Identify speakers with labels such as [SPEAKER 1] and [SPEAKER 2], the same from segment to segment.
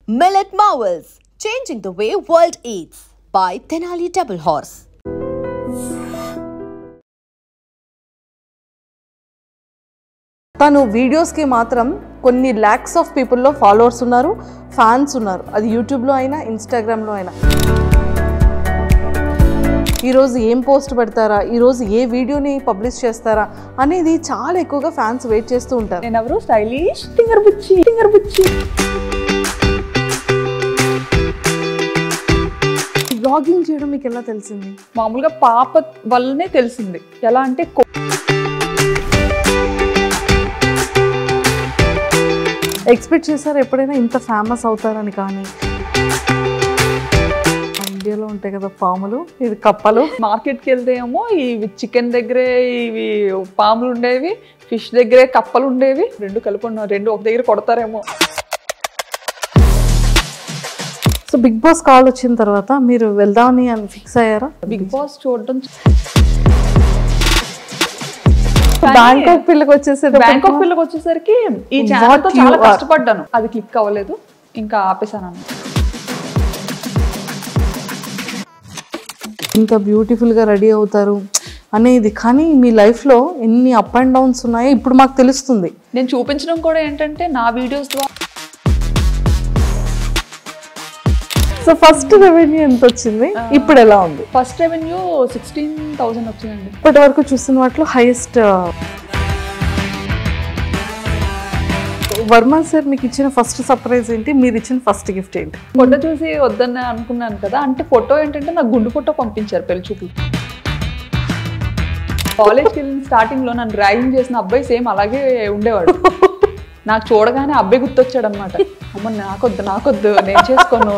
[SPEAKER 1] Millet Marvels, changing the way world eats by Tenali Double Horse.
[SPEAKER 2] తను వీడియోస్కి మాత్రం కొన్ని ల్యాక్స్ ఆఫ్ పీపుల్లో ఫాలోవర్స్ ఉన్నారు, ఫ్యాన్స్ ఉన్నారు. అది యూట్యూబ్లో అయినా ఇన్స్టాగ్రామ్లో అయినా. ఈరోజు ఏం పోస్ట్ పెడతారా, ఈరోజు ఏ వీడియోని పబ్లిష్ చేస్తారా అనేది చాలా ఎక్కువగా ఫ్యాన్స్ వెయిట్ చేస్తూ ఉంటారు.
[SPEAKER 3] నేను ఎవరు స్టైలిష్ ఫింగర్ బుచ్చి
[SPEAKER 2] బ్లాగింగ్ చేయడం మీకు ఎలా తెలిసింది?
[SPEAKER 3] మామూలుగా పాప వల్లనే తెలిసింది. ఎలా అంటే
[SPEAKER 2] ఎక్స్పెక్ట్ చేశారు ఎప్పుడైనా ఇంత ఫేమస్ అవుతారని? కానీ ఇండియాలో ఉంటాయి కదా పాములు, ఇది కప్పలు.
[SPEAKER 3] మార్కెట్కి వెళ్తే ఏమో ఇవి చికెన్ దగ్గరే ఇవి పాములు ఉండేవి, ఫిష్ దగ్గరే కప్పలు ఉండేవి. రెండు కలిపి రెండు ఒక దగ్గర కొడతారేమో.
[SPEAKER 2] సో బిగ్ బాస్ కాల్ వచ్చిన తర్వాత మీరు వెళ్దామని ఫిక్స్ అయ్యారా?
[SPEAKER 3] బిగ్ బాస్ చూడడం
[SPEAKER 2] బ్యాంకాక్ పిల్లకి
[SPEAKER 3] వచ్చేసరికి ఈ ఛానల్ తో చాలా కష్టపడ్డాను, అది క్లిక్ అవ్వలేదు, ఇంకా ఆపేసాను.
[SPEAKER 2] ఇంత బ్యూటిఫుల్గా రెడీ అవుతారు అనేది, కానీ మీ లైఫ్లో ఎన్ని అప్ అండ్ డౌన్స్ ఉన్నాయో ఇప్పుడు మాకు తెలుస్తుంది.
[SPEAKER 3] నేను చూపించడం కూడా ఏంటంటే నా వీడియోస్ ద్వారా.
[SPEAKER 2] సో ఫస్ట్ రెవెన్యూ ఎంత వచ్చింది, ఇప్పుడు ఎలా ఉంది?
[SPEAKER 3] ఫస్ట్ రెవెన్యూ 16,000 వచ్చిందండి.
[SPEAKER 2] ఇప్పటి వరకు చూస్తున్న వాటిలో హైయెస్ట్. వర్మ సార్ మీకు ఇచ్చిన ఫస్ట్ సర్ప్రైజ్ ఏంటి, మీరు ఇచ్చిన ఫస్ట్ గిఫ్ట్ ఏంటి?
[SPEAKER 3] ఫోటో చూసి వద్దని అనుకున్నాను కదా, అంటే ఫోటో ఏంటంటే నాకు గుండు ఫోటో పంపించారు పెళ్లి చూపులు. కాలేజ్కి వెళ్ళిన స్టార్టింగ్లో నన్ను ర్యాగింగ్ చేసిన అబ్బాయి సేమ్ అలాగే ఉండేవాడు. నాకు చూడగానే అబ్బాయి గుర్తొచ్చాడు అనమాట. అమ్మ నాకొద్దు నేను చేసుకోను.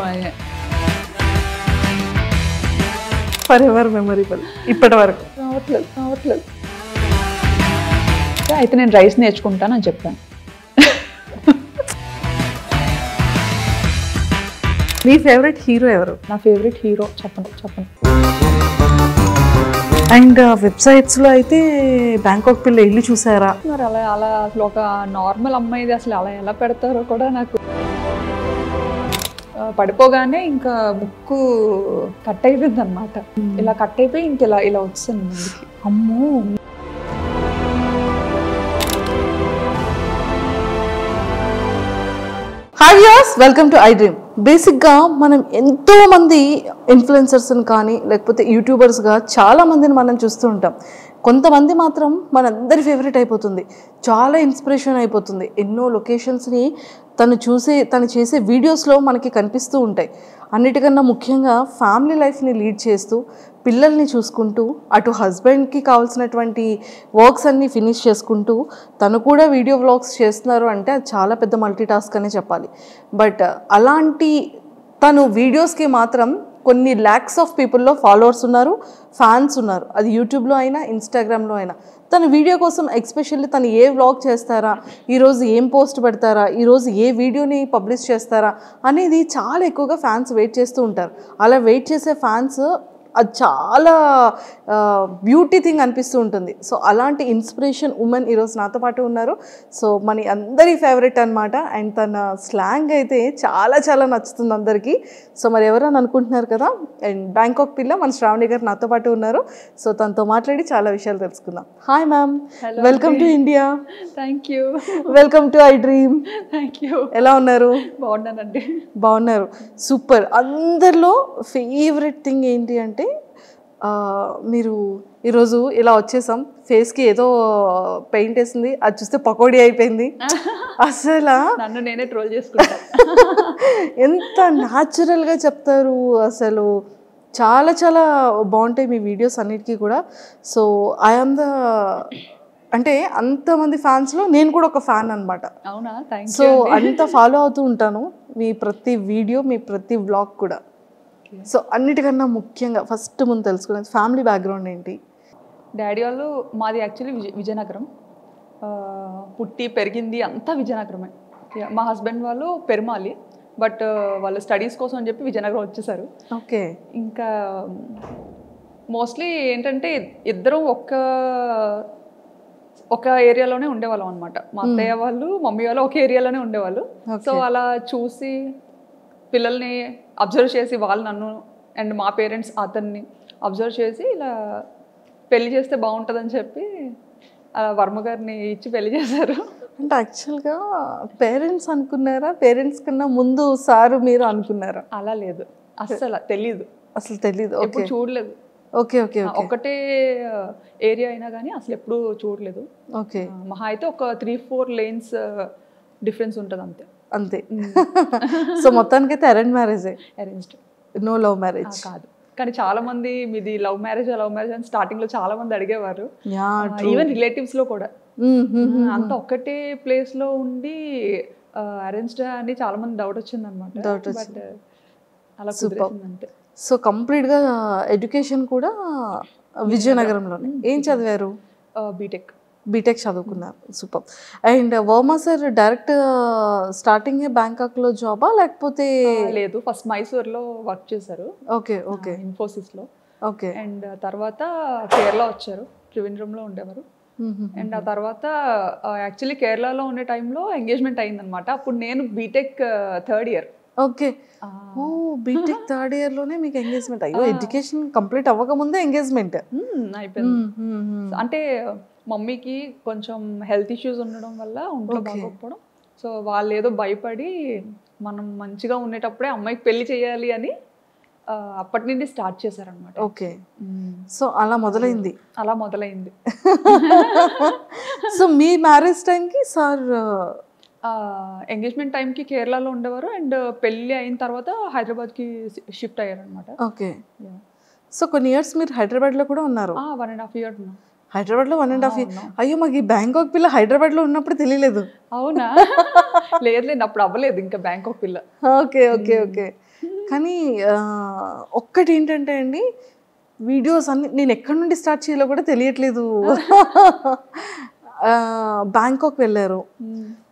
[SPEAKER 2] For ever memorable. ఇప్పటి వరకు
[SPEAKER 3] రావట్లేదు. అయితే నేను రైస్ నేర్చుకుంటానని చెప్పాను.
[SPEAKER 2] మీ ఫేవరెట్ హీరో ఎవరు?
[SPEAKER 3] నా ఫేవరెట్ హీరో చెప్పండి.
[SPEAKER 2] అండ్ వెబ్సైట్స్లో అయితే బ్యాంకాక్ పిల్ల ఇల్లు చూసారా?
[SPEAKER 3] మరి అలా అసలు ఒక నార్మల్ అమ్మాయిది అసలు అలా ఎలా పెడతారో కూడా నాకు. పడిపోగానే ఇంకా ముక్కు కట్ అయిపోయింది అనమాట. ఇలా కట్ అయిపోయి ఇంక ఇలా వచ్చింది ముందుకి.
[SPEAKER 2] అమ్మో. Hi viewers, welcome to I dream. బేసిక్గా మనం ఎంతోమంది ఇన్ఫ్లుయెన్సర్స్ని కానీ లేకపోతే యూట్యూబర్స్గా చాలామందిని మనం చూస్తూ ఉంటాం. కొంతమంది మాత్రం మనందరి ఫేవరెట్ అయిపోతుంది, చాలా ఇన్స్పిరేషన్ అయిపోతుంది. ఎన్నో లొకేషన్స్ని తను చేసే వీడియోస్లో మనకి కనిపిస్తూ ఉంటాయి. అన్నిటికన్నా ముఖ్యంగా ఫ్యామిలీ లైఫ్ని లీడ్ చేస్తూ పిల్లల్ని చూసుకుంటూ అటు హస్బెండ్కి కావాల్సినటువంటి వర్క్స్ అన్నీ ఫినిష్ చేసుకుంటూ తను కూడా వీడియో వ్లాగ్స్ చేస్తున్నారు అంటే అది చాలా పెద్ద మల్టీ టాస్క్ అనే చెప్పాలి. బట్ అలాంటి తను వీడియోస్కి మాత్రం కొన్ని ల్యాక్స్ ఆఫ్ పీపుల్లో ఫాలోవర్స్ ఉన్నారు, ఫ్యాన్స్ ఉన్నారు. అది యూట్యూబ్లో అయినా ఇన్స్టాగ్రామ్లో అయినా. తన వీడియో కోసం ఎక్స్పెషల్లీ తను ఏ వ్లాగ్ చేస్తారా, ఈరోజు ఏం పోస్ట్ పెడతారా, ఈరోజు ఏ వీడియోని పబ్లిష్ చేస్తారా అనేది చాలా ఎక్కువగా ఫ్యాన్స్ వెయిట్ చేస్తూ ఉంటారు. అలా వెయిట్ చేసే ఫ్యాన్స్ అది చాలా బ్యూటీ థింగ్ అనిపిస్తూ ఉంటుంది. సో అలాంటి ఇన్స్పిరేషన్ ఉమెన్ ఈరోజు నాతో పాటు ఉన్నారు. సో మన అందరి ఫేవరెట్ అనమాట. అండ్ తన స్లాంగ్ అయితే చాలా నచ్చుతుంది అందరికీ. సో మరి ఎవరని అనుకుంటున్నారు కదా, అండ్ బ్యాంకాక్ పిల్ల మన శ్రావణి గారు నాతో పాటు ఉన్నారు. సో తనతో మాట్లాడి చాలా విషయాలు తెలుసుకుందాం. Hi ma'am, welcome to India.
[SPEAKER 3] Thank you.
[SPEAKER 2] Welcome to I dream.
[SPEAKER 3] Thank you.
[SPEAKER 2] ఎలా ఉన్నారు?
[SPEAKER 3] బాగున్నానండి.
[SPEAKER 2] బాగున్నారు, సూపర్. అందరిలో ఫేవరెట్ థింగ్ ఏంటి అంటే మీరు ఈరోజు ఇలా వచ్చేసాం, ఫేస్కి ఏదో పెయింట్ వేసింది, అది చూస్తే పకోడీ అయిపోయింది. అసలు
[SPEAKER 3] నన్ను నేనే ట్రోల్ చేసుకుంటా.
[SPEAKER 2] ఎంత న్యాచురల్గా చెప్తారు, అసలు చాలా బాగుంటాయి మీ వీడియోస్ అన్నిటికీ కూడా. సో ఐఎమ్ అంటే అంతమంది ఫ్యాన్స్లో నేను కూడా ఒక ఫ్యాన్ అనమాట.
[SPEAKER 3] అవునా? Thank you.
[SPEAKER 2] సో అంత ఫాలో అవుతూ ఉంటాను మీ ప్రతి వీడియో, మీ ప్రతి వ్లాగ్ కూడా. సో అన్నిటికన్నా ముఖ్యంగా ఫస్ట్ ముందు తెలుసుకునేది ఫ్యామిలీ బ్యాక్గ్రౌండ్ ఏంటి?
[SPEAKER 3] డాడీ వాళ్ళు, మాది యాక్చువల్లీ విజయనగరం, పుట్టి పెరిగింది అంతా విజయనగరమే. మా హస్బెండ్ వాళ్ళు పెరుమాలి, బట్ వాళ్ళ స్టడీస్ కోసం అని చెప్పి విజయనగరం వచ్చేసారు.
[SPEAKER 2] ఓకే.
[SPEAKER 3] ఇంకా మోస్ట్లీ ఏంటంటే ఇద్దరం ఒక ఏరియాలోనే ఉండేవాళ్ళం అనమాట. మా అత్తయ్య వాళ్ళు మమ్మీ వాళ్ళు ఒక ఏరియాలోనే ఉండేవాళ్ళు. సో అలా చూసి పిల్లల్ని అబ్జర్వ్ చేసి వాళ్ళు నన్ను అండ్ మా పేరెంట్స్ అతన్ని అబ్జర్వ్ చేసి ఇలా పెళ్లి చేస్తే బాగుంటుందని చెప్పి వర్మ గారిని ఇచ్చి పెళ్లి చేశారు.
[SPEAKER 2] అంటే యాక్చువల్గా పేరెంట్స్ అనుకున్నారా, పేరెంట్స్ కన్నా ముందు సారు మీరు అనుకున్నారా?
[SPEAKER 3] అలా లేదు, అస్సలు తెలీదు,
[SPEAKER 2] అసలు తెలీదు,
[SPEAKER 3] ఎప్పుడు చూడలేదు.
[SPEAKER 2] ఓకే ఓకే
[SPEAKER 3] ఒకటే ఏరియా అయినా కానీ అసలు ఎప్పుడు చూడలేదు.
[SPEAKER 2] ఓకే,
[SPEAKER 3] మహా అయితే ఒక 3-4 lanes డిఫరెన్స్ ఉంటుంది అంతే.
[SPEAKER 2] అంతే. సో మొత్తానికైతే అరేంజ్ మ్యారేజే?
[SPEAKER 3] అరేంజ్డ్,
[SPEAKER 2] నో లవ్ మ్యారేజ్
[SPEAKER 3] కాదు. కానీ చాలా మంది మీది లవ్ మ్యారేజ్ అని స్టార్టింగ్ లో చాలా మంది అడిగేవారు, ఈవెన్ రిలేటివ్స్ లో కూడా. అంత ఒక్కటే ప్లేస్ లో ఉండి అరేంజ్డ్ అని చాలా మంది డౌట్ వచ్చింది అనమాట. బట్ అలా కుదిరేసింది అంతే.
[SPEAKER 2] సో కంప్లీట్గా ఎడ్యుకేషన్ కూడా విజయనగరంలోనే. ఏం చదివారు? బీటెక్ చదువుకున్నారు. Super. And Varma sir direct starting బ్యాంకాక్లో జాబా లేకపోతే?
[SPEAKER 3] లేదు, ఫస్ట్ మైసూర్లో వర్క్ చేశారు.
[SPEAKER 2] ఓకే ఓకే,
[SPEAKER 3] ఇన్ఫోసిస్లో.
[SPEAKER 2] ఓకే.
[SPEAKER 3] అండ్ తర్వాత కేరళ వచ్చారు, త్రివేంద్రంలో ఉండేవారు. అండ్ ఆ తర్వాత యాక్చువల్లీ కేరళలో ఉండే టైంలో ఎంగేజ్మెంట్ అయిందనమాట. అప్పుడు నేను బీటెక్ 3rd year.
[SPEAKER 2] ఓకే. ఓ, బీటెక్ 3rd year లోనే మీకు ఎంగేజ్మెంట్? అయ్యో, ఎడ్యుకేషన్ కంప్లీట్ అవ్వకముందే ఎంగేజ్మెంట్
[SPEAKER 3] అయిపోయింది. అంటే మమ్మీకి కొంచెం హెల్త్ ఇష్యూస్ ఉండడం వల్ల ఒంట్లో బాగోకపోవడం, సో వాళ్ళు ఏదో భయపడి మనం మంచిగా ఉండేటప్పుడే అమ్మాయికి పెళ్లి చేయాలి అని అప్పటి నుండి స్టార్ట్ చేశారనమాట.
[SPEAKER 2] ఓకే. సో అలా మొదలైంది. సో మీ మ్యారేజ్ టైంకి సార్
[SPEAKER 3] ఎంగేజ్మెంట్ టైంకి కేరళలో ఉండేవారు, అండ్ పెళ్ళి అయిన తర్వాత హైదరాబాద్కి షిఫ్ట్ అయ్యారనమాట.
[SPEAKER 2] ఓకే. సో కొన్ని ఇయర్స్ మీరు హైదరాబాద్లో కూడా ఉన్నారు?
[SPEAKER 3] 1.5 years ఉన్నాం
[SPEAKER 2] హైదరాబాద్లో. 1.5 years? అయ్యో, మాకు ఈ బ్యాంకాక్ పిల్ల హైదరాబాద్లో ఉన్నప్పుడు తెలియలేదు.
[SPEAKER 3] అవునా? లేదు, అప్పుడు అవ్వలేదు ఇంకా బ్యాంకాక్ పిల్ల.
[SPEAKER 2] Okay okay okay. కానీ ఒక్కటి ఏంటంటే అండి, వీడియోస్ అన్ని నేను ఎక్కడి నుండి స్టార్ట్ చేయాలో కూడా తెలియట్లేదు. బ్యాంకాక్ వెళ్ళారు.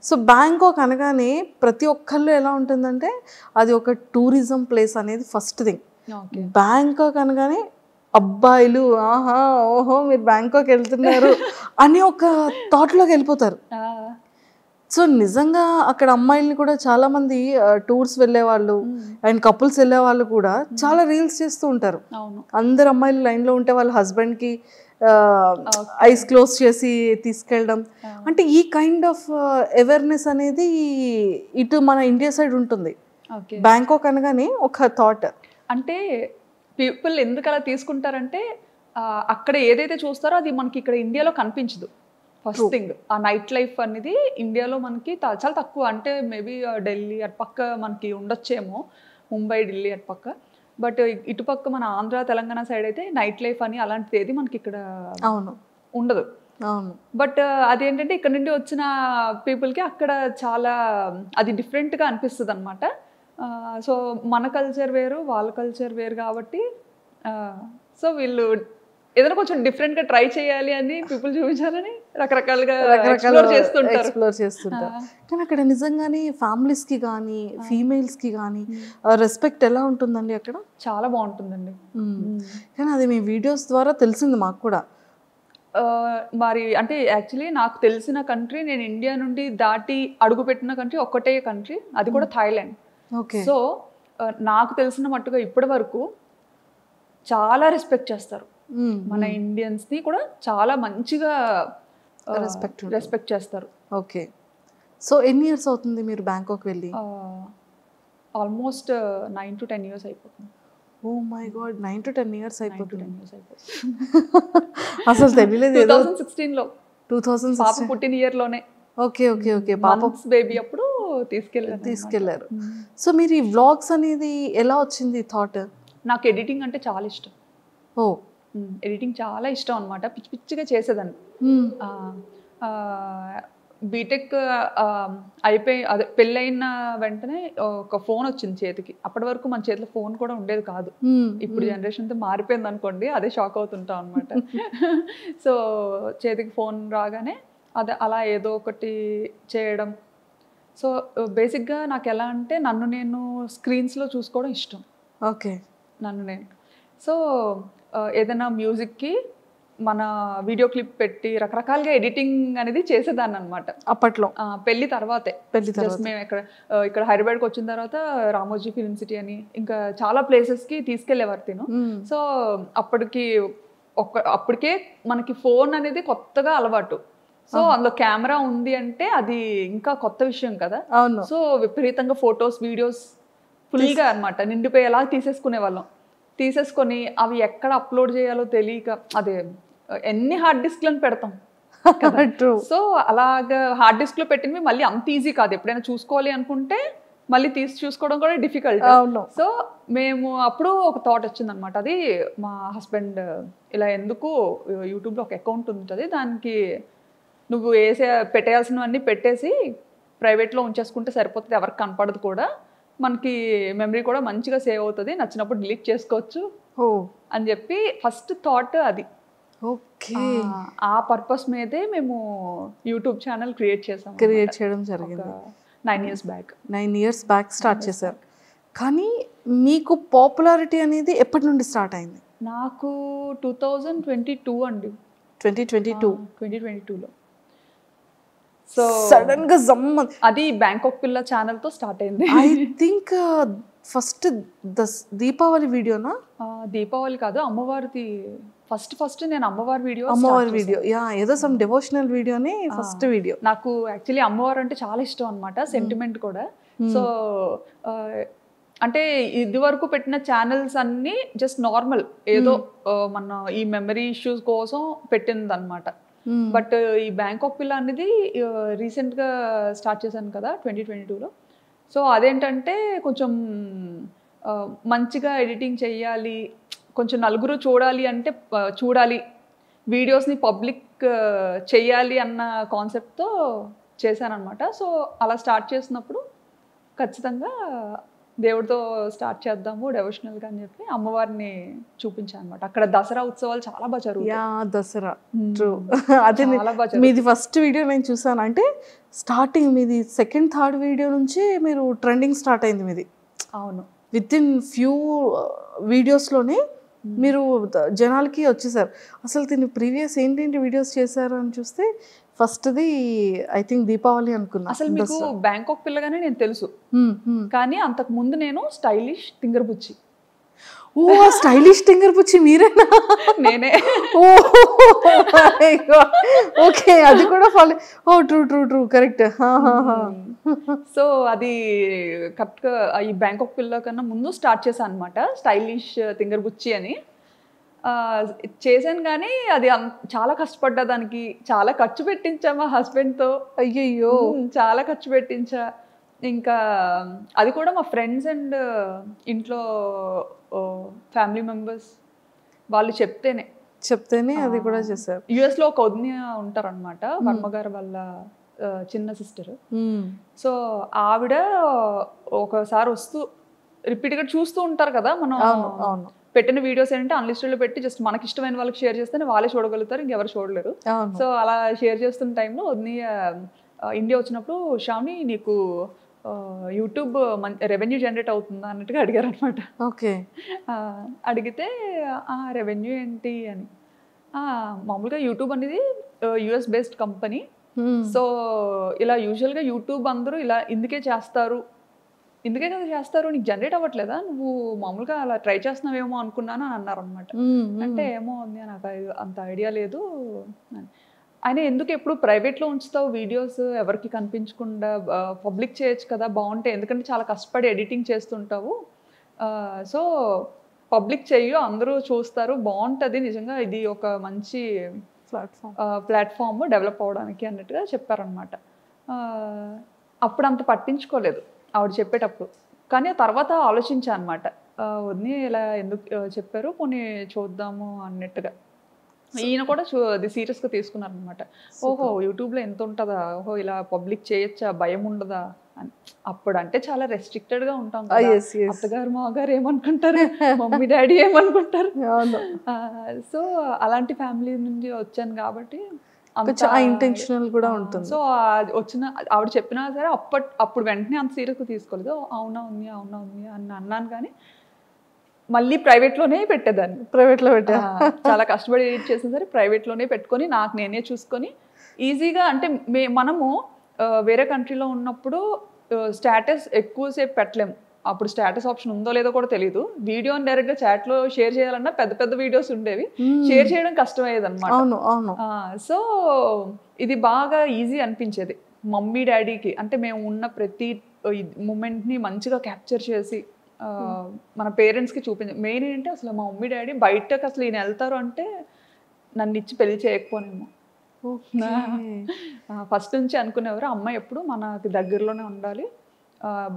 [SPEAKER 2] సో బ్యాంకాక్ అనగానే ప్రతి ఒక్కళ్ళు ఎలా ఉంటుందంటే అది ఒక టూరిజం ప్లేస్ అనేది ఫస్ట్ థింగ్. బ్యాంకాక్ అనగానే అబ్బాయిలు ఆహా ఓహో మీరు బ్యాంకాక్ వెళ్తున్నారు అని ఒక థాట్లోకి వెళ్ళిపోతారు. సో నిజంగా అక్కడ అమ్మాయిల్ని కూడా చాలా మంది టూర్స్ వెళ్ళే వాళ్ళు అండ్ కపుల్స్ వెళ్ళే వాళ్ళు కూడా చాలా రీల్స్ చేస్తూ ఉంటారు. అందరు అమ్మాయిలు లైన్లో ఉంటే వాళ్ళ హస్బెండ్కి ఐస్ క్లోజ్ చేసి తీసుకెళ్ళడం. అంటే ఈ కైండ్ ఆఫ్ అవేర్నెస్ అనేది ఇటు మన ఇండియా సైడ్ ఉంటుంది. బ్యాంకాక్ అనగానే ఒక థాట్.
[SPEAKER 3] అంటే పీపుల్ ఎందుకు అలా తీసుకుంటారంటే అక్కడ ఏదైతే చూస్తారో అది మనకి ఇక్కడ ఇండియాలో కనిపించదు. ఫస్ట్ థింగ్, ఆ నైట్ లైఫ్ అనేది ఇండియాలో మనకి చాలా తక్కువ. అంటే మేబీ ఢిల్లీ అటు పక్క మనకి ఉండొచ్చేమో, ముంబై ఢిల్లీ అటు పక్క. బట్ ఇటుపక్క మన ఆంధ్ర తెలంగాణ సైడ్ అయితే నైట్ లైఫ్ అని అలాంటిది ఏది మనకి ఇక్కడ ఉండదు. బట్ అదేంటంటే ఇక్కడ నుండి వచ్చిన పీపుల్కి అక్కడ చాలా అది డిఫరెంట్గా అనిపిస్తుంది అనమాట. సో మన కల్చర్ వేరు, వాళ్ళ కల్చర్ వేరు కాబట్టి సో వీళ్ళు ఏదైనా కొంచెం డిఫరెంట్గా ట్రై చేయాలి అని పీపుల్ చూపించాలని రకరకాలుగా ఎక్స్ప్లోర్ చేస్తుంటారు.
[SPEAKER 2] కానీ అక్కడ నిజంగానే ఫ్యామిలీస్కి కానీ ఫీమేల్స్కి కానీ రెస్పెక్ట్ ఎలా ఉంటుందండి అక్కడ?
[SPEAKER 3] చాలా బాగుంటుందండి.
[SPEAKER 2] కానీ అది మీ వీడియోస్ ద్వారా తెలిసింది మాకు కూడా.
[SPEAKER 3] మరి అంటే యాక్చువల్లీ నాకు తెలిసిన కంట్రీ, నేను ఇండియా నుండి దాటి అడుగుపెట్టిన కంట్రీ ఒక్కటే కంట్రీ, అది కూడా థాయిలాండ్. సో నాకు తెలిసిన మట్టుగా ఇప్పటి వరకు చాలా రెస్పెక్ట్ చేస్తారు. మన ఇండియన్స్ని కూడా చాలా మంచిగా రెస్పెక్ట్ చేస్తారు.
[SPEAKER 2] ఓకే. సో ఎన్ని ఇయర్స్ అవుతుంది మీరు బ్యాంకాక్ వెళ్ళి?
[SPEAKER 3] ఆల్మోస్ట్ 9 to 10 years అయిపోతుంది.
[SPEAKER 2] Oh my God, 9 to 10 years అయిపోతుంది. అసలు తెలియలేదు.
[SPEAKER 3] 2016 పాప పుట్టిన ఇయర్లోనే.
[SPEAKER 2] Okay okay okay. పాప
[SPEAKER 3] బేబీ అప్పుడు
[SPEAKER 2] తీసుకెళ్లారు. సో మీరు ఈ వ్లాగ్స్ అనేది ఎలా వచ్చింది థాట్?
[SPEAKER 3] నాకు ఎడిటింగ్ అంటే చాలా ఇష్టం. ఎడిటింగ్ చాలా ఇష్టం అనమాట. పిచ్చి పిచ్చిగా చేసేదాన్ని. బీటెక్ అయిపోయి అదే పెళ్ళైన వెంటనే ఒక ఫోన్ వచ్చింది చేతికి. అప్పటి వరకు మన చేతిలో ఫోన్ కూడా ఉండేది కాదు. ఇప్పుడు జనరేషన్తో మారిపోయింది అనుకోండి, అదే షాక్ అవుతుంటాం అనమాట. సో చేతికి ఫోన్ రాగానే అదే అలా ఏదో ఒకటి చేయడం. సో బేసిక్గా నాకు ఎలా అంటే నన్ను నేను స్క్రీన్స్లో చూసుకోవడం ఇష్టం.
[SPEAKER 2] ఓకే.
[SPEAKER 3] నన్ను నేను సో ఏదైనా మ్యూజిక్కి మన వీడియో క్లిప్ పెట్టి రకరకాలుగా ఎడిటింగ్ అనేది చేసేదాన్ని అనమాట
[SPEAKER 2] అప్పట్లో.
[SPEAKER 3] పెళ్లి తర్వాతే. జస్ట్ మేము ఇక్కడ హైదరాబాద్కి వచ్చిన తర్వాత రామోజీ ఫిల్మ్ సిటీ అని ఇంకా చాలా ప్లేసెస్కి తీసుకెళ్లేవారు తిను. సో అప్పటికే మనకి ఫోన్ అనేది కొత్తగా అలవాటు. సో అందులో కెమెరా ఉంది అంటే అది ఇంకా కొత్త విషయం కదా. సో విపరీతంగా ఫొటోస్ వీడియోస్ ఫుల్గా అనమాట నిండిపోయేలా తీసేసుకునే వాళ్ళం. తీసేసుకొని అవి ఎక్కడ అప్లోడ్ చేయాలో తెలియక అదే ఎన్ని హార్డ్ డిస్క్లను పెడతాం. సో అలాగా హార్డ్ డిస్క్ లో పెట్టినవి మళ్ళీ అంత ఈజీ కాదు. ఎప్పుడైనా చూసుకోవాలి అనుకుంటే మళ్ళీ తీసి చూసుకోవడం కూడా డిఫికల్ట్. సో మేము అప్పుడు ఒక థాట్ వచ్చింది అనమాట. అది మా హస్బెండ్ ఇలా ఎందుకు యూట్యూబ్లో ఒక అకౌంట్ ఉంటుంది, దానికి నువ్వు పెట్టేయాల్సినవన్నీ పెట్టేసి ప్రైవేట్లో ఉంచేసుకుంటే సరిపోతుంది, ఎవరికి కనపడదు కూడా, మనకి మెమరీ కూడా మంచిగా సేవ్ అవుతుంది, నచ్చినప్పుడు డిలీట్ చేసుకోవచ్చు అని చెప్పి ఫస్ట్ థాట్ అది.
[SPEAKER 2] ఓకే,
[SPEAKER 3] ఆ పర్పస్ మీదే మేము యూట్యూబ్ ఛానల్ క్రియేట్
[SPEAKER 2] చేయడం జరిగింది. 9 years బ్యాక్ స్టార్ట్ చేశారు. కానీ మీకు పాపులారిటీ అనేది ఎప్పటి నుండి స్టార్ట్ అయింది?
[SPEAKER 3] నాకు 2022 అండి. 2022లో. సో
[SPEAKER 2] సడన్ గా
[SPEAKER 3] అది బ్యాంకాక్ పిల్ల ఛానల్ తో స్టార్ట్ అయింది.
[SPEAKER 2] ఐ థింక్ ఫస్ట్ దీపావళి వీడియోనా?
[SPEAKER 3] దీపావళి కాదు, అమ్మవారిది ఫస్ట్ నేను అమ్మవారి వీడియో
[SPEAKER 2] ఏదో సమ్ డివోషనల్ వీడియోని ఫస్ట్ వీడియో.
[SPEAKER 3] నాకు యాక్చువల్లీ అమ్మవారు అంటే చాలా ఇష్టం అనమాట, సెంటిమెంట్ కూడా. సో అంటే ఇది వరకు పెట్టిన ఛానల్స్ అన్ని జస్ట్ నార్మల్ ఏదో మన ఈ మెమరీ ఇష్యూస్ కోసం పెట్టింది అనమాట. బట్ ఈ బ్యాంకాక్ పిల్ల అనేది రీసెంట్గా స్టార్ట్ చేశాను కదా 2022లో. సో అదేంటంటే కొంచెం మంచిగా ఎడిటింగ్ చెయ్యాలి, కొంచెం నలుగురు చూడాలి అంటే చూడాలి, వీడియోస్ని పబ్లిక్ చెయ్యాలి అన్న కాన్సెప్ట్తో చేశానమాట. సో అలా స్టార్ట్ చేసినప్పుడు ఖచ్చితంగా దేవుడితో స్టార్ట్ చేద్దాము డెవోషనల్గా అని చెప్పి అమ్మవారిని చూపించాను అనమాట. అక్కడ దసరా ఉత్సవాలు చాలా బాగా జరుగుతాయి.
[SPEAKER 2] దసరా ట్రూ. అదే మీది ఫస్ట్ వీడియో నేను చూసాను. అంటే స్టార్టింగ్ మీది సెకండ్ థర్డ్ వీడియో నుంచి మీరు ట్రెండింగ్ స్టార్ట్ అయింది మీది.
[SPEAKER 3] అవును,
[SPEAKER 2] విత్ ఇన్ ఫ్యూ వీడియోస్లోనే మీరు జనాలకి వచ్చేసారు. అసలు దీన్ని ప్రీవియస్ ఏంటేంటి వీడియోస్ చేశారు అని చూస్తే ఫస్ట్ది ఐ థింక్ దీపావళి అనుకున్నా.
[SPEAKER 3] అసలు మీకు బ్యాంకాక్ పిల్లగానే నేను తెలుసు, కానీ అంతకు ముందు నేను స్టైలిష్ తింగర్ బుచ్చి.
[SPEAKER 2] ఓ స్టైలిష్ తింగర్ బుచ్చి మీరేనా?
[SPEAKER 3] నేనే.
[SPEAKER 2] ఓకే, అది కూడా follow. Oh true true true correct.
[SPEAKER 3] So అది కరెక్ట్గా ఈ బ్యాంకాక్ పిల్ల కన్నా ముందు స్టార్ట్ చేశాను అనమాట, స్టైలిష్ తింగర్ బుచ్చి అని చేశాను. కానీ అది చాలా కష్టపడ్డా, దానికి చాలా ఖర్చు పెట్టించా మా హస్బెండ్తో.
[SPEAKER 2] అయ్యయ్యో,
[SPEAKER 3] చాలా ఖర్చు పెట్టించా. ఇంకా అది కూడా మా ఫ్రెండ్స్ అండ్ ఇంట్లో ఫ్యామిలీ మెంబర్స్ వాళ్ళు చెప్తేనే
[SPEAKER 2] అది కూడా చేశారు.
[SPEAKER 3] యుఎస్లో ఒక వదిన ఉంటారనమాట, వర్మగారు వాళ్ళ చిన్న సిస్టర్. సో ఆవిడ ఒకసారి వస్తూ రిపీట్గా చూస్తూ ఉంటారు కదా మనం పెట్టిన వీడియోస్ ఏంటంటే అన్లిస్టెడ్లో పెట్టి జస్ట్ మనకి ఇష్టమైన వాళ్ళకి షేర్ చేస్తేనే వాళ్ళే చూడగలుగుతారు, ఇంకెవరు చూడలేరు. సో అలా షేర్ చేస్తున్న టైంలో వదిన ఇండియా వచ్చినప్పుడు శ్రావణి నీకు యూట్యూబ్ రెవెన్యూ జనరేట్ అవుతుందా అన్నట్టుగా అడిగారు అనమాట.
[SPEAKER 2] ఓకే,
[SPEAKER 3] అడిగితే రెవెన్యూ ఏంటి అని, మామూలుగా యూట్యూబ్ అనేది యుఎస్ బేస్డ్ కంపెనీ. సో ఇలా యూజువల్గా యూట్యూబ్ అందరూ ఇలా ఇందుకే కదా చేస్తారు, నీకు జనరేట్ అవ్వట్లేదా, నువ్వు మామూలుగా అలా ట్రై చేస్తున్నావేమో అనుకున్నాను అని అన్నారు అనమాట. అంటే ఏమో ఉంది నాకు అంత ఐడియా లేదు. ఆయన ఎందుకు ఎప్పుడు ప్రైవేట్లో ఉంచుతావు వీడియోస్, ఎవరికి కనిపించకుండా పబ్లిక్ చేయొచ్చు కదా, బాగుంటాయి, ఎందుకంటే చాలా కష్టపడి ఎడిటింగ్ చేస్తుంటావు, సో పబ్లిక్ చెయ్యు, అందరూ చూస్తారు, బాగుంటుంది, నిజంగా ఇది ఒక మంచి ప్లాట్ఫామ్ డెవలప్ అవ్వడానికి అన్నట్టుగా చెప్పారనమాట. అప్పుడు అంత పట్టించుకోలేదు ఆవిడ చెప్పేటప్పుడు, కానీ తర్వాత ఆలోచించాను అనమాట, వదిన ఇలా ఎందుకు చెప్పారు, పోనీ చూద్దాము అన్నట్టుగా. ఈయన కూడా అది సీరియస్గా తీసుకున్నారనమాట. ఓహో యూట్యూబ్లో ఎంత ఉంటుందా, ఓహో ఇలా పబ్లిక్ చేయొచ్చా, భయం ఉండదా అని. అప్పుడు అంటే చాలా రెస్ట్రిక్టెడ్గా ఉంటాం, అత్తగారు మాగారు ఏమనుకుంటారు, మమ్మీ డాడీ ఏమనుకుంటారు. సో అలాంటి ఫ్యామిలీ నుంచి వచ్చాను కాబట్టి
[SPEAKER 2] ఇంటెన్షనల్ కూడా ఉంటుంది.
[SPEAKER 3] సో వచ్చిన ఆవిడ చెప్పినా సరే అప్పుడు వెంటనే అంత సీరియస్గా తీసుకోలేదు. అవునా ఉంది అని అన్నాను, కానీ మళ్ళీ ప్రైవేట్లోనే పెట్టేదాన్ని.
[SPEAKER 2] ప్రైవేట్లో పెట్టా.
[SPEAKER 3] చాలా కష్టపడి ఎడిట్ చేసిన సరే ప్రైవేట్లోనే పెట్టుకొని నాకు నేనే చూసుకొని ఈజీగా అంటే మనము వేరే కంట్రీలో ఉన్నప్పుడు స్టేటస్ ఎక్కువసేపు పెట్టలేము. అప్పుడు స్టేటస్ ఆప్షన్ ఉందో లేదో కూడా తెలియదు. వీడియోని డైరెక్ట్గా చాట్లో షేర్ చేయాలన్నా పెద్ద పెద్ద వీడియోస్ ఉండేవి, షేర్ చేయడం కష్టమయ్యేది అనమాట. సో ఇది బాగా ఈజీ అనిపించేది మమ్మీ డాడీకి. అంటే మేము ఉన్న ప్రతి మూమెంట్ని మంచిగా క్యాప్చర్ చేసి మన పేరెంట్స్కి చూపించాలి. మెయిన్ ఏంటంటే అసలు మా మమ్మీ డాడీ బయటకు అసలు ఈయన వెళ్తారు అంటే నన్ను ఇచ్చి పెళ్లి చేయకపోనేమో. ఫస్ట్ నుంచి అనుకునేవారు అమ్మాయి ఎప్పుడు మనకి దగ్గరలోనే ఉండాలి,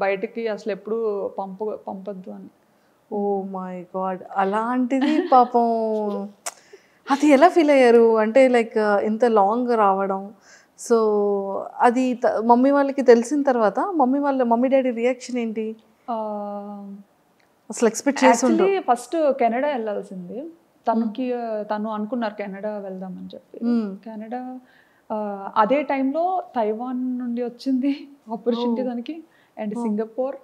[SPEAKER 3] బయటికి అసలు ఎప్పుడు పంపొద్దు అని.
[SPEAKER 2] Oh my God. అలాంటిది పాపం అది ఎలా ఫీల్ అయ్యారు అంటే లైక్ ఇంత లాంగ్ రావడం? సో అది మమ్మీ వాళ్ళకి తెలిసిన తర్వాత మమ్మీ డాడీ రియాక్షన్ ఏంటి అసలు? ఎక్స్పెక్ట్ చేసి
[SPEAKER 3] ఫస్ట్ కెనడా వెళ్ళాల్సింది తను అనుకున్నారు కెనడా వెళ్దామని చెప్పి. కెనడా అదే టైంలో తైవాన్ నుండి వచ్చింది ఆపర్చునిటీ దానికి, అండ్ సింగపూర్,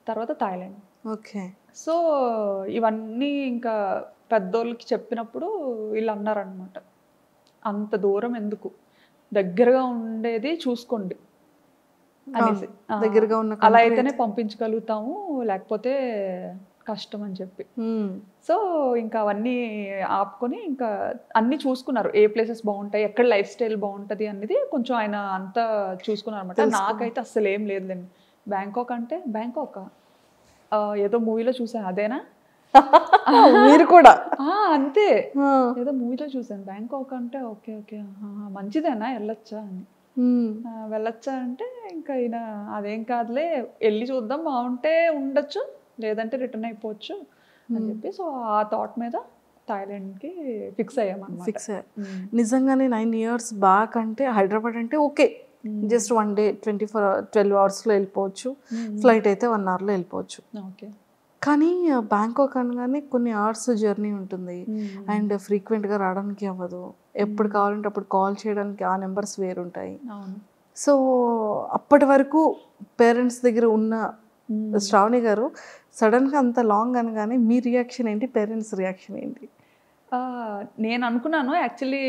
[SPEAKER 3] తర్వాత థాయిలాండ్.
[SPEAKER 2] ఓకే.
[SPEAKER 3] సో ఇవన్నీ ఇంకా పెద్దోళ్ళకి చెప్పినప్పుడు వీళ్ళు అన్నారనమాట, అంత దూరం ఎందుకు, దగ్గరగా ఉండేది చూసుకోండి అనేసి.
[SPEAKER 2] దగ్గరగా ఉన్న
[SPEAKER 3] అలా అయితేనే పంపించగలుగుతాము, లేకపోతే కష్టం అని చెప్పి. సో ఇంకా అవన్నీ ఆపుకొని ఇంకా అన్నీ చూసుకున్నారు, ఏ ప్లేసెస్ బాగుంటాయి, ఎక్కడ లైఫ్ స్టైల్ బాగుంటుంది అనేది కొంచెం ఆయన అంతా చూసుకున్నారు అనమాట. నాకైతే అస్సలు ఏం లేదులేండి. బ్యాంకాక్ అంటే బ్యాంకాక్ ఏదో మూవీలో చూసాను, అదేనా
[SPEAKER 2] మీరు కూడా?
[SPEAKER 3] అంతే, ఏదో మూవీలో చూసాను బ్యాంకాక్ అంటే ఓకే ఓకే మంచిదేనా వెళ్ళొచ్చా అని. వెళ్ళొచ్చా అంటే ఇంకా ఈయన అదేం కాదులే వెళ్ళి చూద్దాం, బాగుంటే ఉండొచ్చు లేదంటే రిటర్న్ అయిపోవచ్చు అని చెప్పి. సో ఆ థాట్ మీద థాయిలాండ్కి ఫిక్స్ అయ్యామన్నమాట.
[SPEAKER 2] ఫిక్స్ అయ్యా. నిజంగానే 9 years బ్యాక్ అంటే హైదరాబాద్ అంటే ఓకే, జస్ట్ 1 day 12 hours-లో వెళ్ళిపోవచ్చు, ఫ్లైట్ అయితే 1 hour-లో వెళ్ళిపోవచ్చు.
[SPEAKER 3] ఓకే.
[SPEAKER 2] కానీ బ్యాంకాక్ అనగానే కొన్ని అవర్స్ జర్నీ ఉంటుంది, అండ్ ఫ్రీక్వెంట్గా రావడానికి అవ్వదు, ఎప్పుడు కావాలంటే అప్పుడు కాల్ చేయడానికి ఆ నెంబర్స్ వేరుంటాయి. సో అప్పటి వరకు పేరెంట్స్ దగ్గర ఉన్న శ్రావణి గారు సడన్గా అంత లాంగ్ అనగానే మీ రియాక్షన్ ఏంటి, పేరెంట్స్ రియాక్షన్ ఏంటి?
[SPEAKER 3] నేను అనుకున్నాను యాక్చువల్లీ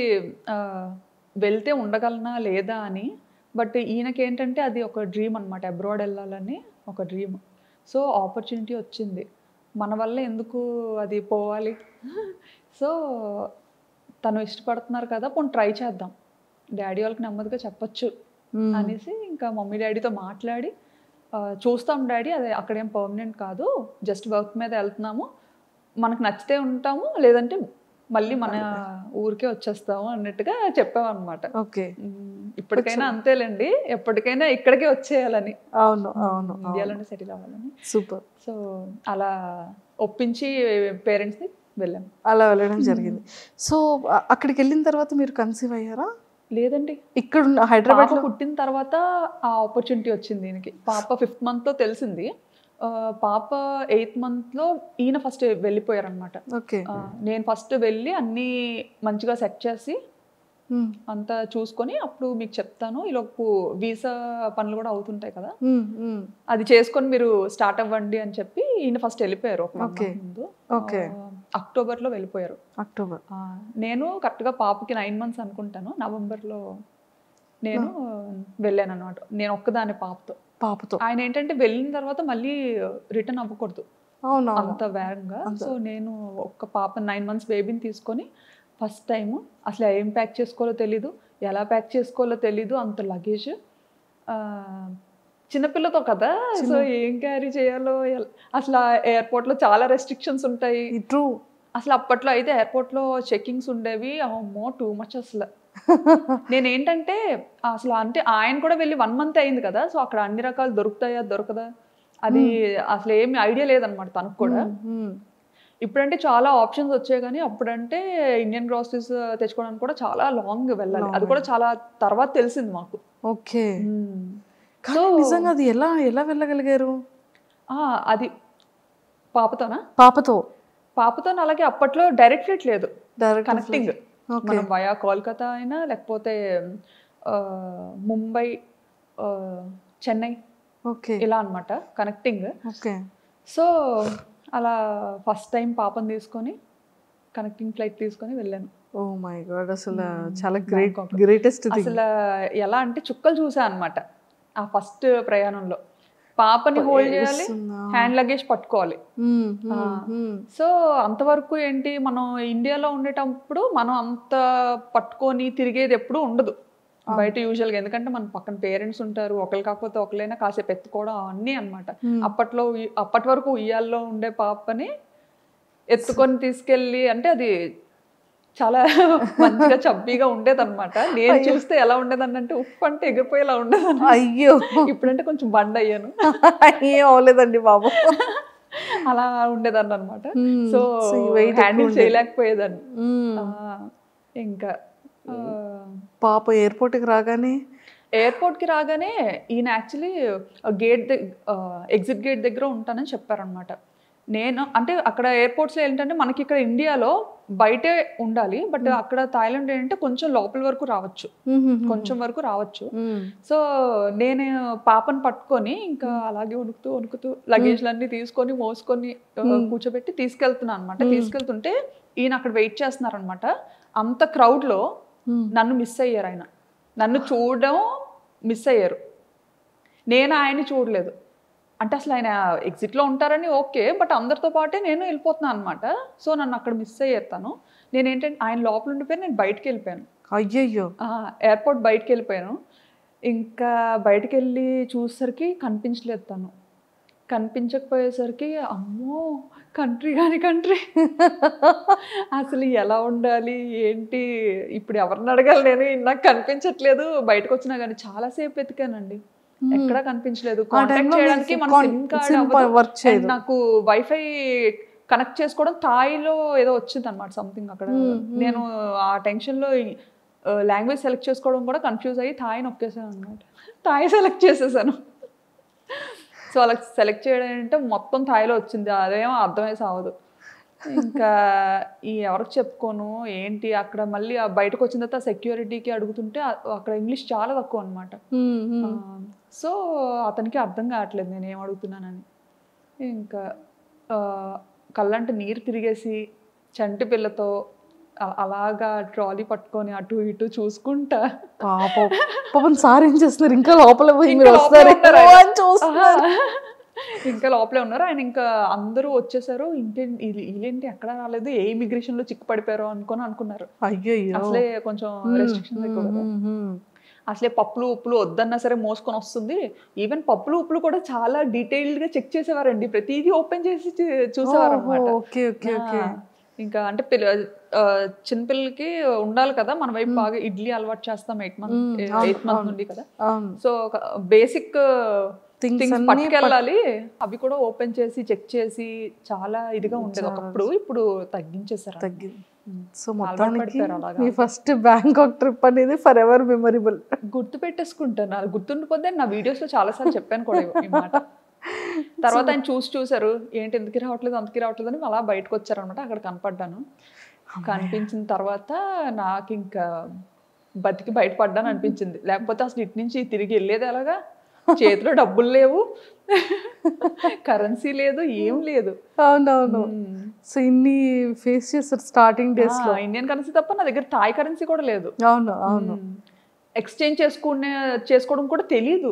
[SPEAKER 3] వెళ్తే ఉండగలనా లేదా అని. బట్ ఈయనకి ఏంటంటే అది ఒక డ్రీమ్ అనమాట, అబ్రాడ్ వెళ్ళాలని ఒక డ్రీమ్. సో ఆపర్చునిటీ వచ్చింది, మన వల్ల ఎందుకు అది పోవాలి. సో తను ఇష్టపడుతున్నారు కదా, పోనీ ట్రై చేద్దాం, డాడీ వాళ్ళకి నెమ్మదిగా చెప్పచ్చు అనేసి ఇంకా మమ్మీ డాడీతో మాట్లాడి చూస్తాం డాడీ, అదే అక్కడేం పర్మనెంట్ కాదు, జస్ట్ వర్క్ మీద వెళ్తున్నాము, మనకు నచ్చితే ఉంటాము లేదంటే మళ్ళీ మన ఊరికే వచ్చేస్తాము అన్నట్టుగా చెప్పామన్నమాట.
[SPEAKER 2] ఓకే.
[SPEAKER 3] ఇప్పటికైనా అంతేలేండి, ఎప్పటికైనా ఇక్కడికే వచ్చేయాలని.
[SPEAKER 2] అవును అవును,
[SPEAKER 3] ఇండియాలోనే సెటిల్ అవ్వాలని.
[SPEAKER 2] సూపర్.
[SPEAKER 3] సో అలా ఒప్పించి పేరెంట్స్ని వెళ్ళాం.
[SPEAKER 2] అలా వెళ్ళడం జరిగింది. సో అక్కడికి వెళ్ళిన తర్వాత మీరు కన్సీవ్ అయ్యారా?
[SPEAKER 3] లేదండి,
[SPEAKER 2] ఇక్కడ హైదరాబాద్లో
[SPEAKER 3] పుట్టిన తర్వాత ఆ ఆపర్చునిటీ వచ్చింది దీనికి. పాప 5th month-లో తెలిసింది, పాప 8th month-లో ఈయన ఫస్ట్ వెళ్ళిపోయారనమాట.
[SPEAKER 2] ఓకే.
[SPEAKER 3] నేను ఫస్ట్ వెళ్ళి అన్నీ మంచిగా సెట్ చేసి అంతా చూసుకొని అప్పుడు మీకు చెప్తాను, ఈలోపు వీసా పనులు కూడా అవుతుంటాయి కదా, అది చేసుకొని మీరు స్టార్ట్ అవ్వండి అని చెప్పి ఈయన ఫస్ట్ వెళ్ళిపోయారు. ముందు అక్టోబర్లో వెళ్ళిపోయారు.
[SPEAKER 2] అక్టోబర్.
[SPEAKER 3] నేను కరెక్ట్గా పాపకి 9 months అనుకుంటాను, నవంబర్లో నేను వెళ్ళాను అనమాట. నేను ఒక్కదాని పాపతో. ఆయన ఏంటంటే వెళ్ళిన తర్వాత మళ్ళీ రిటర్న్ అవ్వకూడదు అంత వేగంగా. సో నేను ఒక్క పాప 9 months బేబీని తీసుకొని ఫస్ట్ టైము అసలు ఏం ప్యాక్ చేసుకోవాలో తెలీదు, ఎలా ప్యాక్ చేసుకోవాలో తెలీదు, అంత లగేజ్, చిన్నపిల్లతో కదా, సో ఏం క్యారీ చేయాలో అసలు ఎయిర్పోర్ట్లో చాలా రెస్ట్రిక్షన్స్ ఉంటాయి.
[SPEAKER 2] ట్రూ.
[SPEAKER 3] అసలు అప్పట్లో అయితే ఎయిర్పోర్ట్లో చెకింగ్స్ ఉండేవి, అమ్మో టూ మచ్ అసలు. నేనేంటంటే అసలు అంటే ఆయన కూడా వెళ్ళి 1 month అయింది కదా, సో అక్కడ అన్ని రకాలు దొరకదా అది అసలు ఏమి ఐడియా లేదనమాట తనకు కూడా. ఇప్పుడంటే చాలా ఆప్షన్స్ వచ్చాయి, కానీ అప్పుడంటే ఇండియన్ గ్రాసరీస్ తెచ్చుకోవడానికి కూడా చాలా లాంగ్ వెళ్ళాలి, అది కూడా చాలా తర్వాత తెలిసింది మాకు.
[SPEAKER 2] ఓకే. నిజంగా అది ఎలా వెళ్ళగలిగారు?
[SPEAKER 3] అది పాపతో అలాగే అప్పట్లో డైరెక్ట్ ఫ్లైట్ లేదు, కనెక్టింగ్. మనం వయా కోల్కతా అయినా లేకపోతే ముంబై, చెన్నై ఇలా అనమాట కనెక్టింగ్.
[SPEAKER 2] ఓకే.
[SPEAKER 3] సో అలా ఫస్ట్ టైం పాపని తీసుకొని కనెక్టింగ్ ఫ్లైట్ తీసుకొని వెళ్ళాను.
[SPEAKER 2] ఓ మై గాడ్, అసలు చాలా గ్రేటెస్ట్ థింగ్.
[SPEAKER 3] అసలు ఎలా అంటే చుక్కలు చూసా అనమాట ఆ ఫస్ట్ ప్రయాణంలో. పాపని హోల్డ్ చేయాలి, హ్యాండ్ లగేజ్ పట్టుకోవాలి. సో అంతవరకు ఏంటి, మనం ఇండియాలో ఉండేటప్పుడు మనం అంత పట్టుకొని తిరిగేది ఎప్పుడు ఉండదు బయట యూజువల్గా. ఎందుకంటే మన పక్కన పేరెంట్స్ ఉంటారు, ఒకరు కాకపోతే ఒకరైనా కాసేపు ఎత్తుకోవడం అన్నీ అనమాట. అప్పటి వరకు ఉయ్యాల్లో ఉండే పాపని ఎత్తుకొని తీసుకెళ్ళి, అంటే అది చాలా మంచిగా చబ్బీగా ఉండేదన్నమాట. నేను చూస్తే ఎలా ఉండేదని అంటే ఉప్పు అంటే ఎగిరిపోయేలా ఉండేదని.
[SPEAKER 2] అయ్యో,
[SPEAKER 3] ఇప్పుడంటే కొంచెం బండ్ అయ్యాను.
[SPEAKER 2] ఏం అవ్వలేదండి బాబు.
[SPEAKER 3] అలా ఉండేదాన్ని అనమాట. సో హ్యాండిల్ చేయలేకపోయేదాన్ని. ఇంకా
[SPEAKER 2] పాప ఎయిర్పోర్ట్కి రాగానే
[SPEAKER 3] ఈయన యాక్చువల్లీ ఎగ్జిట్ గేట్ దగ్గర ఉంటానని చెప్పారనమాట. నేను అంటే అక్కడ ఎయిర్పోర్ట్స్లో ఏంటంటే మనకి ఇక్కడ ఇండియాలో బయటే ఉండాలి, బట్ అక్కడ థాయిలాండ్ ఏంటంటే కొంచెం లోపల వరకు రావచ్చు. సో నేను పాపను పట్టుకొని ఇంకా అలాగే వణుకుతూ లగేజ్లన్నీ తీసుకొని మోసుకొని కూర్చోబెట్టి తీసుకెళ్తున్నాను అనమాట. తీసుకెళ్తుంటే ఈయన అక్కడ వెయిట్ చేస్తున్నారనమాట. అంత క్రౌడ్లో నన్ను మిస్ అయ్యారు. ఆయన నన్ను చూడడం మిస్ అయ్యారు, నేను ఆయన్ని చూడలేదు. అంటే అసలు ఆయన ఎగ్జిట్లో ఉంటారని ఓకే, బట్ అందరితో పాటే నేను వెళ్ళిపోతున్నాను అనమాట. సో నన్ను అక్కడ మిస్ అయ్యేస్తాను. నేను ఏంటంటే ఆయన లోపల ఉండిపోయి నేను బయటకు వెళ్ళిపోయాను.
[SPEAKER 2] అయ్యయ్యో,
[SPEAKER 3] ఎయిర్పోర్ట్ బయటకు వెళ్ళిపోయాను. ఇంకా బయటకు వెళ్ళి చూసేసరికి కనిపించలేదు తను. కనిపించకపోయేసరికి అమ్మో కంట్రీ అసలు ఎలా ఉండాలి ఏంటి, ఇప్పుడు ఎవరిని అడగాలి, నేను నాకు కనిపించట్లేదు. బయటకు వచ్చినా కానీ చాలాసేపు వెతికానండి, ఎక్కడా కనిపించలేదు. కాంటాక్ట్ చేయడానికి మన సిమ్ కార్డ్, నాకు వైఫై కనెక్ట్ చేసుకోవడం థాయిలో ఏదో వచ్చింది అనమాట సంథింగ్ అక్కడ. నేను ఆ టెన్షన్లో లాంగ్వేజ్ సెలెక్ట్ చేసుకోవడం కూడా కన్ఫ్యూజ్ అయ్యి థాయ్ నొక్కేసాను అనమాట. థాయ్ సెలెక్ట్ చేసేసాను. సో అలా సెలెక్ట్ చేయడం అంటే మొత్తం థాయిలో వచ్చింది, అదేమో అర్థమై సావదు. ఇంకా ఎవరికి చెప్పుకోను ఏంటి. అక్కడ మళ్ళీ బయటకు వచ్చిన తర్వాత సెక్యూరిటీకి అడుగుతుంటే అక్కడ ఇంగ్లీష్ చాలా తక్కువ అనమాట. సో అతనికి అర్థం కావట్లేదు నేను ఏం అడుగుతున్నానని. ఇంకా కళ్ళంటే నీరు తిరిగేసి చంటి పిల్లతో అలాగా ట్రాలీ పట్టుకొని అటు ఇటు చూసుకుంటా.
[SPEAKER 2] పాపం సార్ ఏం చేస్తున్నారు, ఇంకా లోపల
[SPEAKER 3] ఇంకా లోపలే ఉన్నారు ఆయన. ఇంకా అందరూ వచ్చేసారు, వీళ్ళేంటి ఎక్కడ రాలేదు, ఏ ఇమిగ్రేషన్ లో చిక్కు పడిపోయారో అనుకున్నారు. అసలే కొంచెం రెస్ట్రిక్షన్స్ ఎక్కువ కదా. అసలే పప్పులు ఉప్పులు వద్దన్నా సరే మోసుకొని వస్తుంది. ఈవెన్ పప్పులు ఉప్పులు కూడా చాలా డీటెయిల్డ్ గా చెక్ చేసేవారండి, ప్రతిదీ ఓపెన్ చేసి చూసేవారు అనమాట. ఇంకా అంటే చిన్నపిల్లలకి ఉండాలి కదా మన వైపు, బాగా ఇడ్లీ అలవాటు చేస్తాం 8 months నుండి కదా. సో బేసిక్ థింగ్స్ పట్టుకెళ్ళాలి, అవి కూడా ఓపెన్ చేసి చెక్ చేసి చాలా ఇదిగా ఉండేది ఒకప్పుడు. ఇప్పుడు తగ్గించేసారు.
[SPEAKER 2] సో మొత్తానికి మీ ఫస్ట్ బ్యాంకాక్ ట్రిప్ అనేది ఫర్ ఎవర్ మెమరబుల్.
[SPEAKER 3] గుర్తు పెట్టేసుకుంటాను, అది గుర్తుండిపోతే నా వీడియోస్ లో చాలా సార్లు చెప్పాను కూడా ఈ మాట. తర్వాత ఆయన చూసారు, ఏంటి ఎందుకు రావట్లేదు అని అలా బయటకు వచ్చారనమాట. అక్కడ కనపడ్డాను. కనిపించిన తర్వాత నాకు ఇంకా బతికి బయటపడ్డాను అనిపించింది. లేకపోతే అసలు ఇటు నుంచి తిరిగి వెళ్ళేది ఎలాగా, చేతిలో డబ్బులు లేవు, కరెన్సీ లేదు, ఏం లేదు.
[SPEAKER 2] అవునవును. సో ఇన్ని ఫేస్ చేస్తారు స్టార్టింగ్ డేస్ లో.
[SPEAKER 3] ఇండియన్ కరెన్సీ తప్ప నా దగ్గర థాయ్ కరెన్సీ కూడా లేదు.
[SPEAKER 2] అవును.
[SPEAKER 3] ఎక్స్చేంజ్ చేసుకోవడం కూడా తెలీదు.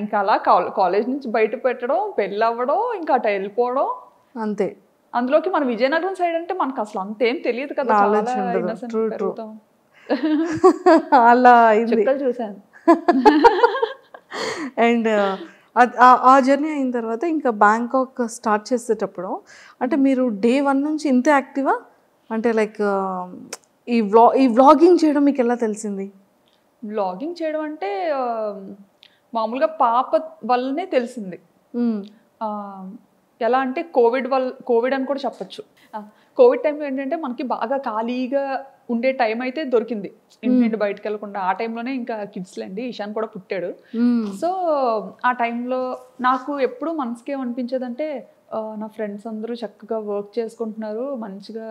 [SPEAKER 3] ఇంకా అలా కాలేజ్ నుంచి బయట పెట్టడం, పెళ్ళి అవ్వడం, ఇంకా అటు వెళ్ళిపోవడం అంతే. అందులోకి మన విజయనగరం సైడ్ అంటే మనకు అసలు అంతేం తెలియదు కదా,
[SPEAKER 2] అలా
[SPEAKER 3] చూసాను.
[SPEAKER 2] అండ్ ఆ జర్నీ అయిన తర్వాత ఇంకా బ్యాంకాక్ స్టార్ట్ చేసేటప్పుడు అంటే మీరు డే 1 నుంచి ఇంత యాక్టివా? అంటే లైక్ ఈ వ్లాగింగ్ చేయడం మీకు ఎలా తెలిసింది?
[SPEAKER 3] వ్లాగింగ్ చేయడం అంటే మామూలుగా పాప వల్లనే తెలిసింది. ఎలా అంటే కోవిడ్ అని కూడా చెప్పచ్చు. కోవిడ్ టైంలో ఏంటంటే మనకి బాగా ఖాళీగా ఉండే టైం అయితే దొరికింది, ఇంటి బయటకు వెళ్ళకుండా. ఆ టైంలోనే ఇంకా కిడ్స్లేండి, ఇషాన్ కూడా పుట్టాడు. సో ఆ టైంలో నాకు ఎప్పుడు మనసుకి ఏమనిపించేదంటే, నా ఫ్రెండ్స్ అందరూ చక్కగా వర్క్ చేసుకుంటున్నారు మంచిగా,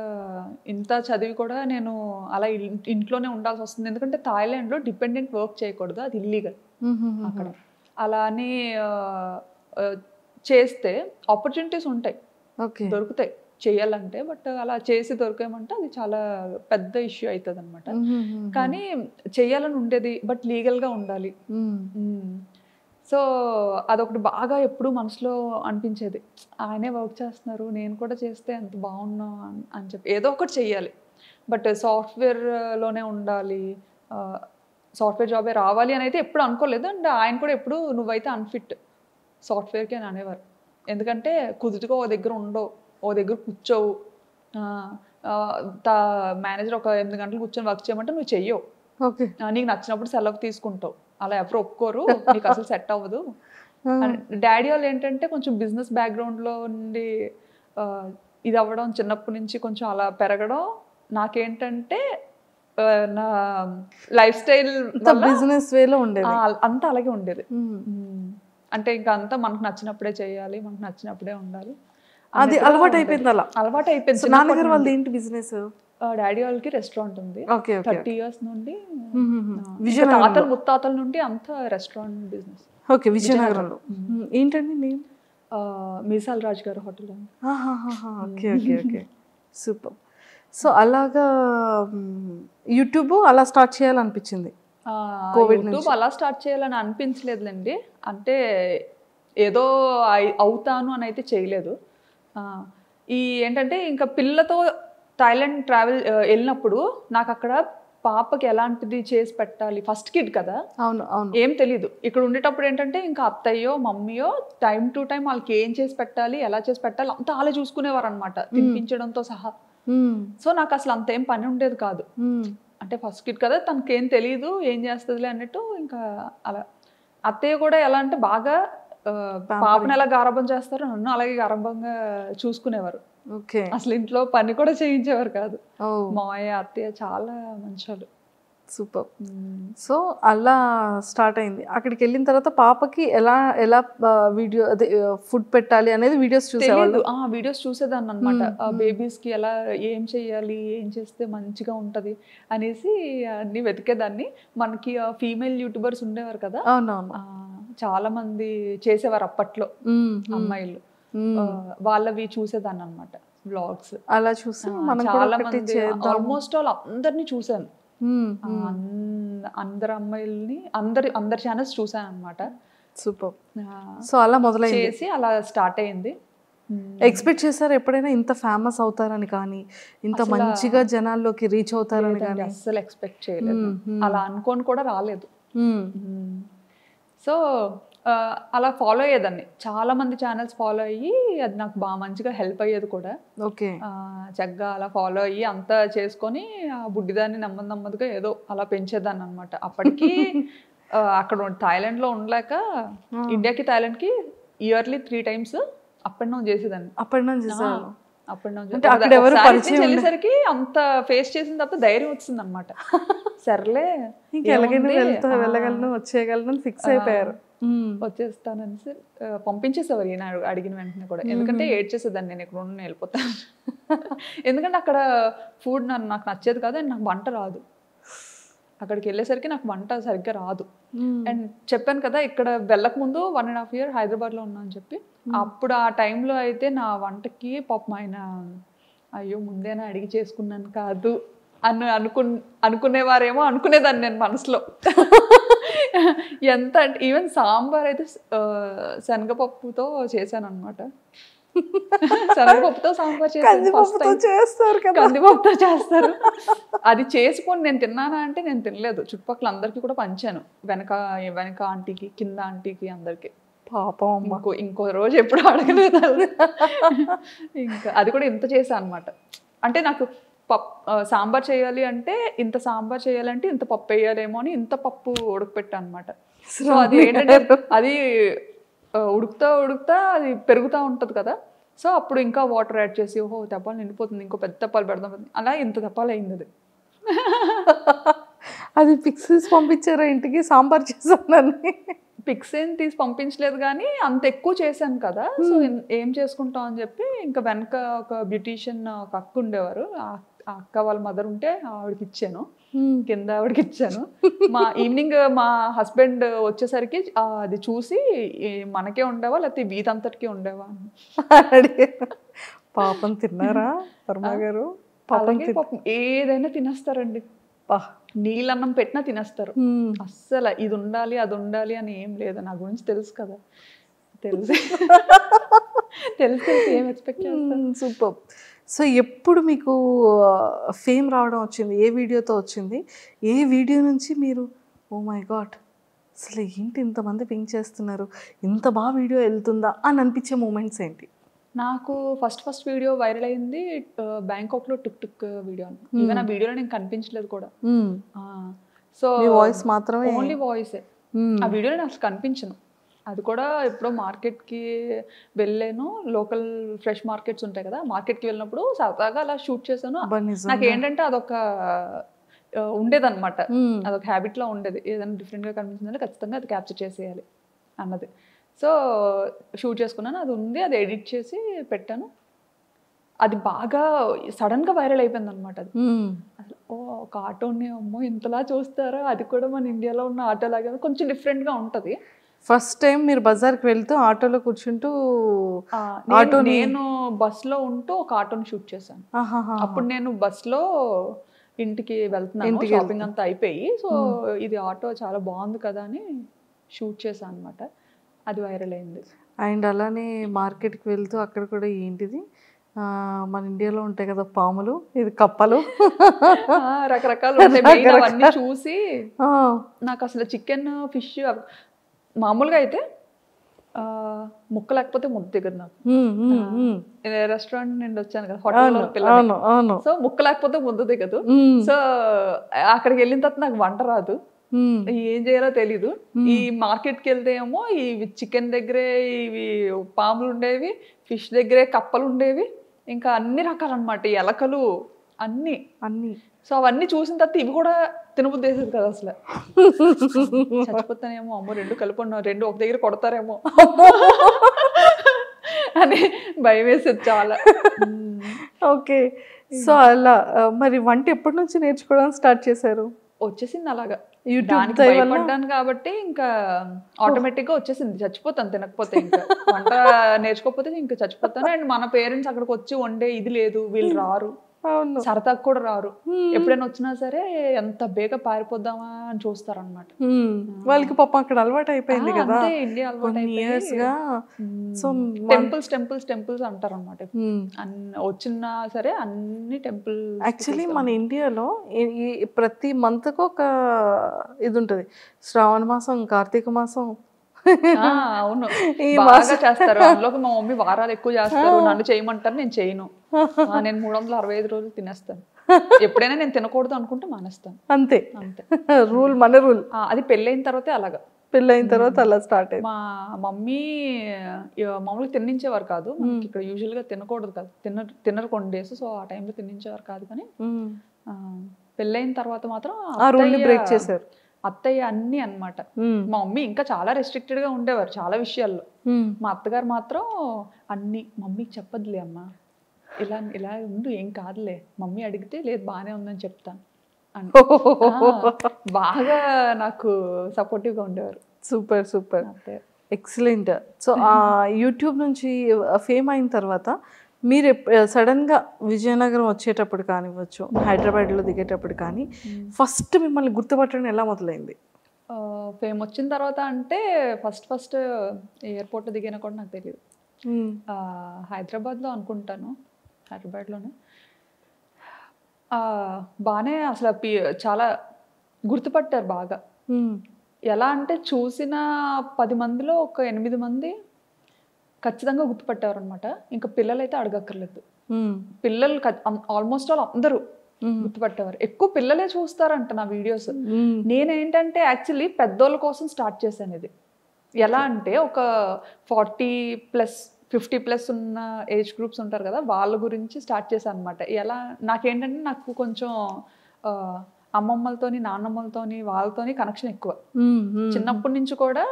[SPEAKER 3] ఇంత చదివి కూడా నేను అలా ఇంట్లోనే ఉండాల్సి వస్తుంది. ఎందుకంటే థాయిలాండ్లో డిపెండెంట్ వర్క్ చేయకూడదు, అది ఇల్లీగల్ అక్కడ. అలా అని చేస్తే ఆపర్చునిటీస్ ఉంటాయి,
[SPEAKER 2] ఓకే
[SPEAKER 3] దొరుకుతాయి చేయాలంటే. బట్ అలా చేసి దొరికేమంటే అది చాలా పెద్ద ఇష్యూ అవుతుంది అనమాట. కానీ చేయాలని ఉండేది, బట్ లీగల్గా ఉండాలి. సో అదొకటి బాగా ఎప్పుడు మనసులో అనిపించేది, ఆయనే వర్క్ చేస్తున్నారు, నేను కూడా చేస్తే ఎంత బాగున్నా అని చెప్పి ఏదో ఒకటి చెయ్యాలి. బట్ సాఫ్ట్వేర్లోనే ఉండాలి, సాఫ్ట్వేర్ జాబే రావాలి అని అయితే ఎప్పుడు అనుకోలేదు. అండ్ ఆయన కూడా ఎప్పుడు నువ్వైతే అన్ఫిట్ సాఫ్ట్వేర్కి అని అనేవారు. ఎందుకంటే కుదుటిగా ఓ దగ్గర ఉండవు, ఓ దగ్గర కూర్చోవు, మేనేజర్ ఒక 8 గంటలు కూర్చొని వర్క్ చేయమంటే నువ్వు చెయ్యవు,
[SPEAKER 2] ఓకే
[SPEAKER 3] నీకు నచ్చినప్పుడు సెలవు తీసుకుంటావు, అలా ఎవరు ఒప్పుకోరు, నీకు అసలు సెట్ అవ్వదు. డాడీ వాళ్ళు ఏంటంటే కొంచెం బిజినెస్ బ్యాక్గ్రౌండ్లో నుండి ఇది అవ్వడం, చిన్నప్పటి నుంచి కొంచెం అలా పెరగడం, నాకేంటంటే నా లైఫ్ స్టైల్
[SPEAKER 2] బిజినెస్ వేలో ఉండేది,
[SPEAKER 3] అంతా అలాగే ఉండేది. అంటే ఇంకా అంతా మనకు నచ్చినప్పుడే చేయాలి, మనకు నచ్చినప్పుడే ఉండాలి,
[SPEAKER 2] అది అలవాటు అయిపోయింది. అలా
[SPEAKER 3] అలవాటు అయిపోయింది.
[SPEAKER 2] నాన్నగారు వాళ్ళు ఏంటి బిజినెస్?
[SPEAKER 3] డాడీ వాళ్ళకి రెస్టారెంట్ ఉంది, 30 years నుండి, తాతల ముత్తాతల నుండి అంతా రెస్టారెంట్ బిజినెస్.
[SPEAKER 2] ఓకే, విజయనగరంలో. ఏంటండి నేమ్?
[SPEAKER 3] మీసాల్ రాజ్ గారు hotel.
[SPEAKER 2] Okay okay okay, super. So అలాగా యూట్యూబ్ అలా స్టార్ట్ చేయాలనిపించింది?
[SPEAKER 3] యూట్యూబ్ అలా స్టార్ట్ చేయాలని అనిపించలేదులేండి, అంటే ఏదో అవుతాను అని అయితే చేయలేదు. ఈ ఏంటంటే ఇంకా పిల్లతో థాయిలాండ్ ట్రావెల్ వెళ్ళినప్పుడు నాకు అక్కడ పాపకి ఎలాంటిది చేసి పెట్టాలి, ఫస్ట్ కిడ్ కదా,
[SPEAKER 2] అవును అవును,
[SPEAKER 3] ఏం తెలీదు. ఇక్కడ ఉండేటప్పుడు ఏంటంటే ఇంకా అత్తయ్యో మమ్మీయో టైం టు టైం వాళ్ళకి ఏం చేసి పెట్టాలి, ఎలా చేసి పెట్టాలి అంతా అలా చూసుకునేవారు అనమాట, తినిపించడంతో సహా. సో నాకు అసలు అంత ఏం పని ఉండేది కాదు, అంటే ఫస్ట్ కిడ్ కదా, తనకేం తెలియదు, ఏం చేస్తుందిలే అన్నట్టు. ఇంకా అలా అత్తయ్య కూడా ఎలా అంటే బాగా పాపను ఎలా గారాబం చేస్తారో నన్ను అలాగే గారాబంగా చూసుకునేవారు.
[SPEAKER 2] ఓకే,
[SPEAKER 3] అసలు ఇంట్లో పని కూడా చేయించేవారు కాదు. మావయ్య అత్తయ్య చాలా మంచోళ్ళు.
[SPEAKER 2] సూపర్. సో అలా స్టార్ట్ అయింది. అక్కడికి వెళ్ళిన తర్వాత పాపకి ఎలా ఎలా వీడియో అదే ఫుడ్ పెట్టాలి అనేది వీడియోస్ చూసేవాళ్ళు?
[SPEAKER 3] వీడియోస్ చూసేదాన్ని అనమాట. బేబీస్కి ఎలా ఏం చేయాలి, ఏం చేస్తే మంచిగా ఉంటుంది అనేసి అన్ని వెతికేదాన్ని. మనకి ఫీమేల్ యూట్యూబర్స్ ఉండేవారు కదా,
[SPEAKER 2] అవునవును,
[SPEAKER 3] చాలా మంది చేసేవారు అప్పట్లో అమ్మాయిలు, వాళ్ళవి చూసేదాన్ని అనమాట వ్లాగ్స్.
[SPEAKER 2] అలా చూసి
[SPEAKER 3] చాలా మంది ఆల్మోస్ట్ ఆల్ అందరినీ చూసాను, అందరు అమ్మాయిల్ని అందరి ఛానల్స్ చూసాను అనమాట.
[SPEAKER 2] సూపర్. సో అలా మొదలైంది,
[SPEAKER 3] చేసి అలా స్టార్ట్ అయింది.
[SPEAKER 2] ఎక్స్పెక్ట్ చేశారు ఎప్పుడైనా ఇంత ఫేమస్ అవుతారని కానీ, ఇంత మంచిగా జనాల్లోకి రీచ్ అవుతారని కానీ?
[SPEAKER 3] అస్సలు ఎక్స్పెక్ట్ చేయలేదు, అలా అనుకోని కూడా రాలేదు. సో అలా ఫాలో అయ్యేదాన్ని, చాలా మంది ఛానల్స్ ఫాలో అయ్యి అది నాకు బాగా మంచిగా హెల్ప్ అయ్యేది కూడా.
[SPEAKER 2] ఓకే,
[SPEAKER 3] చక్కగా అలా ఫాలో అయ్యి అంతా చేసుకొని ఆ బుడ్డిదాన్ని నెమ్మదిగా ఏదో అలా పెంచేదాన్ని అనమాట. అప్పటికి అక్కడ థాయిలాండ్లో ఉండలేక ఇండియాకి థాయిలాండ్కి yearly 3 times up and down చేసేదాన్ని.
[SPEAKER 2] అప్ అండ్ డౌన్ చేసేదాన్ని.
[SPEAKER 3] అప్ అండ్ డౌన్ వెళ్ళేసరికి అంత ఫేస్ చేసిన తప్ప ధైర్యం వచ్చింది అనమాట. సర్లే
[SPEAKER 2] వెళ్ళగలను వచ్చేయగలను ఫిక్స్ అయిపోయారు.
[SPEAKER 3] వచ్చేస్తానని పంపించేసేవారు ఈయన అడిగిన వెంటనే కూడా. ఎందుకంటే ఏడ్చేసేదాన్ని, నేను ఇక్కడ ఉండి వెళ్ళిపోతాను. ఎందుకంటే అక్కడ ఫుడ్ నాకు నచ్చేది కాదు, అండ్ నాకు వంట రాదు. అక్కడికి వెళ్ళేసరికి నాకు వంట సరిగ్గా రాదు. అండ్ చెప్పాను కదా ఇక్కడ వెళ్ళక ముందు 1.5 years హైదరాబాద్లో ఉన్నా అని చెప్పి. అప్పుడు ఆ టైంలో అయితే నా వంటకి పాపం ఆయన అయ్యో ముందేనా అడిగి చేసుకున్నాను కాదు అనుకునేవారేమో అనుకునేదాన్ని నేను మనసులో. ఎంత అంటే ఈవెన్ సాంబార్ అయితే శనగపప్పుతో చేశాను అనమాట. శనగపప్పుతో సాంబార్ చేస్తారు, కందిపప్పుతో చేస్తారు. అది చేసుకొని నేను తిన్నానా అంటే నేను తినలేదు, చుట్టుపక్కల అందరికి కూడా పంచాను, వెనక ఆంటీకి కింద ఆంటీకి అందరికి.
[SPEAKER 2] పాపం
[SPEAKER 3] ఇంకో రోజు ఎప్పుడు అడగలేదు. ఇంకా అది కూడా ఇంత చేశాను అనమాట. అంటే నాకు సాంబార్ చేయాలి అంటే ఇంత సాంబార్ చేయాలంటే ఇంత పప్పు వేయాలేమో అని ఇంత పప్పు ఉడకపెట్టా అనమాట. సో అది ఏంటంటే అది ఉడుకుతా అది పెరుగుతూ ఉంటుంది కదా, సో అప్పుడు ఇంకా వాటర్ యాడ్ చేసి ఓహో తెప్పాలు నిండిపోతుంది, ఇంకో పెద్ద తెప్పాలు పెడదాం, అలా ఇంత తెప్పాలు అయింది. అది
[SPEAKER 2] అది పిక్స్ పంపించారా ఇంటికి సాంబార్ చేశానని?
[SPEAKER 3] పిక్స్ ఏం తీసి పంపించలేదు కానీ అంత ఎక్కువ చేశాను కదా, సో ఏం చేసుకుంటాం అని చెప్పి ఇంకా వెనక ఒక బ్యూటీషియన్ ఒక అక్క ఉండేవారు, అక్క వాళ్ళ మదర్ ఉంటే ఆవిడకి ఇచ్చాను, కింద ఆవిడకి ఇచ్చాను. ఈవినింగ్ మా హస్బెండ్ వచ్చేసరికి అది చూసి మనకే ఉండేవా లేకపోతే వీధంతటికి ఉండేవా
[SPEAKER 2] పాపం తిన్నారా వర్మ గారు?
[SPEAKER 3] అలాగే పాపం ఏదైనా తినేస్తారండి, నీళ్ళన్నం పెట్టినా తినేస్తారు. అస్సలు ఇది ఉండాలి అది ఉండాలి అని ఏం లేదు. నా గురించి తెలుసు కదా, తెలుసు ఏం ఎక్స్పెక్ట్ చేస్తాను.
[SPEAKER 2] సూపర్. సో ఎప్పుడు మీకు ఫేమ్ రావడం వచ్చింది? ఏ వీడియోతో వచ్చింది? ఏ వీడియో నుంచి మీరు ఓ మై గాడ్ అసలు ఏంటి ఇంతమంది పింక్ చేస్తున్నారు, ఇంత బాగా వీడియో వెళ్తుందా అని అనిపించే మూమెంట్స్ ఏంటి?
[SPEAKER 3] నాకు ఫస్ట్ వీడియో వైరల్ అయింది బ్యాంకాక్లో టుక్ వీడియో. ఈవెన్ ఆ వీడియోలో నేను కనిపించలేదు కూడా. సో
[SPEAKER 2] వాయిస్ మాత్రమే,
[SPEAKER 3] ఓన్లీ వాయిసే. ఆ వీడియోలో నేను అసలు కనిపించను. అది కూడా ఎప్పుడో మార్కెట్కి వెళ్ళాను, లోకల్ ఫ్రెష్ మార్కెట్స్ ఉంటాయి కదా, మార్కెట్కి వెళ్ళినప్పుడు సరదాగా అలా షూట్ చేశాను. నాకు ఏంటంటే అదొక ఉండేదన్నమాట, అదొక హ్యాబిట్లో ఉండేది. ఏదైనా డిఫరెంట్గా కనిపించిందంటే ఖచ్చితంగా అది క్యాప్చర్ చేసేయాలి అన్నది. సో షూట్ చేసుకున్నాను, అది ఉంది, అది ఎడిట్ చేసి పెట్టాను. అది బాగా సడన్గా వైరల్ అయిపోయింది అనమాట. అది అసలు ఒక ఆటోని అమ్మో ఇంతలా చూస్తారా, అది కూడా మన ఇండియాలో ఉన్న ఆటో లాగా కొంచెం డిఫరెంట్గా ఉంటుంది.
[SPEAKER 2] ఫస్ట్ టైం మీరు బజార్కి వెళ్తూ ఆటోలో కూర్చుంటూ
[SPEAKER 3] నేను బస్లో ఉంటూ ఒక ఆటోని షూట్ చేశాను. అప్పుడు నేను బస్లో ఇంటికి వెళ్తున్నాను, షాపింగ్ అంతా అయిపోయి. సో ఇది ఆటో చాలా బాగుంది కదా అని షూట్ చేశాను అనమాట. అది వైరల్ అయింది.
[SPEAKER 2] అండ్ అలానే మార్కెట్కి వెళ్తూ అక్కడ కూడా ఏంటిది మన ఇండియాలో ఉంటాయి కదా పాములు, ఇది కప్పలు,
[SPEAKER 3] రకరకాలు ఉంటాయి. అవన్నీ చూసి నాకు అసలు చికెన్ ఫిష్ మామూలుగా అయితే ముక్క లేకపోతే ముద్ద దిగదు నాకు. రెస్టారెంట్ నుండి వచ్చాను కదా, హోటల్లో పిల్లలు, సో ముక్క లేకపోతే ముద్ద దిగదు. సో అక్కడికి వెళ్ళిన తర్వాత నాకు వంట రాదు, ఏం చేయాలో తెలీదు. ఈ మార్కెట్కి వెళ్తే ఏమో ఈ చికెన్ దగ్గరే ఇవి పాములు ఉండేవి, ఫిష్ దగ్గరే కప్పలు ఉండేవి, ఇంకా అన్ని రకాలన్నమాట, ఎలకలు అన్ని. సో అవన్నీ చూసిన తర్వాత ఇవి కూడా తినబుద్ధి వేసేది కదా అసలు. చచ్చిపోతానేమో, అమ్మో రెండు కలిపి ఉన్నావు, రెండు ఒక దగ్గర కొడతారేమో అని భయం వేసేది చాలా.
[SPEAKER 2] ఓకే. సో అలా మరి వంట ఎప్పటి నుంచి నేర్చుకోవడానికి స్టార్ట్ చేశారు?
[SPEAKER 3] వచ్చేసింది అలాగా, యూట్యూబ్ భయపడ్డాను కాబట్టి ఇంకా ఆటోమేటిక్గా వచ్చేసింది. చచ్చిపోతాను తినకపోతే, ఇంకా వంట నేర్చుకోకపోతే ఇంకా చచ్చిపోతాను. అండ్ మన పేరెంట్స్ అక్కడికి వచ్చి వండే ఇది లేదు, వీళ్ళు రారు, సరదాకు కూడా రారు. ఎప్పుడైనా వచ్చినా సరే ఎంత బేగా పారిపోద్దామా అని చూస్తారనమాట.
[SPEAKER 2] వాళ్ళకి పాపం అక్కడ అలవాటు అయిపోయింది కదా,
[SPEAKER 3] ఇండియా అలవాటు
[SPEAKER 2] ఇయర్స్ గా. సో
[SPEAKER 3] టెంపుల్స్ అంటారు అనమాట. వచ్చినా సరే అన్ని టెంపుల్.
[SPEAKER 2] యాక్చువల్లీ మన ఇండియాలో ప్రతి మంత్ కు ఒక ఇది ఉంటది, శ్రావణ మాసం, కార్తీక మాసం.
[SPEAKER 3] అవును, బాగా చేస్తారు. అందులోకి మా మమ్మీ వారాలు ఎక్కువ చేస్తారు, నన్ను చేయమంటారు, నేను చేయను. నేను 365 రోజులు తినేస్తాను. ఎప్పుడైనా నేను తినకూడదు అనుకుంటే మానేస్తాను, అంతే.
[SPEAKER 2] రూల్, మన రూల్.
[SPEAKER 3] అది పెళ్ళైన తర్వాతే అలాగా,
[SPEAKER 2] పెళ్ళైన తర్వాత అలా స్టార్ట్ అయ్యింది.
[SPEAKER 3] మా మమ్మీ మామూలుగా తిన్నించేవారు కాదు, మనకి ఇక్కడ యూజువల్గా తినకూడదు కాదు, తినరు కొన్ని డేస్. సో ఆ టైంలో తిన్నించేవారు కాదు. కానీ పెళ్ళైన తర్వాత మాత్రం
[SPEAKER 2] బ్రేక్ చేశారు
[SPEAKER 3] అత్తయ్య అన్ని అన్నమాట. మా మమ్మీ ఇంకా చాలా రెస్ట్రిక్టెడ్ గా ఉండేవారు చాలా విషయాల్లో. మా అత్తగారు మాత్రం అన్ని, మమ్మీకి చెప్పదులే అమ్మా, ఇలా ఇలా ఉండు, ఏం కాదులే, మమ్మీ అడిగితే లేదు బాగానే ఉందని చెప్తాను అని బాగా నాకు సపోర్టివ్ గా ఉండేవారు.
[SPEAKER 2] Super super, excellent. సో ఆ యూట్యూబ్ నుంచి ఫేమ్ అయిన తర్వాత మీరు సడన్గా విజయనగరం వచ్చేటప్పుడు కానివ్వచ్చు, హైదరాబాద్లో దిగేటప్పుడు కానీ ఫస్ట్ మిమ్మల్ని గుర్తుపట్టడం ఎలా మొదలైంది?
[SPEAKER 3] ఫేమ్ వచ్చిన తర్వాత అంటే ఫస్ట్ ఎయిర్పోర్ట్లో దిగినా కూడా నాకు తెలియదు. హైదరాబాద్లో అనుకుంటాను, హైదరాబాద్లోనే బాగానే అసలు చాలా గుర్తుపట్టారు బాగా. ఎలా అంటే చూసిన 10 మందిలో ఒక 8 మంది ఖచ్చితంగా గుర్తుపట్టారు అనమాట. ఇంకా పిల్లలు అయితే అడగక్కర్లేదు, పిల్లలు ఆల్మోస్ట్ ఆల్ అందరూ గుర్తుపట్టేవారు. ఎక్కువ పిల్లలే చూస్తారంట నా వీడియోస్. నేనేంటంటే యాక్చువల్లీ పెద్దోళ్ళ కోసం స్టార్ట్ చేశాను ఇది. ఎలా అంటే ఒక 40+ 50+ ఉన్న ఏజ్ గ్రూప్స్ ఉంటారు కదా, వాళ్ళ గురించి స్టార్ట్ చేశాను అనమాట. ఎలా నాకేంటంటే నాకు కొంచెం అమ్మమ్మలతోని, నాన్నమ్మలతోని, వాళ్ళతోని కనెక్షన్ ఎక్కువ. చిన్నప్పటి నుంచి కూడా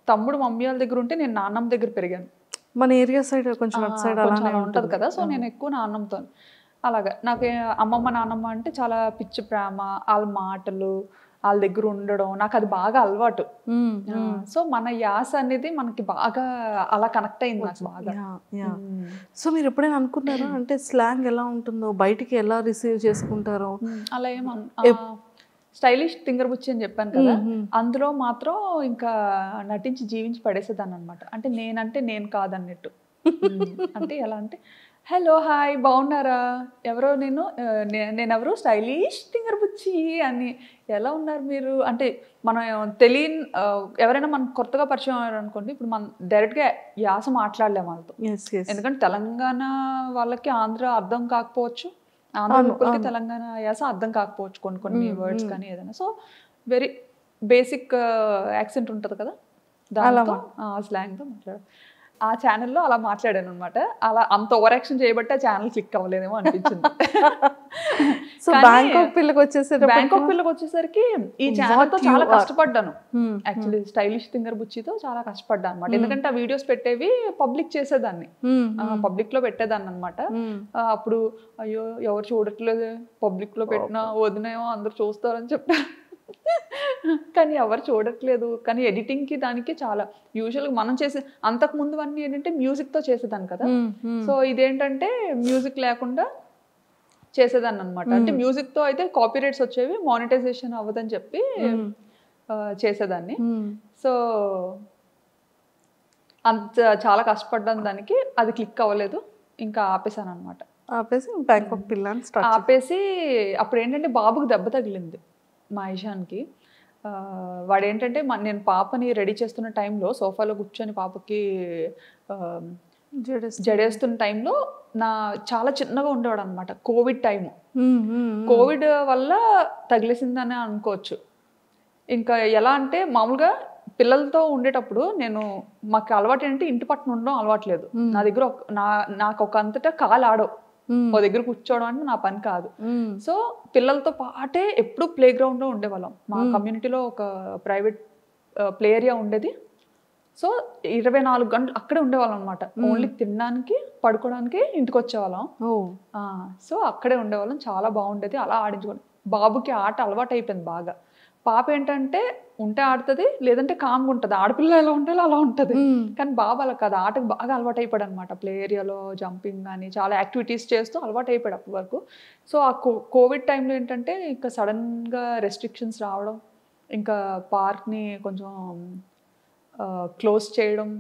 [SPEAKER 3] తమ్ముడు మమ్మీ వాళ్ళ దగ్గర ఉంటే నేను నాన్నమ్మ దగ్గర పెరిగాను.
[SPEAKER 2] మన ఏరియా సైడ్ కొంచెం అలా
[SPEAKER 3] ఉంటుంది కదా, సో నేను ఎక్కువ నాన్నమ్మతో. అలాగా నాకు అమ్మమ్మ నాన్నమ్మ అంటే చాలా పిచ్చి ప్రేమ, వాళ్ళ మాటలు, వాళ్ళ దగ్గర ఉండడం నాకు అది బాగా అలవాటు. సో మన యాస అనేది మనకి బాగా అలా కనెక్ట్ అయింది నాకు బాగా.
[SPEAKER 2] సో మీరు ఎప్పుడైనా అనుకున్నారా అంటే స్లాంగ్ ఎలా ఉంటుందో, బయటికి ఎలా రిసీవ్ చేసుకుంటారో?
[SPEAKER 3] అలా స్టైలిష్ తింగర్ బుచ్చి అని చెప్పాను కదా, అందులో మాత్రం ఇంకా నటించి జీవించి పడేసేదాన్ని అనమాట. అంటే నేనంటే నేను కాదన్నట్టు. అంటే ఎలా అంటే, హలో హాయ్ బాగున్నారా, ఎవరో నేనెవరో స్టైలిష్ తింగర్ బుచ్చి అని, ఎలా ఉన్నారు మీరు అంటే మనం తెలియని ఎవరైనా మనకు కొత్తగా పరిచయం అయ్యారు అనుకోండి, ఇప్పుడు మనం డైరెక్ట్గా యాస మాట్లాడలేము వాళ్ళతో. ఎందుకంటే తెలంగాణ వాళ్ళకి ఆంధ్ర అర్థం కాకపోవచ్చు, ఆంధ్ర పీపుల్కి తెలంగాణ యాస అర్థం కాకపోవచ్చు కొన్ని వర్డ్స్ కానీ ఏదైనా. సో వెరీ బేసిక్ యాక్సెంట్ ఉంటుంది కదా, దాంతో స్లాంగ్తో మాట్లాడారు. ఆ ఛానల్లో అలా మాట్లాడాను అనమాట. అలా అంత ఓవర్ యాక్షన్ చేయబట్టి ఆ ఛానల్ క్లిక్ అవ్వలేదేమో అనిపించింది.
[SPEAKER 2] సో బ్యాంకాక్ పిల్లకి
[SPEAKER 3] వచ్చేసరికి ఈ ఛానల్తో చాలా కష్టపడ్డాను. యాక్చువల్లీ స్టైలిష్ తింగర్ బుచ్చితో చాలా కష్టపడ్డాను అనమాట. ఎందుకంటే ఆ వీడియోస్ పెట్టేవి పబ్లిక్ చేసేదాన్ని, పబ్లిక్ లో పెట్టేదాన్ని అనమాట. అప్పుడు అయ్యో ఎవరు చూడట్లేదు, పబ్లిక్ లో పెట్టినా వదినేమో అందరు చూస్తారని చెప్పారు. కానీ ఎవరు చూడట్లేదు. కానీ ఎడిటింగ్ కి దానికి చాలా యూజువల్గా మనం చేసే అంతకు ముందు అన్నీ ఏంటంటే మ్యూజిక్ తో చేసేదాన్ని కదా. సో ఇదేంటంటే మ్యూజిక్ లేకుండా చేసేదాన్ని అనమాట. అంటే మ్యూజిక్ తో అయితే కాపీరైట్స్ వచ్చేవి, మానిటైజేషన్ అవ్వదని చెప్పి చేసేదాన్ని. సో అంత చాలా కష్టపడ్డాను దానికి, అది క్లిక్ అవ్వలేదు, ఇంకా ఆపేసాను అనమాట. ఆపేసి అప్పుడు ఏంటంటే బాబుకి దెబ్బ తగిలింది మా ఇషాన్కి. వాడు ఏంటంటే నేను పాపని రెడీ చేస్తున్న టైంలో సోఫాలో కూర్చొని పాపకి జడేస్తున్న టైంలో చాలా చిన్నగా ఉండేవాడు అనమాట. కోవిడ్ టైము, కోవిడ్ వల్ల తగిలేసిందని అనుకోవచ్చు. ఇంకా ఎలా అంటే మామూలుగా పిల్లలతో ఉండేటప్పుడు మాకు అలవాటు ఏంటంటే ఇంటి పట్టున ఉండడం అలవాట్లేదు. నా దగ్గర నాకు ఒక అంతటా కాలు ఆడవు, ఓ దగ్గర కూర్చోవడం అంటే నా పని కాదు. సో పిల్లలతో పాటే ఎప్పుడు ప్లే గ్రౌండ్ లో ఉండేవాళ్ళం. మా కమ్యూనిటీలో ఒక ప్రైవేట్ ప్లే ఏరియా ఉండేది. సో 24 గంటలు అక్కడే ఉండేవాళ్ళం అనమాట. ఓన్లీ తినడానికి పడుకోవడానికి ఇంటికి వచ్చేవాళ్ళం. సో అక్కడే ఉండేవాళ్ళం, చాలా బాగుండేది. అలా ఆడించుకోండి. బాబుకి ఆట అలవాటు అయిపోయింది బాగా. పాప ఏంటంటే ఉంటే ఆడుతుంది, లేదంటే కామ్గా ఉంటుంది. ఆడపిల్ల ఎలా ఉండాలో అలా ఉంటుంది. కానీ బాబు అలా కాదు, ఆటకు బాగా అలవాటు అయిపోయాడు అనమాట. ప్లే ఏరియాలో జంపింగ్ కానీ చాలా యాక్టివిటీస్ చేస్తూ అలవాటు అయిపోయాడు అప్పటి వరకు. సో ఆ కోవిడ్ టైంలో ఏంటంటే ఇంకా సడన్గా రెస్ట్రిక్షన్స్ రావడం, ఇంకా పార్క్ని కొంచెం క్లోజ్ చేయడం,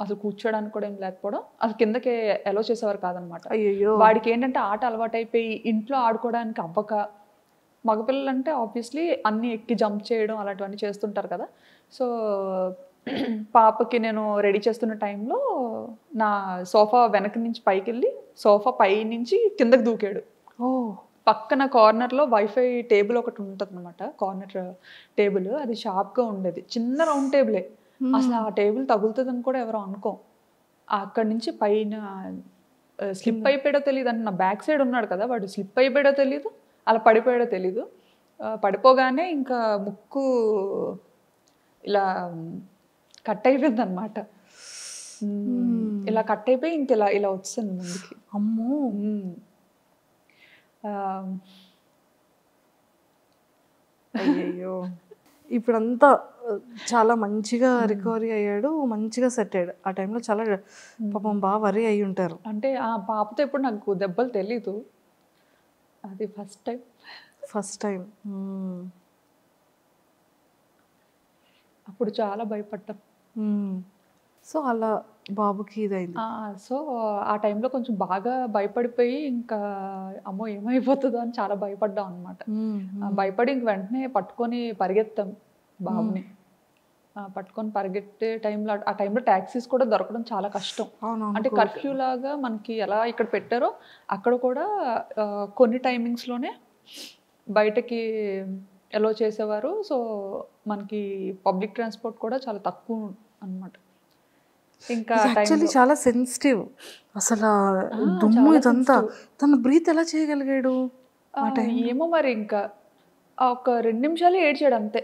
[SPEAKER 3] అసలు కూర్చోడానికి కూడా ఏం లేకపోవడం, అసలు కిందకి అలో చేసేవారు కాదనమాట. వాడికి ఏంటంటే ఆట అలవాటు అయిపోయి ఇంట్లో ఆడుకోవడానికి అవ్వక, మగపిల్లలు అంటే ఆబ్వియస్లీ అన్నీ ఎక్కి జంప్ చేయడం అలాంటివన్నీ చేస్తుంటారు కదా. సో పాపకి నేను రెడీ చేస్తున్న టైంలో నా సోఫా వెనక నుంచి పైకి వెళ్ళి సోఫా పై నుంచి కిందకి దూకాడు. పక్కన కార్నర్లో వైఫై టేబుల్ ఒకటి ఉంటుంది అనమాట, కార్నర్ టేబుల్. అది షార్ప్గా ఉండేది, చిన్న రౌండ్ టేబులే. అసలు ఆ టేబుల్ తగులుతుందని కూడా ఎవరో అనుకోం. అక్కడి నుంచి పైన స్లిప్ అయిపోయాడో తెలియదు. అంటే నా బ్యాక్ సైడ్ ఉన్నాడు కదా, వాడు స్లిప్ అయిపోయాడో తెలియదు, అలా పడిపోయాడో తెలీదు. పడిపోగానే ఇంకా ముక్కు ఇలా కట్ అయిపోయింది అనమాట. ఇలా కట్ అయిపోయి ఇంక ఇలా వచ్చింది ముందుకి.
[SPEAKER 2] అమ్మో. అయ్యో. ఇప్పుడంతా చాలా మంచిగా రికవరీ అయ్యాడు, మంచిగా సెట్ అయ్యాడు. ఆ టైంలో చాలా పాపం బాగా వరీ అయ్యి ఉంటారు.
[SPEAKER 3] అంటే ఆ పాపతో ఎప్పుడు నాకు దెబ్బలు తెలీదు, అది ఫస్ట్ టైం. అప్పుడు చాలా భయపడ్డాం.
[SPEAKER 2] సో అలా బాబుకి ఇదైంది.
[SPEAKER 3] సో ఆ టైంలో కొంచెం బాగా భయపడిపోయి ఇంకా అమ్మో ఏమైపోతుందో అని చాలా భయపడ్డాం అనమాట. భయపడి ఇంక వెంటనే పట్టుకొని పరిగెత్తాం బాబుని. పట్టుకొని పరిగెట్టే టైంలో, ఆ టైంలో ట్యాక్సీస్ కూడా దొరకడం చాలా కష్టం. అంటే కర్ఫ్యూ లాగా మనకి ఎలా ఇక్కడ పెట్టారో అక్కడ కూడా కొన్ని టైమింగ్స్లోనే బయటకి ఎలో చేసేవారు. సో మనకి పబ్లిక్ ట్రాన్స్పోర్ట్ కూడా చాలా తక్కువ అన్నమాట. ఇంకా
[SPEAKER 2] యాక్చువల్లీ చాలా సెన్సిటివ్ అసలు దుమ్ము ఇదంతా. తన బ్రీత్ ఎలా చేయగలిగాడు?
[SPEAKER 3] ఏమో మరి, ఇంకా ఒక 2 నిమిషాలు ఏడ్చాడు అంతే.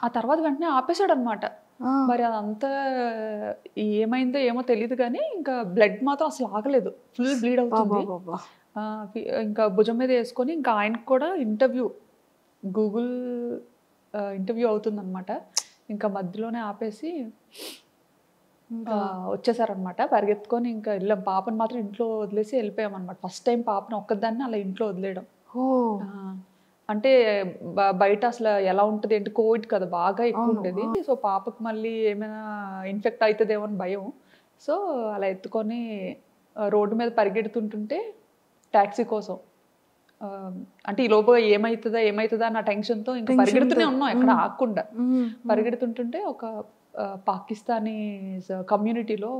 [SPEAKER 3] ఆ తర్వాత వెంటనే ఆపేశాడు అనమాట. మరి అదంతా ఏమైందో ఏమో తెలియదు కానీ ఇంకా బ్లడ్ మాత్రం అసలు ఆగలేదు, ఫుల్ బ్లీడ్ అవుతుంది. ఇంకా భుజం మీద వేసుకొని ఇంకా ఆయనకు కూడా గూగుల్ ఇంటర్వ్యూ అవుతుందన్నమాట. ఇంకా మధ్యలోనే ఆపేసి వచ్చేసారనమాట. పరిగెత్తుకొని ఇంకా వెళ్ళాం. పాపను మాత్రం ఇంట్లో వదిలేసి వెళ్ళిపోయాం అనమాట. ఫస్ట్ టైం పాపను ఒక్కదాన్ని అలా ఇంట్లో వదిలేయడం. అంటే బయట అసలు ఎలా ఉంటుంది అంటే కోవిడ్ కదా బాగా ఎక్కువ ఉండేది. సో పాపకు మళ్ళీ ఏమైనా ఇన్ఫెక్ట్ అవుతుందేమో అని భయం. సో అలా ఎత్తుకొని రోడ్డు మీద పరిగెడుతుంటుంటే ట్యాక్సీ కోసం, అంటే ఈ లోపు ఏమవుతుందా నా టెన్షన్తో ఇంకా పరిగెడుతూనే ఉన్నాం ఎక్కడ ఆగకుండా. పరిగెడుతుంటుంటే ఒక పాకిస్తానీస్ కమ్యూనిటీలో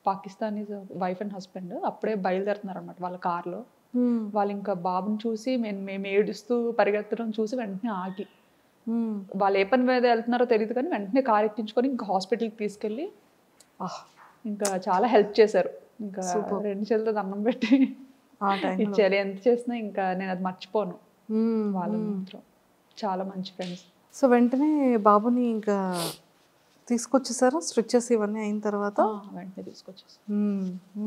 [SPEAKER 3] పాకిస్తానీస్ వైఫ్ అండ్ హస్బెండ్ అప్పుడే బయలుదేరుతున్నారు అనమాట వాళ్ళ కార్లో. వాళ్ళు ఇంకా బాబుని చూసి మేము ఏడుస్తూ పరిగెత్తడం చూసి వెంటనే ఆగి, వాళ్ళు ఏ పని మీద వెళ్తున్నారో తెలియదు కానీ వెంటనే కార్ ఎక్కించుకొని ఇంకా హాస్పిటల్కి తీసుకెళ్ళి ఇంకా చాలా హెల్ప్ చేశారు. ఇంకా 2 చేతులతో దండం పెట్టి ఇచ్చారు. ఎంత చేసినా ఇంకా నేను అది మర్చిపోను. వాళ్ళు మాత్రం చాలా మంచి ఫ్రెండ్స్.
[SPEAKER 2] సో వెంటనే బాబుని ఇంకా తీసుకొచ్చేసారా స్ట్రిచెస్ ఇవన్నీ అయిన తర్వాత?
[SPEAKER 3] వెంటనే తీసుకొచ్చేసారు.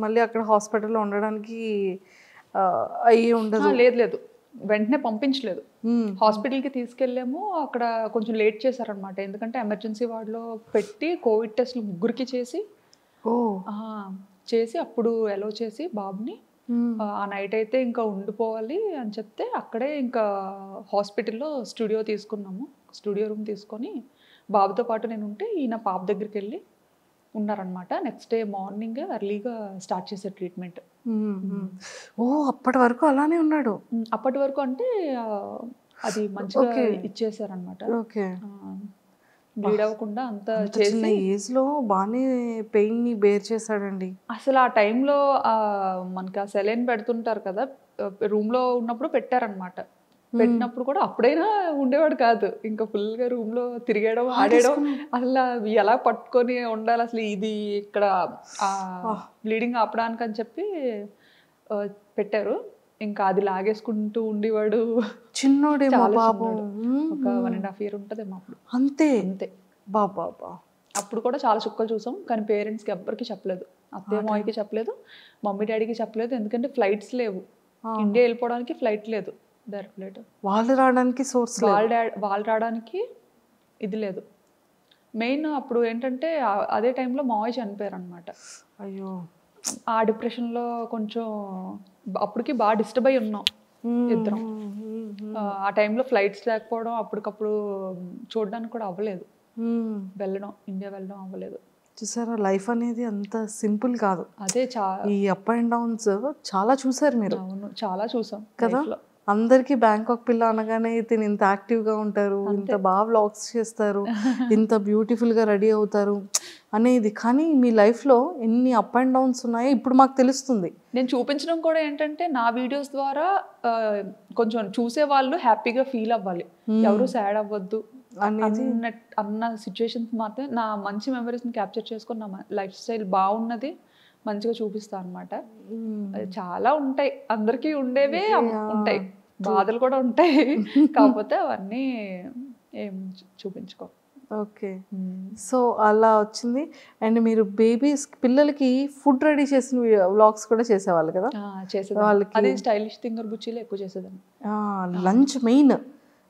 [SPEAKER 2] మళ్ళీ అక్కడ హాస్పిటల్లో ఉండడానికి అయ్యి ఉండదు?
[SPEAKER 3] లేదు, వెంటనే పంపించలేదు. హాస్పిటల్కి తీసుకెళ్ళాము. అక్కడ కొంచెం లేట్ చేశారనమాట. ఎందుకంటే ఎమర్జెన్సీ వార్డులో పెట్టి కోవిడ్ టెస్ట్లు 3కి చేసి అప్పుడు అలో చేసి బాబుని ఆ నైట్ అయితే ఇంకా ఉండిపోవాలి అని చెప్తే అక్కడే ఇంకా హాస్పిటల్లో స్టూడియో రూమ్ తీసుకొని బాబుతో పాటు నేను ఉంటే ఈయన పాప దగ్గరికి వెళ్ళి ఉన్నారనమాట. నెక్స్ట్ డే మార్నింగ్ ఎర్లీగా స్టార్ట్ చేసే ట్రీట్మెంట్.
[SPEAKER 2] అప్పటి వరకు అలానే ఉన్నాడు?
[SPEAKER 3] అప్పటి వరకు అంటే అది మంచిగా ఇచ్చేసారనమాట. బ్లీడ్ అవ్వకుండా అంతా
[SPEAKER 2] చిన్న ఏజ్ లో బాగానే పెయిన్ ని బేర్ చేశాడండి.
[SPEAKER 3] అసలు ఆ టైంలో మనకి ఆ సెలైన్ పెడుతుంటారు కదా, రూమ్ లో ఉన్నప్పుడు పెట్టారనమాట. పెట్టినప్పుడు కూడా అప్పుడైనా ఉండేవాడు కాదు. ఇంకా ఫుల్ గా రూమ్ లో తిరిగేయడం ఆడేయడం, అసలు ఎలా పట్టుకొని ఉండాలి అసలు ఇది ఇక్కడ బ్లీడింగ్ ఆపడానికి అని చెప్పి పెట్టారు. ఇంకా అది లాగేసుకుంటూ ఉండేవాడు.
[SPEAKER 2] చిన్నోడేమో బాబు.
[SPEAKER 3] ఒక 1.5 year ఉంటదేమో అప్పుడు.
[SPEAKER 2] అంతే
[SPEAKER 3] బాబా. అప్పుడు కూడా చాలా చుక్కలు చూసాం కానీ పేరెంట్స్కి ఎవ్వరికి చెప్పలేదు. అత్తయ్య మామయ్యకి చెప్పలేదు, మమ్మీ డాడీకి చెప్పలేదు. ఎందుకంటే ఫ్లైట్స్ లేవు, ఇండియా వెళ్ళిపోవడానికి ఫ్లైట్ లేదు, డైరెక్ట్ ఫ్లైట్.
[SPEAKER 2] వాళ్ళు రావడానికి సోర్స్,
[SPEAKER 3] వాళ్ళు రావడానికి ఇది లేదు. మెయిన్ అప్పుడు ఏంటంటే అదే టైంలో మావయ్య చనిపోయారు అనమాట.
[SPEAKER 2] అయ్యో.
[SPEAKER 3] ఆ డిప్రెషన్లో కొంచెం అప్పటికి బాగా డిస్టర్బ్ అయి ఉన్నాం ఇద్దరం. ఆ టైంలో ఫ్లైట్స్ లేకపోవడం, అప్పటికప్పుడు చూడడానికి కూడా అవ్వలేదు, ఇండియా వెళ్ళడం అవ్వలేదు.
[SPEAKER 2] చూసారా, లైఫ్ అనేది అంత సింపుల్ కాదు.
[SPEAKER 3] అదే
[SPEAKER 2] ఈ అప్ అండ్ డౌన్స్ చాలా చూసారు మీరు.
[SPEAKER 3] అవును, చాలా చూసాం
[SPEAKER 2] కదా. అందరికీ బ్యాంకాక్ పిల్ల అనగానే తిని ఇంత యాక్టివ్గా ఉంటారు, ఇంత బాగా వ్లాగ్స్ చేస్తారు, ఇంత బ్యూటిఫుల్గా రెడీ అవుతారు అనేది. కానీ మీ లైఫ్లో ఎన్ని అప్ అండ్ డౌన్స్ ఉన్నాయో ఇప్పుడు మాకు తెలుస్తుంది.
[SPEAKER 3] నేను చూపించడం కూడా ఏంటంటే నా వీడియోస్ ద్వారా కొంచెం చూసే వాళ్ళు హ్యాపీగా ఫీల్ అవ్వాలి, ఎవరు సాడ్ అవ్వద్దు అన్న సిచ్యువేషన్స్ మాత్రం నా మంచి మెమరీస్ని క్యాప్చర్ చేసుకొని నా లైఫ్ స్టైల్ బాగున్నది మంచిగా చూపిస్తా అనమాట. చాలా ఉంటాయి, అందరికీ ఉండేవే ఉంటాయి, బాధలు కూడా ఉంటాయి, కాకపోతే అవన్నీ ఏం చూపించుకో.
[SPEAKER 2] ఓకే. సో అలా వచ్చింది. అండ్ మీరు పిల్లలకి ఫుడ్ రెడీ చేసిన వ్లాగ్స్ కూడా చేసేవాళ్ళు కదా?
[SPEAKER 3] చేసేదాన్ని. అది స్టైలిష్ థింగర్ బుచ్చిలో ఎక్కువ చేసేదాన్ని.
[SPEAKER 2] లంచ్, మెయిన్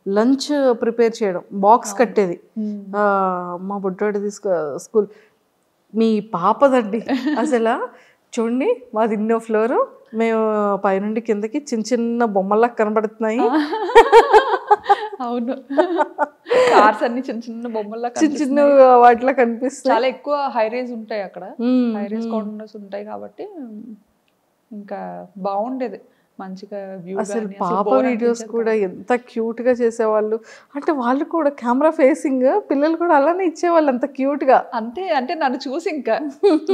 [SPEAKER 2] లంచ్ ప్రిపేర్ చేయడం, బాక్స్ కట్టేది. మా బుడ్డోడి స్కూల్, మీ పాపదండి అసలు చూడండి, మాది ఇన్నో ఫ్లోరు, మేము పైనుండి కిందకి చిన్న చిన్న బొమ్మల్లా కనబడుతున్నాయి.
[SPEAKER 3] అవును, కార్స్ అన్ని చిన్న చిన్న బొమ్మల్లా
[SPEAKER 2] చిన్న వాటిలో కనిపిస్తాయి.
[SPEAKER 3] చాలా ఎక్కువ హై రేజ్ ఉంటాయి అక్కడ, హై రేజ్ కార్నర్స్ ఉంటాయి కాబట్టి ఇంకా బాగుండేది మంచిగా వ్యూ.
[SPEAKER 2] అసలు పాప వీడియోస్ కూడా ఎంత క్యూట్ గా చేసేవాళ్ళు. అంటే వాళ్ళు కూడా కెమెరా ఫేసింగ్, పిల్లలు కూడా అలానే ఇచ్చేవాళ్ళు అంత క్యూట్ గా.
[SPEAKER 3] అంతే, అంటే నన్ను చూసి ఇంకా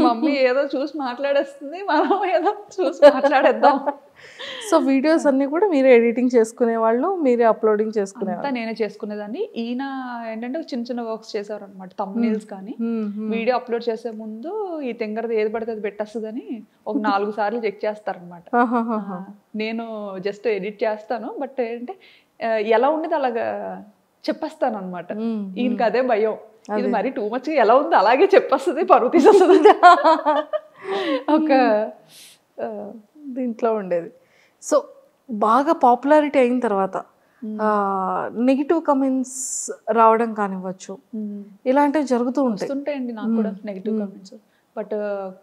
[SPEAKER 3] మమ్మీ ఏదో చూసి మాట్లాడేస్తుంది, మనం ఏదో చూసి మాట్లాడేద్దాం.
[SPEAKER 2] సో వీడియోస్ అన్ని కూడా మీరే ఎడిటింగ్ చేసుకునే వాళ్ళు, మీరే అప్లోడింగ్ చేసుకునేవాళ్ళు?
[SPEAKER 3] నేనే చేసుకునేదాన్ని. ఈయన ఏంటంటే చిన్న చిన్న వర్క్స్ చేసేవారు అనమాట, థంబ్నెయిల్స్ కానీ. వీడియో అప్లోడ్ చేసే ముందు ఈ తింగరది ఏది పడితే అది పెట్టేస్తుందని ఒక 4 సార్లు చెక్ చేస్తారనమాట. నేను జస్ట్ ఎడిట్ చేస్తాను, బట్ ఏంటంటే ఎలా ఉండేది అలాగా చెప్పేస్తాను అనమాట. ఈయనకి అదే భయం, ఇది మరి టూ మచ్ ఎలా ఉంది అలాగే చెప్పేస్తుంది, పరువు తీసేస్తుంది ఒక
[SPEAKER 2] దీంట్లో ఉండేది. సో బాగా పాపులారిటీ అయిన తర్వాత నెగిటివ్ కమెంట్స్ రావడం కానివ్వచ్చు, ఇలాంటివి జరుగుతూ ఉంటాయి.
[SPEAKER 3] వస్తుంటాయండి నాకు కూడా నెగిటివ్ కామెంట్స్. బట్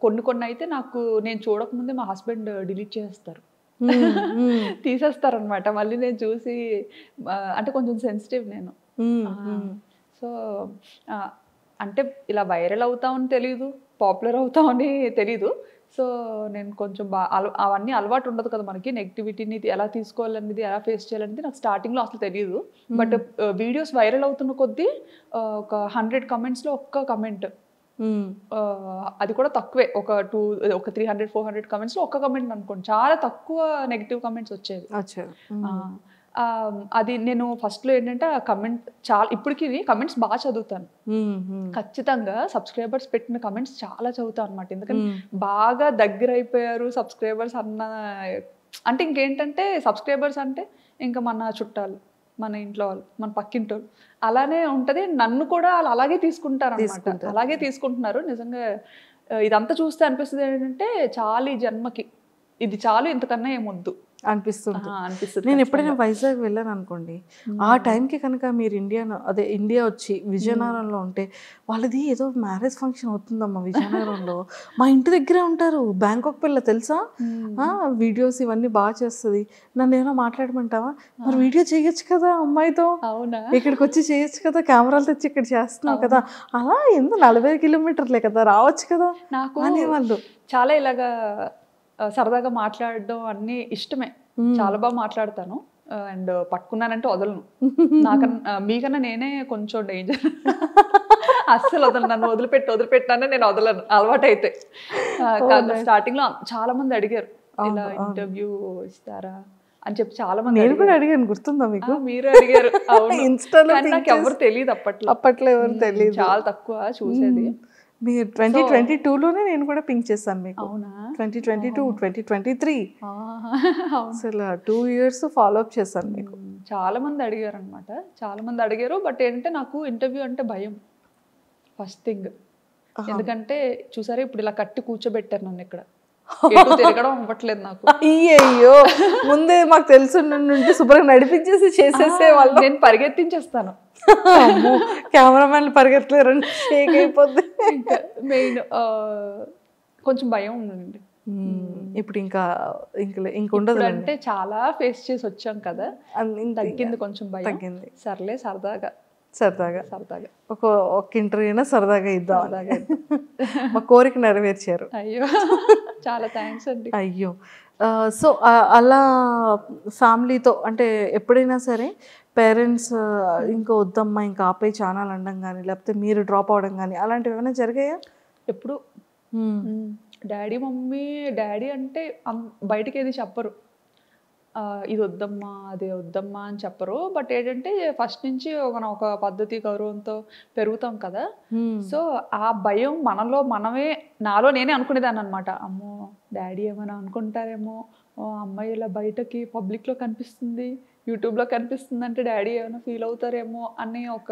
[SPEAKER 3] కొన్ని అయితే నాకు నేను చూడకముందే మా హస్బెండ్ డిలీట్ చేస్తారు, తీసేస్తారు అనమాట. మళ్ళీ నేను చూసి అంటే కొంచెం సెన్సిటివ్ నేను. సో అంటే ఇలా వైరల్ అవుతామని తెలీదు, పాపులర్ అవుతామని తెలీదు. సో నేను కొంచెం అవన్నీ అలవాటు ఉండదు కదా మనకి, నెగిటివిటీని ఎలా తీసుకోవాలనేది, ఎలా ఫేస్ చేయాలనేది నాకు స్టార్టింగ్లో అసలు తెలియదు. బట్ వీడియోస్ వైరల్ అవుతున్న కొద్దీ ఒక 100 కమెంట్స్లో ఒక్క కమెంట్, అది కూడా తక్కువే, ఒక 300-400 కమెంట్స్లో ఒక్క కమెంట్ అనుకోండి, చాలా తక్కువ నెగిటివ్ కమెంట్స్ వచ్చేవి. అది నేను ఫస్ట్లో ఏంటంటే ఆ కమెంట్ చాలా, ఇప్పటికి కమెంట్స్ బాగా చదువుతాను ఖచ్చితంగా. సబ్స్క్రైబర్స్ పెట్టిన కమెంట్స్ చాలా చదువుతాను అనమాట. ఎందుకంటే బాగా దగ్గర అయిపోయారు సబ్స్క్రైబర్స్ అన్న, అంటే ఇంకేంటంటే సబ్స్క్రైబర్స్ అంటే ఇంకా మన చుట్టాలు, మన ఇంట్లో వాళ్ళు, మన పక్కింటి వాళ్ళు, అలానే ఉంటుంది. నన్ను కూడా వాళ్ళు అలాగే తీసుకుంటారు అనమాట, అలాగే తీసుకుంటున్నారు. నిజంగా ఇదంతా చూస్తే అనిపిస్తుంది ఏంటంటే చాలు ఈ జన్మకి, ఇది చాలు, ఇంతకన్నా ఏమొద్దు
[SPEAKER 2] అనిపిస్తుంది. నేను ఎప్పుడైనా వైజాగ్ వెళ్ళాను అనుకోండి, ఆ టైంకి కనుక మీరు ఇండియా వచ్చి విజయనగరంలో ఉంటే, వాళ్ళది ఏదో మ్యారేజ్ ఫంక్షన్ అవుతుందమ్మా విజయనగరంలో, మా ఇంటి దగ్గరే ఉంటారు, బ్యాంకాక్ పిల్ల తెలుసా, వీడియోస్ ఇవన్నీ బాగా చేస్తుంది, నన్ను ఏమైనా మాట్లాడమంటావా, మరి వీడియో చేయొచ్చు కదా అమ్మాయితో, ఇక్కడికి వచ్చి చేయొచ్చు కదా, కెమెరాలు తెచ్చి ఇక్కడ చేస్తున్నావు కదా, అలా ఎందుకు 40 కిలోమీటర్లే కదా, రావచ్చు కదా నాకు అనేవాళ్ళు.
[SPEAKER 3] చాలా ఇలాగా సరదాగా మాట్లాడడం అన్నీ ఇష్టమే, చాలా బాగా మాట్లాడతాను. అండ్ పట్టుకున్నానంటే వదలను, నాకన్నా మీకన్నా నేనే కొంచెం డేంజర్, అస్సలు వదలను, నన్ను వదిలిపెట్టానే నేను వదలను అలవాటు అయితే. స్టార్టింగ్ లో చాలా మంది అడిగారు ఇలా ఇంటర్వ్యూ ఇస్తారా అని చెప్పి, చాలా మంది.
[SPEAKER 2] నేను కూడా అడిగాను, గుర్తుందా మీకు?
[SPEAKER 3] మీరు అడిగారు. నాకు ఎవరు తెలియదు అప్పట్లో
[SPEAKER 2] ఎవరు తెలియదు,
[SPEAKER 3] చాలా తక్కువ చూసేది.
[SPEAKER 2] మీరు 2022లోనే నేను కూడా పింక్ చేశాను మీకు. అవునా? 2022, 2023 అసలు 2 years ఫాలో అప్ చేశాను మీకు.
[SPEAKER 3] చాలా మంది అడిగారు అనమాట, చాలా మంది అడిగారు. బట్ ఏంటంటే నాకు ఇంటర్వ్యూ అంటే భయం ఫస్ట్ థింగ్. ఎందుకంటే చూసారా ఇప్పుడు ఇలా కట్టి కూర్చోబెట్టారు నన్ను ఇక్కడ, తిరగడం అవ్వట్లేదు నాకు.
[SPEAKER 2] అయ్యో ముందే మాకు తెలుసు, నుండి శుభ్రంగా నడిపించేసి చేసేసే వాళ్ళు,
[SPEAKER 3] నేను పరిగెత్తించేస్తాను.
[SPEAKER 2] కెమెరామెన్లు పరిగెత్తలేరు, షేక్ అయిపోద్ది.
[SPEAKER 3] మెయిన్ కొంచెం భయం ఉందండి.
[SPEAKER 2] ఇప్పుడు ఇంకా ఉండదు
[SPEAKER 3] అంటే చాలా ఫేస్ చేసి వచ్చాం కదా, తగ్గింది కొంచెం భయం, తగ్గింది. సర్లే సరదాగా
[SPEAKER 2] ఒక ఇంటర్వ్యూ అయినా సరదాగా ఇద్దాం, మా కోరిక నెరవేర్చారు.
[SPEAKER 3] అయ్యో చాలా థ్యాంక్స్ అండి.
[SPEAKER 2] అయ్యో సో అలా ఫ్యామిలీతో అంటే ఎప్పుడైనా సరే పేరెంట్స్ ఇంకా వద్దమ్మా ఇంకా ఆపే ఛానల్ అనడం కానీ, లేకపోతే మీరు డ్రాప్ అవడం కానీ అలాంటివి ఏమైనా జరిగాయా?
[SPEAKER 3] ఎప్పుడు డాడీ అంటే బయటకి ఏది చెప్పరు, ఇది వద్దమ్మా అది వద్దమ్మా అని చెప్పరు. బట్ ఏంటంటే ఫస్ట్ నుంచి మనం ఒక పద్ధతి గౌరవంతో పెరుగుతాం కదా, సో ఆ భయం నాలో నేనే అనుకునేదాన్ని అనమాట. అమ్మో డాడీ ఏమైనా అనుకుంటారేమో, అమ్మాయి ఇలా బయటకి పబ్లిక్లో కనిపిస్తుంది, యూట్యూబ్లో కనిపిస్తుంది అంటే డాడీ ఏమైనా ఫీల్ అవుతారేమో అని ఒక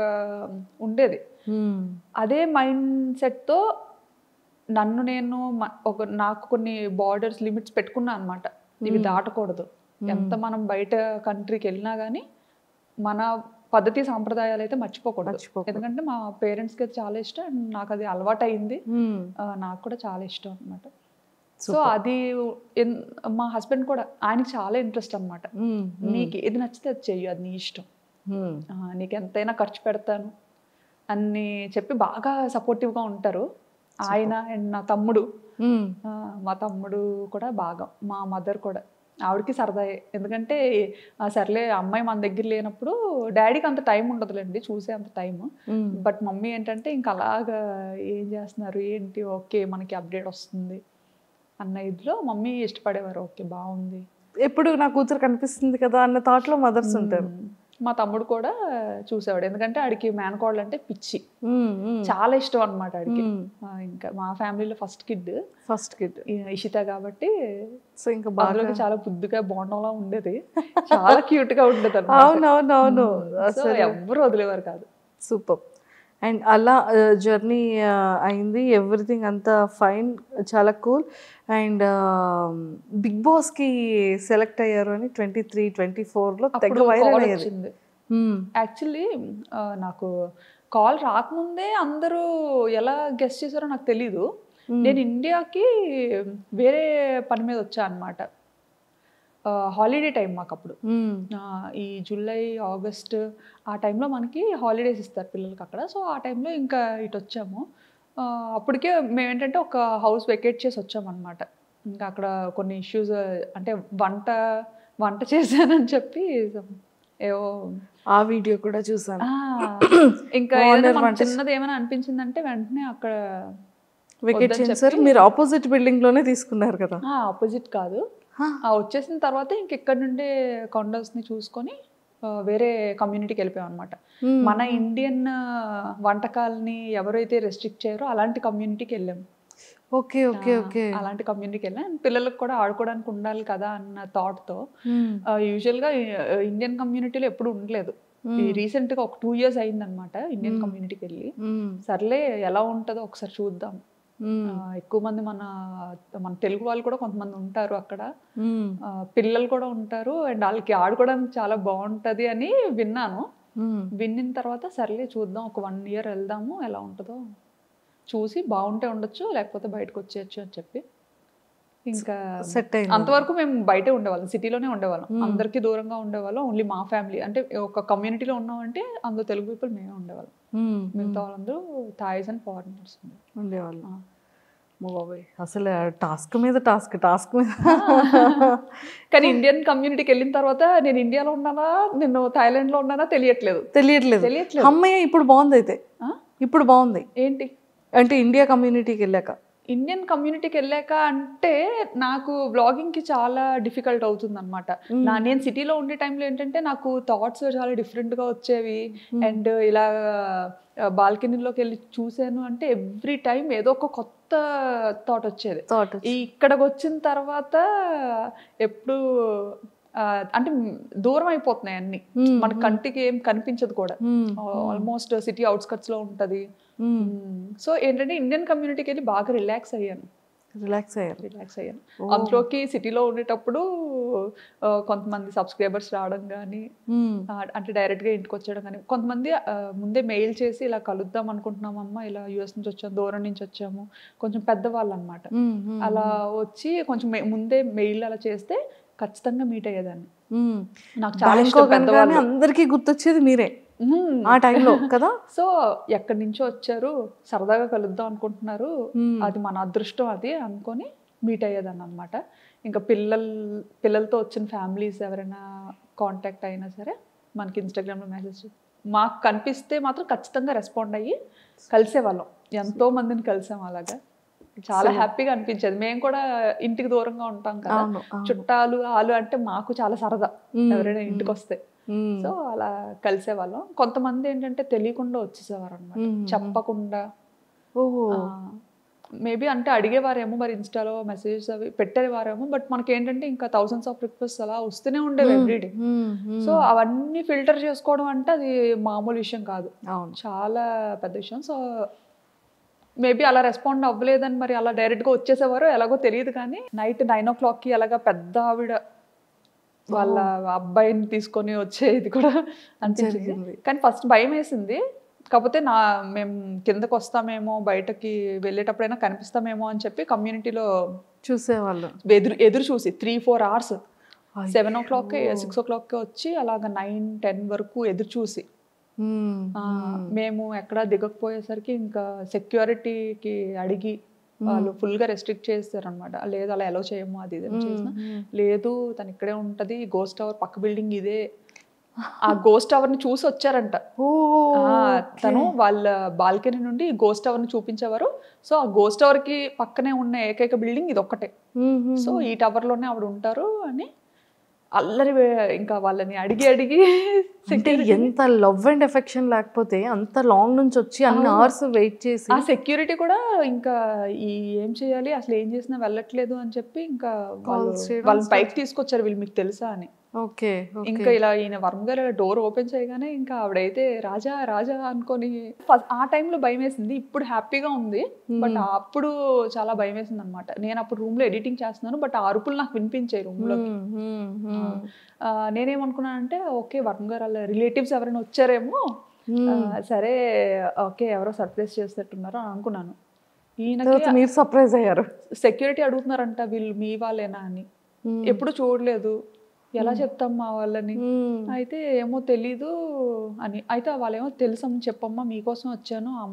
[SPEAKER 3] ఉండేది. అదే మైండ్ సెట్తో నేను నాకు కొన్ని బార్డర్స్ లిమిట్స్ పెట్టుకున్నా అనమాట, ఇవి దాటకూడదు. ఎంత మనం బయట కంట్రీకి వెళ్ళినా కానీ మన పద్ధతి సాంప్రదాయాలు అయితే మర్చిపోకూడదు. ఎందుకంటే మా పేరెంట్స్కి అయితే చాలా ఇష్టం, అండ్ నాకు అది అలవాటు అయింది, నాకు కూడా చాలా ఇష్టం అనమాట. సో అది మా హస్బెండ్ కూడా, ఆయనకి చాలా ఇంట్రెస్ట్ అనమాట. నీకు ఏది నచ్చితే అది చెయ్యి, అది నీ ఇష్టం, నీకు ఎంతైనా ఖర్చు పెడతాను అని చెప్పి బాగా సపోర్టివ్గా ఉంటారు ఆయన. అండ్ నా తమ్ముడు, మా తమ్ముడు కూడా బాగా, మా మదర్ కూడా, ఆవిడకి సరదాయే. ఎందుకంటే సర్లే అమ్మాయి మన దగ్గర లేనప్పుడు డాడీకి అంత టైం ఉండదులేండి చూసే అంత టైం. బట్ మమ్మీ ఏంటంటే ఇంకా అలాగా ఏం చేస్తున్నారు ఏంటి, ఓకే మనకి అప్డేట్ వస్తుంది అన్న ఇదిలో మమ్మీ ఇష్టపడేవారు. ఓకే బాగుంది,
[SPEAKER 2] ఎప్పుడు నా కూతురు కనిపిస్తుంది కదా అన్న థాట్లో మదర్స్ ఉంటారు.
[SPEAKER 3] మా తమ్ముడు కూడా చూసేవాడు, ఎందుకంటే ఆడికి మేనకోడలు అంటే పిచ్చి, చాలా ఇష్టం అనమాట ఆడికి. ఇంకా మా ఫ్యామిలీలో ఫస్ట్ కిడ్ ఇషిత కాబట్టి, సో ఇంకా బాగా చాలా బుద్ధిగా బోండంలా ఉండేది, చాలా క్యూట్ గా ఉండేది.
[SPEAKER 2] అవునవునవును,
[SPEAKER 3] ఎవరు వదిలేవారు కాదు.
[SPEAKER 2] సూపర్. అండ్ అలా జర్నీ అయింది, ఎవ్రీథింగ్ అంతా ఫైన్, చాలా కూల్. అండ్ బిగ్ బాస్కి సెలెక్ట్ అయ్యారు అని 23-24లో తెగ వైరల్ అయ్యేది.
[SPEAKER 3] యాక్చువల్లీ నాకు కాల్ రాకముందే అందరూ ఎలా గెస్ట్ చేశారో నాకు తెలీదు. నేను ఇండియాకి వేరే పని మీద వచ్చా అనమాట. హాలిడే టైం మాకు అప్పుడు, ఈ జూలై ఆగస్ట్ ఆ టైంలో మనకి హాలిడేస్ ఇస్తారు పిల్లలకి అక్కడ. సో ఆ టైంలో ఇంకా ఇటు వచ్చాము. అప్పటికే మేము ఏంటంటే ఒక హౌస్ వెకేట్ చేసి వచ్చామన్నమాట. ఇంకా అక్కడ కొన్ని ఇష్యూస్, అంటే వంట చేశానని చెప్పి ఏవో
[SPEAKER 2] ఆ వీడియో కూడా చూసాను.
[SPEAKER 3] ఇంకా చిన్నది ఏమైనా అనిపించిందంటే వెంటనే అక్కడ
[SPEAKER 2] వెకేట్ చేశారు. మీరు ఆపోజిట్ బిల్డింగ్ లోనే తీసుకున్నారు కదా?
[SPEAKER 3] ఆపోజిట్ కాదు, వచ్చేసిన తర్వాత ఇంక ఇక్కడ నుండే కాండోస్ని చూసుకొని వేరే కమ్యూనిటీకి వెళ్ళిపోయాం అనమాట. మన ఇండియన్ వంటకాలని ఎవరైతే రెస్ట్రిక్ట్ చేయరో అలాంటి కమ్యూనిటీకి వెళ్ళాము.
[SPEAKER 2] Okay okay okay.
[SPEAKER 3] అలాంటి కమ్యూనిటీకి వెళ్ళాం. పిల్లలకు కూడా ఆడుకోవడానికి ఉండాలి కదా అన్న థాట్తో. యూజువల్గా ఇండియన్ కమ్యూనిటీలో ఎప్పుడు ఉండలేదు. రీసెంట్గా ఒక 2 years అయిందనమాట ఇండియన్ కమ్యూనిటీకి వెళ్ళి. సర్లే ఎలా ఉంటుందో ఒకసారి చూద్దాం. ఎక్కువ మంది మన తెలుగు వాళ్ళు కూడా కొంతమంది ఉంటారు అక్కడ, పిల్లలు కూడా ఉంటారు, అండ్ వాళ్ళకి ఆడుకోవడానికి చాలా బాగుంటది అని విన్నాను. విన్న తర్వాత సర్లే చూద్దాం, ఒక 1 year వెళ్దాము, ఎలా ఉంటుందో చూసి బాగుంటే ఉండొచ్చు, లేకపోతే బయటకు వచ్చేయచ్చు అని చెప్పి ఇంకా
[SPEAKER 2] సెట్ అయింది.
[SPEAKER 3] అంతవరకు మేము బయటే ఉండేవాళ్ళం, సిటీలోనే ఉండేవాళ్ళం, అందరికీ దూరంగా ఉండేవాళ్ళం. ఓన్లీ మా ఫ్యామిలీ, అంటే ఒక కమ్యూనిటీలో ఉన్నామంటే అందులో తెలుగు పీపుల్ మేమే ఉండేవాళ్ళం. మిగతా వాళ్ళందరూ థాయిస్ అండ్ ఫారినర్స్
[SPEAKER 2] ఉండేవాళ్ళం. అసలు టాస్క్ మీద టాస్క్ మీద.
[SPEAKER 3] కానీ ఇండియన్ కమ్యూనిటీకి వెళ్ళిన తర్వాత నేను ఇండియాలో ఉన్నానా, నేను థాయిలాండ్లో ఉన్నానా తెలియట్లేదు.
[SPEAKER 2] అమ్మయ్య, ఇప్పుడు బాగుంది. అయితే ఇప్పుడు బాగుంది
[SPEAKER 3] ఏంటి
[SPEAKER 2] అంటే ఇండియా కమ్యూనిటీకి వెళ్ళాక,
[SPEAKER 3] ఇండియన్ కమ్యూనిటీకి వెళ్ళాక అంటే నాకు వ్లాగింగ్కి చాలా డిఫికల్ట్ అవుతుంది అనమాట. నేను సిటీలో ఉండే టైంలో ఏంటంటే నాకు థాట్స్ చాలా డిఫరెంట్గా వచ్చేవి. అండ్ ఇలా బాల్కనీలోకి వెళ్ళి చూసాను అంటే ఎవ్రీ టైం ఏదో ఒక కొత్త థాట్ వచ్చేది. ఇక్కడికి వచ్చిన తర్వాత ఎప్పుడు అంటే దూరం అయిపోతున్నాయి అన్ని, మన కంటికి ఏం కనిపించదు కూడా. ఆల్మోస్ట్ సిటీ అవుట్స్కట్స్ లో ఉంటది. సో ఏంటంటే ఇండియన్ కమ్యూనిటీకి వెళ్ళి బాగా రిలాక్స్ అయ్యాను. అందులోకి సిటీలో ఉండేటప్పుడు కొంతమంది సబ్స్క్రైబర్స్ రావడం కానీ, అంటే డైరెక్ట్గా ఇంటికి వచ్చేయడం కానీ, కొంతమంది ముందే మెయిల్ చేసి ఇలా కలుద్దాం అనుకుంటున్నామమ్మా, ఇలా యూఎస్ నుంచి వచ్చాము, దూరం నుంచి వచ్చాము, కొంచెం పెద్దవాళ్ళు అనమాట. అలా వచ్చి కొంచెం ముందే మెయిల్ అలా చేస్తే ఖచ్చితంగా మీట్ అయ్యేదాన్ని. నాకు చాలా ఇష్టం పెద్దవాళ్ళు.
[SPEAKER 2] అందరికీ గుర్తొచ్చేది మీరే ఆ టైంలో కదా.
[SPEAKER 3] సో ఎక్కడి నుంచో వచ్చారు, సరదాగా కలుద్దాం అనుకుంటున్నారు, అది మన అదృష్టం అది అనుకొని మీట్ అయ్యేదాన్ని అనమాట. ఇంకా పిల్లలతో వచ్చిన ఫ్యామిలీస్ ఎవరైనా కాంటాక్ట్ అయినా సరే మనకి ఇన్స్టాగ్రామ్లో మెసేజ్ మాకు కనిపిస్తే మాత్రం ఖచ్చితంగా రెస్పాండ్ అయ్యి కలిసేవాళ్ళం. ఎంతో మందిని కలిసాం అలాగా. చాలా హ్యాపీగా అనిపించేది. మేము కూడా ఇంటికి దూరంగా ఉంటాం కదా, చుట్టాలు ఆలు అంటే మాకు చాలా సరదా ఎవరైనా ఇంటికి వస్తే. సో అలా కలిసేవాళ్ళం. కొంతమంది ఏంటంటే తెలియకుండా వచ్చేసేవారు అనమాట, చెప్పకుండా. మేబీ అంటే అడిగేవారేమో, మరి ఇన్స్టాలో మెసేజెస్ అవి పెట్టేవారేమో, బట్ మనకి ఏంటంటే ఇంకా థౌసండ్స్ ఆఫ్ రిక్వెస్ట్ అలా వస్తూనే ఉండేవి ఎవ్రీడే. సో అవన్నీ ఫిల్టర్ చేసుకోవడం అంటే అది మామూలు విషయం కాదు, చాలా పెద్ద విషయం. సో మేబీ అలా రెస్పాండ్ అవ్వలేదని మరి అలా డైరెక్ట్గా వచ్చేసేవారు, ఎలాగో తెలియదు. కానీ నైట్ 9 o'clockకి అలాగా పెద్ద ఆవిడ వాళ్ళ అబ్బాయిని తీసుకొని వచ్చేది కూడా అనిపించింది. కానీ ఫస్ట్ భయం వేసింది. కాకపోతే మేము కిందకు వస్తామేమో, బయటకి వెళ్ళేటప్పుడైనా కనిపిస్తామేమో అని చెప్పి కమ్యూనిటీలో
[SPEAKER 2] చూసేవాళ్ళు.
[SPEAKER 3] ఎదురు చూసి 3-4 hours, 7 o'clock 6 o'clock వచ్చి అలాగ 9-10 వరకు ఎదురు చూసి, మేము ఎక్కడ దిగకపోయేసరికి ఇంకా సెక్యూరిటీకి అడిగి వాళ్ళు ఫుల్గా రెస్ట్రిక్ట్ చేస్తారు అనమాట. లేదు అలా ఎలా చేయము, అది ఇది చేసిన లేదు, తను ఇక్కడే ఉంటది, గోస్ట్ టవర్ పక్క బిల్డింగ్ ఇదే. ఆ గోస్ట్ టవర్ ని చూసి వచ్చారంట తను. వాళ్ళ బాల్కనీ నుండి గోస్ట్ టవర్ ని చూపించేవారు. సో ఆ గోస్ట్ టవర్ కి పక్కనే ఉన్న ఏకైక బిల్డింగ్ ఇది ఒక్కటే. సో ఈ టవర్ లోనే ఆవిడ ఉంటారు అని అల్లరి. ఇంకా వాళ్ళని అడిగి
[SPEAKER 2] అంటే ఎంత లవ్ అండ్ ఎఫెక్షన్ లేకపోతే అంత లాంగ్ నుంచి వచ్చి అన్ని అవర్స్ వెయిట్ చేసి
[SPEAKER 3] ఆ సెక్యూరిటీ కూడా ఇంకా ఏం చేయాలి అసలు ఏం చేసినా వెళ్ళట్లేదు అని చెప్పి ఇంకా వాళ్ళని పైకి తీసుకొచ్చారు, వీళ్ళు మీకు తెలుసా అని.
[SPEAKER 2] ఓకే.
[SPEAKER 3] ఇంకా ఇలా ఈయన వర్మ గారు డోర్ ఓపెన్ చేయగానే ఇంకా ఆవిడైతే రాజా రాజా అనుకొని ఆ టైంలో భయం వేసింది. ఇప్పుడు హ్యాపీగా ఉంది, బట్ అప్పుడు చాలా భయం వేసింది అనమాట. నేను అప్పుడు రూమ్ లో ఎడిటింగ్ చేస్తున్నాను, బట్ ఆ అరుపులు నాకు వినిపించాయి రూమ్ లో. నేనేమనుకున్నానంటే ఓకే వర్మ గారు వాళ్ళ రిలేటివ్స్ ఎవరైనా వచ్చారేమో, సరే ఓకే ఎవరో సర్ప్రైజ్ చేసేటట్టున్నారు అని అనుకున్నాను. ఈయనకి
[SPEAKER 2] మీరు సర్ప్రైజ్ అయ్యారు.
[SPEAKER 3] సెక్యూరిటీ అడుగుతున్నారంట వీళ్ళు మీ వాళ్ళేనా అని, ఎప్పుడు చూడలేదు, ఎలా చెప్తాం మా వాళ్ళని. అయితే ఏమో తెలీదు అని. అయితే వాళ్ళేమో తెలుసమ్మా చెప్పమ్మా మీకోసం వచ్చాను, ఆ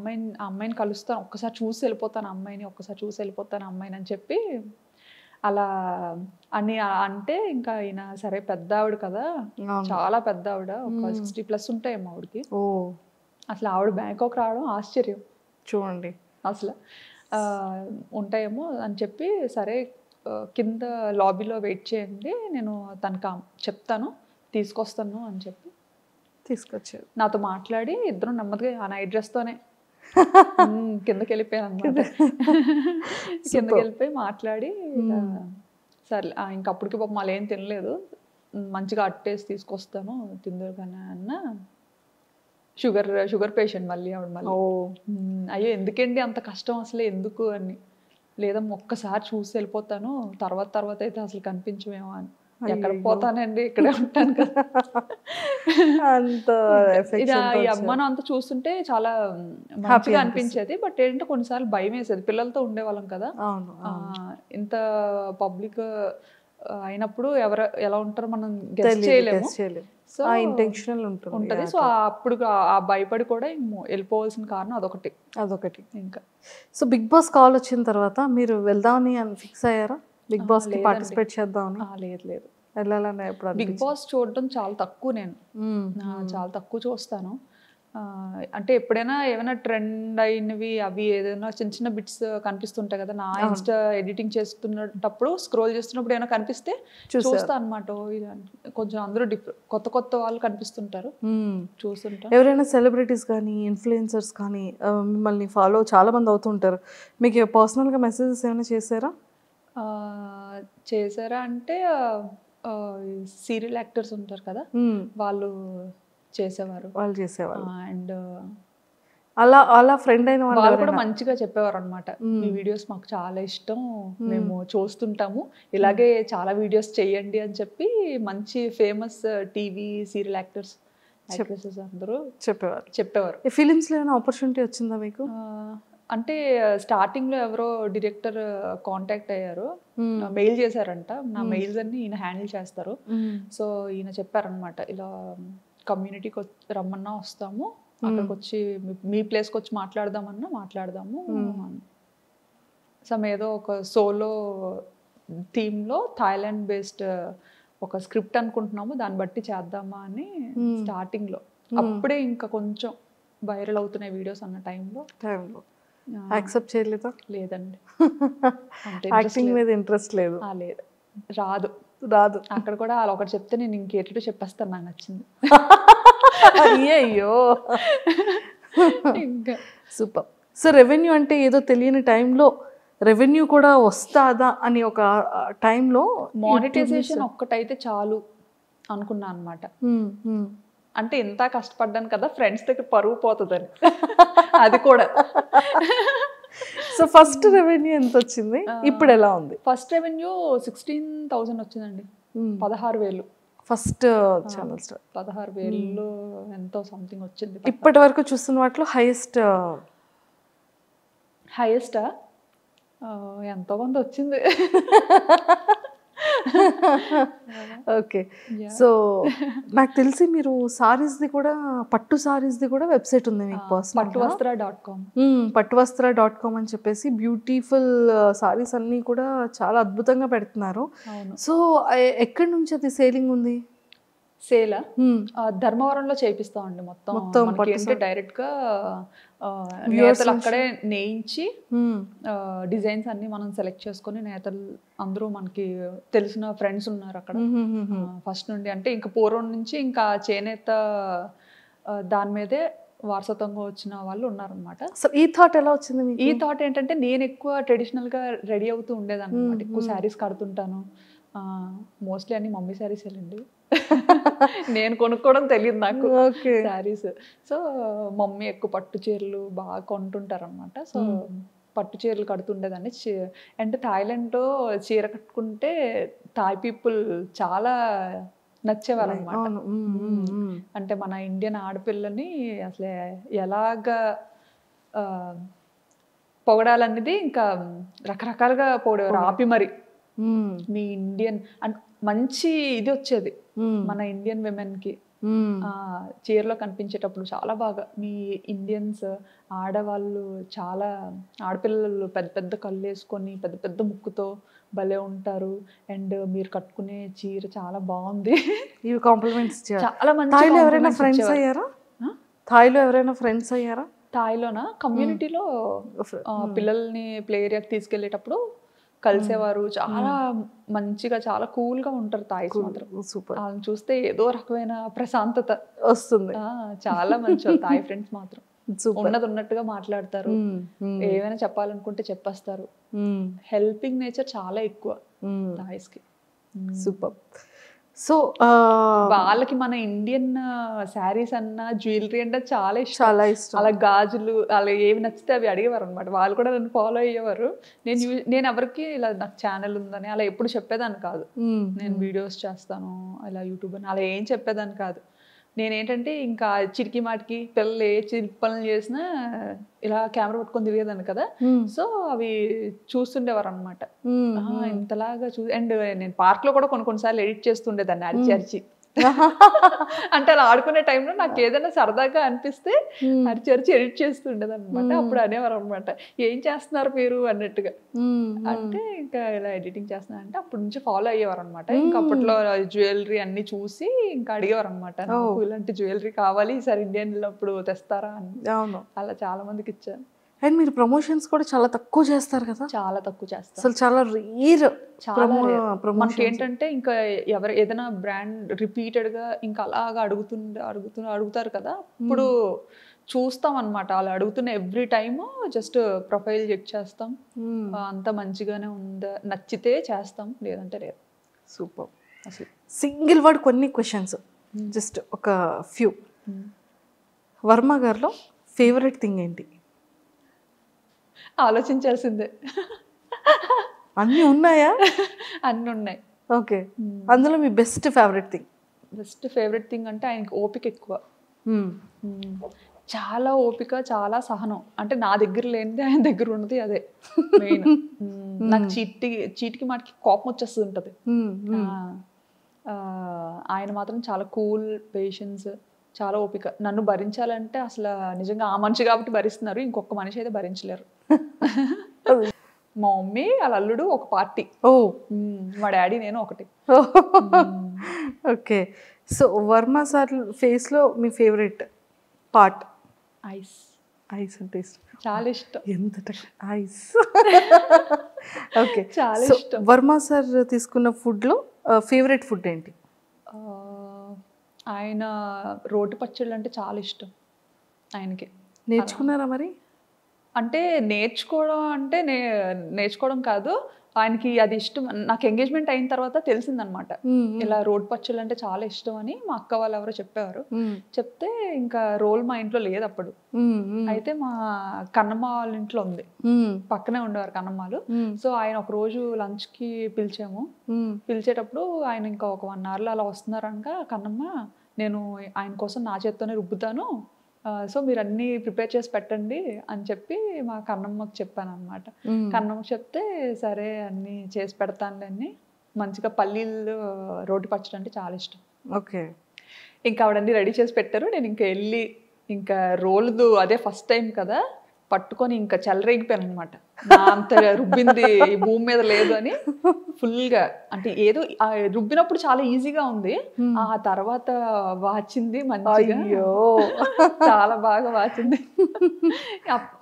[SPEAKER 3] అమ్మాయిని కలుస్తాను, ఒక్కసారి చూసి వెళ్ళిపోతాను అమ్మాయిని, ఒక్కసారి చూసి వెళ్ళిపోతాను అమ్మాయిని అని చెప్పి అలా అని అంటే ఇంకా ఈయన సరే పెద్ద ఆవిడ కదా, చాలా పెద్ద ఆవిడ, ఒక 60+ ఉంటాయేమో ఆవిడకి. అసలు ఆవిడ బ్యాంకాక్ రావడం ఆశ్చర్యం
[SPEAKER 2] చూడండి
[SPEAKER 3] అసలు. ఉంటాయేమో అని చెప్పి సరే కింద లాబీలో వెయిట్ చేయండి, నేను తనకు చెప్తాను తీసుకొస్తాను అని చెప్పి
[SPEAKER 2] తీసుకొచ్చారు.
[SPEAKER 3] నాతో మాట్లాడి ఇద్దరం నెమ్మదిగా ఆ నైట్ డ్రెస్తోనే కిందకి వెళ్ళిపోయాను అనమాట. కిందకి వెళ్ళిపోయి మాట్లాడి సరే ఇంకప్పటికి పాపం మళ్ళీ ఏం తినలేదు, మంచిగా అట్టేసి తీసుకొస్తాను తిందరు కానీ అన్న. షుగర్ పేషెంట్ మళ్ళీ ఆవిడ మళ్ళీ. అయ్యో ఎందుకండి అంత కష్టం అసలు ఎందుకు అని. లేదమ్మా ఒక్కసారి చూసి వెళ్ళిపోతాను, తర్వాత అయితే అసలు కనిపించమేమో అని. ఎక్కడ పోతానండి ఇక్కడే ఉంటాను కదా. ఈ అమ్మాను అంతా చూస్తుంటే చాలా మంచిగా అనిపించేది, బట్ ఏంటంటే కొన్నిసార్లు భయం వేసేది. పిల్లలతో ఉండేవాళ్ళం కదా, ఇంత పబ్లిక్ అయినప్పుడు ఎవరు ఎలా ఉంటారో మనం గెస్ చేయలేము. సో
[SPEAKER 2] ఇంటెన్షనల్
[SPEAKER 3] ఉంటుంది. సో అప్పుడు ఆ భయపడి కూడా వెళ్ళిపోవాల్సిన కారణం అదొకటి. ఇంకా
[SPEAKER 2] సో బిగ్ బాస్ కాల్ వచ్చిన తర్వాత మీరు వెళ్దామని ఫిక్స్ అయ్యారా? బిగ్ బాస్ కి పార్టిసిపేట్ చేద్దామని?
[SPEAKER 3] లేదు
[SPEAKER 2] వెళ్ళాలని ఎప్పుడు?
[SPEAKER 3] బిగ్ బాస్ చూడడం చాలా తక్కువ, నేను చాలా తక్కువ చూస్తాను. అంటే ఎప్పుడైనా ఏమైనా ట్రెండ్ అయినవి అవి ఏదైనా చిన్న చిన్న బిట్స్ కనిపిస్తుంటాయి కదా, నా ఇన్స్టా ఎడిటింగ్ చేస్తున్నప్పుడు స్క్రోల్ చేస్తున్నప్పుడు ఏమైనా కనిపిస్తే చూస్తా అనమాట. కొంచెం అందరూ కొత్త వాళ్ళు కనిపిస్తుంటారు, చూస్తుంటారు.
[SPEAKER 2] ఎవరైనా సెలబ్రిటీస్ కానీ ఇన్ఫ్లుయెన్సర్స్ కానీ మిమ్మల్ని ఫాలో చాలా మంది అవుతుంటారు, మీకు పర్సనల్గా మెసేజెస్ ఏమైనా
[SPEAKER 3] చేశారా అంటే సీరియల్ యాక్టర్స్ ఉంటారు కదా, వాళ్ళు చేసేవారు. అండ్
[SPEAKER 2] అలా ఫ్రెండ్ అయిన
[SPEAKER 3] వాళ్ళు కూడా మంచిగా చెప్పేవారు అనమాట. మీ వీడియోస్ మాకు చాలా ఇష్టం, మేము చూస్తుంటాము, ఇలాగే చాలా వీడియోస్ చేయండి అని చెప్పి మంచి ఫేమస్ టీవీ సీరియల్ యాక్టర్స్ అందరూ చెప్పేవారు.
[SPEAKER 2] ఫిలిమ్స్ లో ఏమైనా ఆపర్చునిటీ వచ్చిందా మీకు?
[SPEAKER 3] అంటే స్టార్టింగ్ లో ఎవరో డైరెక్టర్ కాంటాక్ట్ అయ్యారు, మెయిల్ చేశారంట. నా మెయిల్స్ అన్ని ఈయన హ్యాండిల్ చేస్తారు. సో ఈయన చెప్పారనమాట, ఇలా కమ్యూనిటీకి రమ్మన్నా వస్తాము, అక్కడికి వచ్చి మీ ప్లేస్కి వచ్చి మాట్లాడదాము. సమ్ ఏదో ఒక సోలో థీమ్లో థాయిలాండ్ బేస్డ్ ఒక స్క్రిప్ట్ అనుకుంటున్నాము, దాన్ని బట్టి చేద్దామా అని స్టార్టింగ్లో. అప్పుడే ఇంకా కొంచెం వైరల్ అవుతున్నాయి వీడియోస్ అన్న టైంలో
[SPEAKER 2] యాక్సెప్ట్ చేయలేదా?
[SPEAKER 3] లేదండి,
[SPEAKER 2] యాక్టింగ్ మీద ఇంట్రెస్ట్ లేదు.
[SPEAKER 3] లేదు, రాదు. అక్కడ కూడా వాళ్ళు ఒకటి చెప్తే నేను ఇంకేటో చెప్పేస్తాను, నాకు నచ్చింది.
[SPEAKER 2] అయ్యో ఇంకా సూపర్. సో రెవెన్యూ అంటే ఏదో తెలియని టైంలో రెవెన్యూ కూడా వస్తుందా అని ఒక టైంలో
[SPEAKER 3] మానిటైజేషన్ ఒక్కటైతే చాలు అనుకున్నా అనమాట. అంటే ఎంత కష్టపడ్డాను కదా, ఫ్రెండ్స్ దగ్గర పరువు పోతుందని. అది కూడా.
[SPEAKER 2] సో ఫస్ట్ రెవెన్యూ ఎంత వచ్చింది, ఇప్పుడు ఎలా ఉంది?
[SPEAKER 3] ఫస్ట్ రెవెన్యూ 16,000 వచ్చిందండి, 16,000
[SPEAKER 2] ఫస్ట్ ఛానల్ స్టార్.
[SPEAKER 3] 16,000 ఎంతో సంథింగ్ వచ్చింది.
[SPEAKER 2] ఇప్పటి వరకు చూస్తున్న వాటిలో
[SPEAKER 3] హైయెస్టా ఎంతో కొంత వచ్చింది.
[SPEAKER 2] ఓకే. సో నాకు తెలిసి మీరు సారీస్ది కూడా, పట్టు సారీస్ది కూడా వెబ్సైట్ ఉంది మీకు పర్సనల్? పట్టువస్త్ర.com అని చెప్పేసి బ్యూటిఫుల్ సారీస్ అన్నీ కూడా చాలా అద్భుతంగా పెడుతున్నారు. సో ఎక్కడి నుంచి అది సేలింగ్ ఉంది?
[SPEAKER 3] ధర్మవరంలో చేపిస్తామండి మొత్తం. డైరెక్ట్ గా నేతలు అక్కడే నేయించి డిజైన్స్ అన్ని మనం సెలెక్ట్ చేసుకొని నేతలు అందరూ మనకి తెలిసిన ఫ్రెండ్స్ ఉన్నారు అక్కడ ఫస్ట్ నుండి. అంటే ఇంకా పూర్వం నుంచి ఇంకా చేనేత దాని మీదే వారసత్వంగా వచ్చిన వాళ్ళు ఉన్నారనమాట.
[SPEAKER 2] ఈ థాట్ ఎలా వచ్చింది?
[SPEAKER 3] ఈ థాట్ ఏంటంటే నేను ఎక్కువ ట్రెడిషనల్గా రెడీ అవుతూ ఉండేదాన్ని అనమాట. ఎక్కువ శారీస్ కడుతుంటాను. మోస్ట్లీ అన్ని మమ్మీ శారీస్ వెళ్ళండి. నేను కొనుక్కోవడం తెలియదు నాకు శారీస్. సో మమ్మీ ఎక్కువ పట్టు చీరలు బాగా కొంటుంటారు అనమాట. సో పట్టు చీరలు కడుతుండేదాన్ని. అండ్ థాయిలాండ్లో చీర కట్టుకుంటే థాయ్ పీపుల్ చాలా నచ్చేవారు అనమాట. అంటే మన ఇండియన్ ఆడపిల్లని అసలు ఎలాగా పొగడాలనేది ఇంకా రకరకాలుగా పొగడేవారు. ఆపి మరి మీ ఇండియన్ అండ్ మంచి ఇది వచ్చేది మన ఇండియన్ విమెన్కి చీరలో కనిపించేటప్పుడు చాలా బాగా. మీ ఇండియన్స్ ఆడవాళ్ళు చాలా ఆడపిల్లలు పెద్ద పెద్ద కళ్ళు వేసుకొని పెద్ద పెద్ద ముక్కుతో భలే ఉంటారు. అండ్ మీరు కట్టుకునే చీర చాలా బాగుంది.
[SPEAKER 2] ఇవి కాంప్లిమెంట్స్
[SPEAKER 3] చాలా మంచి.
[SPEAKER 2] ఎవరైనా ఫ్రెండ్స్ అయ్యారా? థాయిలో ఎవరైనా ఫ్రెండ్స్ అయ్యారా?
[SPEAKER 3] థాయిలోనా కమ్యూనిటీలో పిల్లల్ని ప్లే ఏరియాకి తీసుకెళ్లేటప్పుడు కలిసేవారు. చాలా మంచిగా చాలా కూల్ గా ఉంటారు థాయిస్ మాత్రం. సూపర్. వాళ్ళని చూస్తే ఏదో రకమైన ప్రశాంతత వస్తుంది. చాలా మంచి థాయ్ ఫ్రెండ్స్ మాత్రం ఉన్నది ఉన్నట్టుగా మాట్లాడతారు. ఏమైనా చెప్పాలనుకుంటే చెప్పేస్తారు. హెల్పింగ్ నేచర్ చాలా ఎక్కువ థాయిస్ కి.
[SPEAKER 2] సూపర్. సో
[SPEAKER 3] వాళ్ళకి మన ఇండియన్ శారీస్ అన్న జ్యువెలరీ అంటే చాలా ఇష్టం. అలా గాజులు అలా ఏవి నచ్చితే అవి అడిగేవారు అనమాట. వాళ్ళు కూడా నన్ను ఫాలో అయ్యేవారు. నేను ఎవరికి ఇలా నాకు ఛానల్ ఉందని అలా ఎప్పుడు చెప్పేదాన్ని కాదు. నేను వీడియోస్ చేస్తాను ఇలా యూట్యూబ్ అని అలా ఏం చెప్పేదాన్ని కాదు. నేనేంటంటే ఇంకా చిరికి మాటికి పిల్లలు ఏ చిరికి పనులు చేసినా ఇలా కెమెరా పట్టుకొని తిరిగేదాన్ని కదా. సో అవి చూస్తుండేవారు అనమాట. ఇంతలాగా అండ్ నేను పార్క్ లో కూడా కొన్నిసార్లు ఎడిట్ చేస్తుండేదాన్ని అరిచి అరిచి. అంటే అలా ఆడుకునే టైంలో నాకు ఏదైనా సరదాగా అనిపిస్తే అరిచి అరిచి ఎడిట్ చేస్తుండేది అనమాట. అప్పుడు అనేవారు అనమాట, ఏం చేస్తున్నారు మీరు అన్నట్టుగా. అంటే ఇంకా ఇలా ఎడిటింగ్ చేస్తున్నా అంటే అప్పటి నుంచి ఫాలో అయ్యేవారు అనమాట. ఇంకా అప్పట్లో జ్యువెలరీ అన్ని చూసి ఇంకా అడిగేవారు అనమాట, నాకు ఇలాంటి జ్యువెలరీ కావాలి, ఈసారి ఇండియన్ అప్పుడు తెస్తారా అని. అలా చాలా మందికి ఇచ్చాను.
[SPEAKER 2] అండ్ మీరు ప్రమోషన్స్ కూడా చాలా తక్కువ చేస్తారు కదా?
[SPEAKER 3] చాలా తక్కువ చేస్తారు
[SPEAKER 2] అసలు, చాలా రేర్.
[SPEAKER 3] మనకి ఏంటంటే ఇంకా ఎవరు ఏదైనా బ్రాండ్ రిపీటెడ్గా ఇంకా అలాగా అడుగుతారు కదా, ఇప్పుడు చూస్తాం అనమాట. అలా అడుగుతున్న every time just profile check చేస్తాం, అంత మంచిగానే ఉందా, నచ్చితే చేస్తాం, లేదంటే లేదు.
[SPEAKER 2] సూపర్. అసలు సింగిల్ వర్డ్ కొన్ని క్వశ్చన్స్, జస్ట్ ఒక ఫ్యూ. వర్మ గారిలో ఫేవరెట్ థింగ్ ఏంటి?
[SPEAKER 3] ఆలోచించాల్సిందే.
[SPEAKER 2] అన్నీ ఉన్నాయా?
[SPEAKER 3] అన్నీ ఉన్నాయి.
[SPEAKER 2] ఓకే. అందులో మీ best favourite thing?
[SPEAKER 3] Best favourite thing అంటే ఆయనకి ఓపిక ఎక్కువ. చాలా ఓపిక, చాలా సహనం. అంటే నా దగ్గర లేనిది ఆయన దగ్గర ఉన్నది అదే మెయిన్. నాకు చీటికి మాటికి కోపం వచ్చేస్తూ ఉంటుంది. ఆయన మాత్రం చాలా కూల్, పేషెన్స్, చాలా ఓపిక. నన్ను భరించాలంటే అసలు నిజంగా ఆ మనిషి కాబట్టి భరిస్తున్నారు, ఇంకొక మనిషి అయితే భరించలేరు. మా మమ్మీ వాళ్ళ అల్లుడు ఒక పార్టీ, మా డాడీ నేను ఒకటి.
[SPEAKER 2] ఓకే. సో వర్మ సార్ ఫేస్లో మీ ఫేవరెట్ పార్ట్?
[SPEAKER 3] ఐస్.
[SPEAKER 2] ఐస్ అంటే ఇష్టం,
[SPEAKER 3] చాలా ఇష్టం.
[SPEAKER 2] ఎంత ఐస్. ఓకే,
[SPEAKER 3] చాలా ఇష్టం.
[SPEAKER 2] వర్మ సార్ తీసుకున్న ఫుడ్లో ఫేవరెట్ ఫుడ్ ఏంటి?
[SPEAKER 3] ఆయన రోటి పచ్చళ్ళు అంటే చాలా ఇష్టం ఆయనకి.
[SPEAKER 2] నేర్చుకున్నారా మరి?
[SPEAKER 3] అంటే నేర్చుకోవడం అంటే నేర్చుకోవడం కాదు, ఆయనకి అది ఇష్టం. నాకు ఎంగేజ్మెంట్ అయిన తర్వాత తెలిసిందనమాట, ఇలా రోడ్ పచ్చళ్ళు అంటే చాలా ఇష్టం అని. మా అక్క వాళ్ళు ఎవరో చెప్పేవారు. చెప్తే ఇంకా రోల్ మా ఇంట్లో లేదు అప్పుడు. అయితే మా కన్నమ్మ వాళ్ళ ఇంట్లో ఉంది, పక్కనే ఉండేవారు కన్నమ్మలు. సో ఆయన ఒక రోజు లంచ్ కి పిలిచాము. పిలిచేటప్పుడు ఆయన ఇంకా ఒక 1 hourలో అలా వస్తున్నారనగా, కన్నమ్మ నేను ఆయన కోసం నా చేత్తోనే రుబ్బుతాను, సో మీరు అన్నీ ప్రిపేర్ చేసి పెట్టండి అని చెప్పి మా కన్నమ్మకి చెప్పాను అనమాట. కన్నమ్మకి చెప్తే సరే అన్నీ చేసి పెడతానులే అని. మంచిగా పల్లీలు రోటి పచ్చడి అంటే చాలా ఇష్టం.
[SPEAKER 2] ఓకే.
[SPEAKER 3] ఇంకా ఆవిడన్నీ రెడీ చేసి పెట్టారు. నేను ఇంకా వెళ్ళి ఇంకా రోల్దు అదే ఫస్ట్ టైం కదా, పట్టుకొని ఇంకా చెలరేగిపోయాను అనమాట. అంత రుబ్బింది ఈ భూమి మీద లేదు అని ఫుల్గా. అంటే ఏదో రుబ్బినప్పుడు చాలా ఈజీగా ఉంది, ఆ తర్వాత వాచింది మంచిగా, చాలా బాగా వాచింది.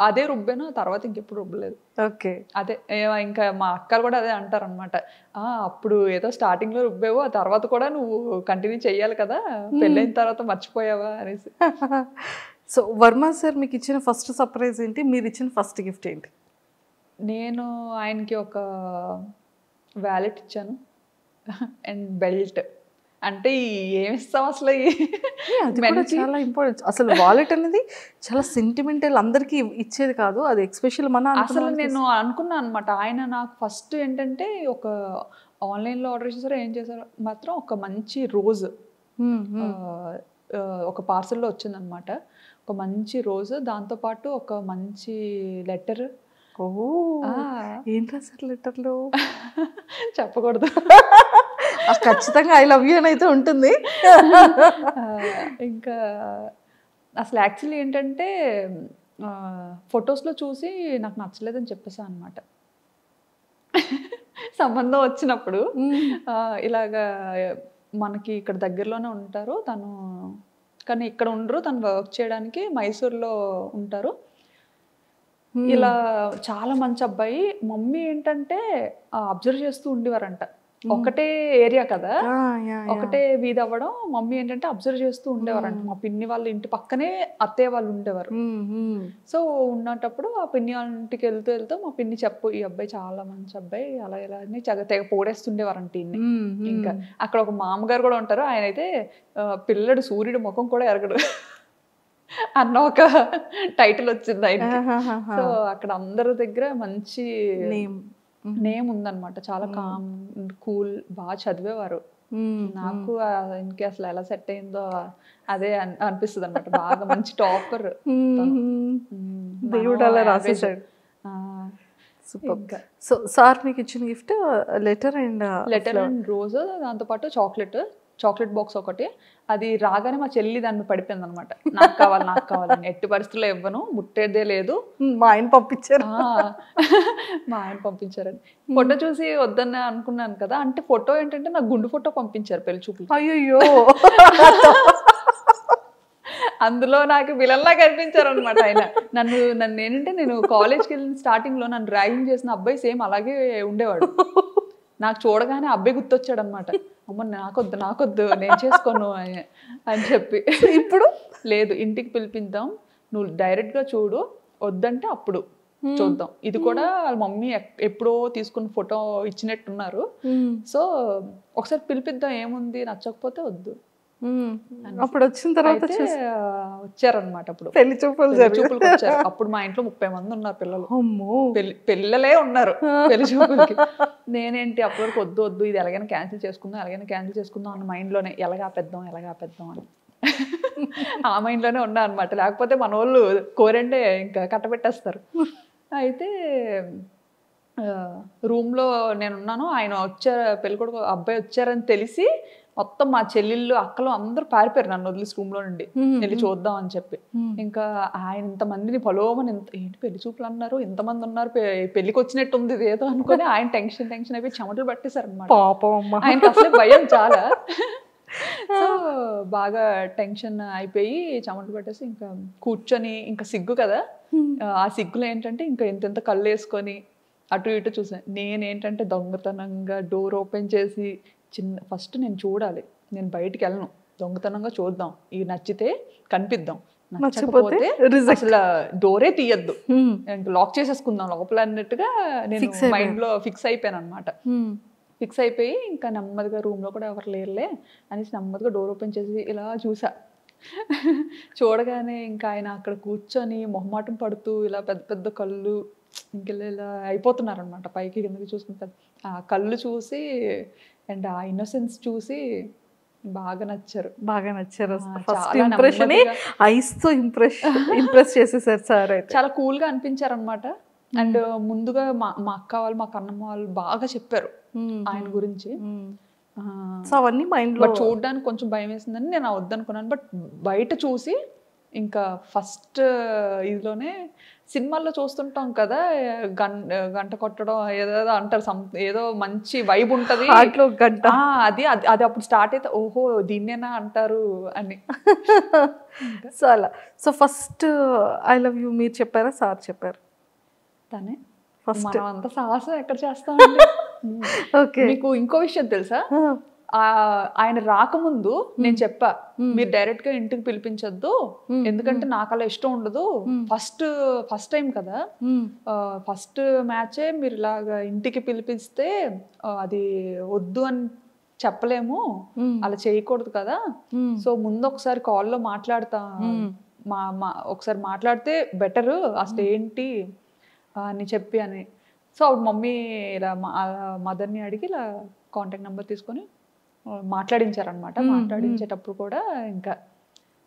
[SPEAKER 3] అదే రుబ్బాను, తర్వాత ఇంకెప్పుడు రుబ్బలేదు.
[SPEAKER 2] ఓకే.
[SPEAKER 3] అదే ఇంకా మా అక్కలు కూడా అదే అంటారు అనమాట, అప్పుడు ఏదో స్టార్టింగ్ లో రుబ్బావు, ఆ తర్వాత కూడా నువ్వు కంటిన్యూ చెయ్యాలి కదా, పెళ్ళైన తర్వాత మర్చిపోయావా అనేసి.
[SPEAKER 2] సో వర్మ సార్ మీకు ఇచ్చిన ఫస్ట్ సర్ప్రైజ్ ఏంటి, మీరు ఇచ్చిన ఫస్ట్ గిఫ్ట్ ఏంటి?
[SPEAKER 3] నేను ఆయనకి ఒక వ్యాలెట్ ఇచ్చాను అండ్ బెల్ట్. అంటే ఏమిస్తాం అసలు,
[SPEAKER 2] చాలా ఇంపార్టెంట్. అసలు వాలెట్ అనేది చాలా సెంటిమెంటల్, అందరికి ఇచ్చేది కాదు అది, ఎక్స్పెషల్ మన.
[SPEAKER 3] అసలు నేను అనుకున్నాను అనమాట, ఆయన నాకు ఫస్ట్ ఏంటంటే ఒక ఆన్లైన్లో ఆర్డర్ చేశారో ఏం చేశారో మాత్రం ఒక మంచి రోజు ఒక పార్సల్లో వచ్చిందనమాట. ఒక మంచి రోజు, దాంతోపాటు ఒక మంచి లెటర్.
[SPEAKER 2] ఏం రాశారు లెటర్లో?
[SPEAKER 3] చెప్పకూడదు,
[SPEAKER 2] ఖచ్చితంగా ఐ లవ్ యూ అని అయితే ఉంటుంది.
[SPEAKER 3] ఇంకా అసలు యాక్చువల్లీ ఏంటంటే ఫొటోస్లో చూసి నాకు నచ్చలేదని చెప్పేసాను అనమాట. సంబంధం వచ్చినప్పుడు ఇలాగా మనకి ఇక్కడ దగ్గరలోనే ఉంటారు తను, కానీ ఇక్కడ ఉండరు, తను వర్క్ చేయడానికి మైసూర్లో ఉంటారు. ఇలా చాలా మంచి అబ్బాయి. మమ్మీ ఏంటంటే అబ్జర్వ్ చేస్తూ ఉండేవారంట, ఒకటే ఏరియా కదా, ఒకటే వీధి అవ్వడం. మమ్మీ ఏంటంటే అబ్జర్వ్ చేస్తూ ఉండేవారంట. మా పిన్ని వాళ్ళ ఇంటి పక్కనే అత్తయ్య వాళ్ళు ఉండేవారు. సో ఉన్నప్పుడు ఆ పిన్ని వాళ్ళ ఇంటికి వెళ్తూ వెళ్తూ మా పిన్ని చెప్పు, ఈ అబ్బాయి చాలా మంచి అబ్బాయి, అలా ఇలా అని తెగ పొగడేస్తుండేవారంట ఇన్ని. ఇంకా అక్కడ ఒక మామగారు కూడా ఉంటారు, ఆయన అయితే పిల్లడు సూర్యుడు ముఖం కూడా ఎరగడు అన్న ఒక టైటిల్ వచ్చింది ఆయనకి. సో అక్కడ అందరి దగ్గర మంచి నేమ్ ఉందన్నమాట. చాలా కామ్ కూల్, బాగా చదివేవారు. నాకు ఆయనకి అసలు ఎలా సెట్ అయిందో అదే అనిపిస్తుంది అనమాట. బాగా మంచి టాపర్,
[SPEAKER 2] దేవుడు అలా రాసేసాడు. సో సార్ మీకు ఇచ్చిన గిఫ్ట్ లెటర్ అండ్
[SPEAKER 3] రోజు, దాంతోపాటు చాక్లెట్ బాక్స్ ఒకటి. అది రాగానే మా చెల్లి దాన్ని పడిపోయింది అనమాట, నాకు కావాలని. ఎట్టి పరిస్థితుల్లో ఇవ్వను, ముట్టేదే లేదు.
[SPEAKER 2] మా ఆయన
[SPEAKER 3] పంపించారని ఫోటో చూసి వద్దన్న అనుకున్నాను కదా. అంటే ఫోటో ఏంటంటే నాకు గుండు ఫోటో పంపించారు పెళ్లి చూపులు.
[SPEAKER 2] అయ్యో,
[SPEAKER 3] అందులో నాకు విలన్లా కనిపించారు అనమాట ఆయన. నన్ను ఏంటంటే, నేను కాలేజ్కి వెళ్ళిన స్టార్టింగ్ లో నన్ను ర్యాగింగ్ చేసిన అబ్బాయి సేమ్ అలాగే ఉండేవాడు. నాకు చూడగానే అబ్బాయి గుర్తొచ్చాడు అనమాట. అమ్మ నాకొద్దు నేను చేసుకోను అని చెప్పి.
[SPEAKER 2] ఇప్పుడు
[SPEAKER 3] లేదు, ఇంటికి పిలిపిద్దాం, నువ్వు డైరెక్ట్గా చూడు, వద్దంటే అప్పుడు చూద్దాం. ఇది కూడా వాళ్ళ మమ్మీ ఎప్పుడో తీసుకున్న ఫోటో ఇచ్చినట్టున్నారు. సో ఒకసారి పిలిపిద్దాం, ఏముంది, నచ్చకపోతే వద్దు.
[SPEAKER 2] అప్పుడు వచ్చిన తర్వాత
[SPEAKER 3] వచ్చారనమాట. అప్పుడు
[SPEAKER 2] పెళ్లి చూపులకు
[SPEAKER 3] వచ్చారు. అప్పుడు మా ఇంట్లో 30 మంది ఉన్నారు పిల్లలు, పిల్లలే ఉన్నారు పెళ్లి చూపులకి. నేనేంటి అప్పటి వరకు వద్దు ఇది ఎలాగైనా క్యాన్సిల్ చేసుకుందాం అన్న మైండ్లోనే, ఎలాగాపేద్దాం అని ఆ మైండ్లోనే ఉన్నా అనమాట. లేకపోతే మన వాళ్ళు కోరంటే ఇంకా కట్టబెట్టేస్తారు. అయితే రూమ్లో నేనున్నాను, ఆయన వచ్చారు, పెళ్ళికొడుకు అబ్బాయి వచ్చారని తెలిసి మొత్తం మా చెల్లెళ్ళు అక్కలు అందరూ పారిపోయారు నన్ను వదిలేసి రూమ్లో నుండి, వెళ్ళి చూద్దాం అని చెప్పి. ఇంకా ఆయన ఇంతమందిని పలోమని, ఏంటి పెళ్లి చూపులు అన్నారు, ఇంతమంది ఉన్నారు, పెళ్లికి వచ్చినట్టు ఉంది ఏదో అనుకుని ఆయన టెన్షన్ అయిపోయి చెమటలు పట్టేశారు అనమాట. ఆయనకి అసలే భయం చాలా. సో బాగా టెన్షన్ అయిపోయి చెమటలు పట్టేసి ఇంకా కూర్చొని, ఇంకా సిగ్గు కదా, ఆ సిగ్గులో ఏంటంటే ఇంకా ఇంత కళ్ళు వేసుకొని అటు ఇటు చూసాను. నేనేంటంటే దొంగతనంగా డోర్ ఓపెన్ చేసి ఫస్ట్ నేను చూడాలి, నేను బయటికి వెళ్ళను, దొంగతనంగా చూద్దాం, ఇవి నచ్చితే కనిపిద్దాం, నచ్చకపోతే అసలు డోరే తీయద్దు, లాక్ చేసేసుకుందాం లోపల అన్నట్టుగా నేను మైండ్లో ఫిక్స్ అయిపోయాను అనమాట. ఫిక్స్ అయిపోయి ఇంకా నెమ్మదిగా రూమ్లో కూడా ఎవరు లేరులే అనేసి నెమ్మదిగా డోర్ ఓపెన్ చేసి ఇలా చూసా. చూడగానే ఇంకా ఆయన అక్కడ కూర్చొని మొహమాటం పడుతూ ఇలా పెద్ద పెద్ద కళ్ళు ఇంకెళ్ళి అయిపోతున్నారు అనమాట, పైకి కిందకి చూసుకుంటారు. ఆ కళ్ళు చూసి అండ్ ఆ ఇన్నోసెన్స్ చూసి బాగా నచ్చారు.
[SPEAKER 2] ఇంప్రెస్ చేసేసారు సార్.
[SPEAKER 3] చాలా కూల్గా అనిపించారు అనమాట. అండ్ ముందుగా మా అక్క వాళ్ళు, మా కన్నమ్మ వాళ్ళు బాగా చెప్పారు ఆయన గురించి.
[SPEAKER 2] అవన్నీ మైండ్లో
[SPEAKER 3] చూడడానికి కొంచెం భయం వేసిందని నేను వద్దనుకున్నాను. బట్ బయట చూసి ఇంకా ఫస్ట్ ఇదిలోనే సినిమాల్లో చూస్తుంటాం కదా, గంట కొట్టడం ఏదో అంటారు, ఏదో మంచి వైబ్ ఉంటది
[SPEAKER 2] హార్ట్లో గంట.
[SPEAKER 3] అది అది అది అప్పుడు స్టార్ట్ అయితే ఓహో దీన్నేనా అంటారు అని.
[SPEAKER 2] సో అలా. So first I love you మీరు చెప్పారా సార్ చెప్పారు?
[SPEAKER 3] తనే
[SPEAKER 2] ఫస్ట్.
[SPEAKER 3] మనం అంత సాహసం ఎక్కడ చేస్తామండి.
[SPEAKER 2] ఓకే.
[SPEAKER 3] మీకు ఇంకో విషయం తెలుసా, ఆయన రాకముందు నేను చెప్పా మీరు డైరెక్ట్ గా ఇంటికి పిలిపించొద్దు, ఎందుకంటే నాకు అలా ఇష్టం ఉండదు, ఫస్ట్ టైం కదా, ఫస్ట్ మ్యాచే మీరు ఇలాగా ఇంటికి పిలిపిస్తే అది వద్దు అని చెప్పలేము, అలా చేయకూడదు కదా, సో ముందు ఒకసారి కాల్లో మాట్లాడతా, ఒకసారి మాట్లాడితే బెటర్ అసలు ఏంటి అని చెప్పి అని. సో అప్పుడు మమ్మీ ఇలా మదర్ని అడిగి ఇలా కాంటాక్ట్ నెంబర్ తీసుకొని మాట్లాడించారనమాట. మాట్లాడించేటప్పుడు కూడా ఇంకా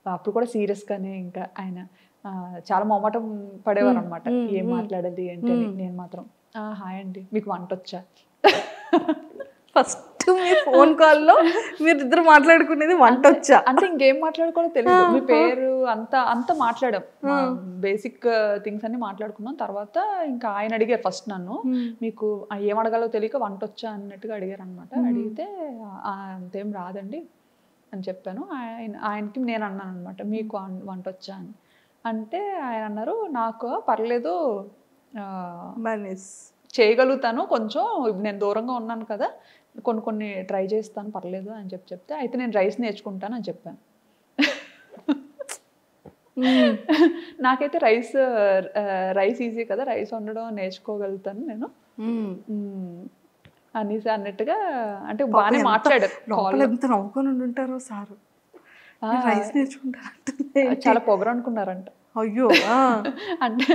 [SPEAKER 3] అప్పుడు కూడా సీరియస్గానే ఇంకా ఆయన చాలా మొహమాటం పడేవారు అనమాట, ఏం మాట్లాడాలి ఏంటి అని. నేను మాత్రం హాయ్ అండి మీకు వంట వచ్చా.
[SPEAKER 2] ఫస్ట్ మీ ఫోన్ కాల్లో మీరు ఇద్దరు మాట్లాడుకునేది వంట వచ్చా
[SPEAKER 3] అంటే ఇంకేం మాట్లాడుకోవాలో తెలియదు, మీ పేరు అంతా మాట్లాడాం, బేసిక్ థింగ్స్ అన్ని మాట్లాడుకున్నాం. తర్వాత ఇంకా ఆయన అడిగారు ఫస్ట్ నన్ను, మీకు ఏం అడగాలో తెలియక వంట వచ్చా అన్నట్టుగా అడిగారు అనమాట. అడిగితే అంతేం రాదండి అని చెప్పాను. ఆయనకి నేను అన్నాను అనమాట మీకు వంట వచ్చా అని. అంటే ఆయన అన్నారు నాకు పర్లేదు చేయగలుగుతాను, కొంచెం నేను దూరంగా ఉన్నాను కదా, కొన్ని ట్రై చేస్తాను పర్లేదు అని చెప్తే, అయితే నేను రైస్ నేర్చుకుంటాను అని చెప్పాను. నాకైతే రైస్ ఈజీ కదా, రైస్ వండడం నేర్చుకోగలుగుతాను నేను అనేసి అన్నట్టుగా, అంటే బాగానే మాట్లాడారు.
[SPEAKER 2] ఎంత నవ్వుకొని ఉంటారో సార్, రైస్ నేర్చుకుంటారు
[SPEAKER 3] చాలా పొగరు అనుకున్నారంట.
[SPEAKER 2] అయ్యో
[SPEAKER 3] అంటే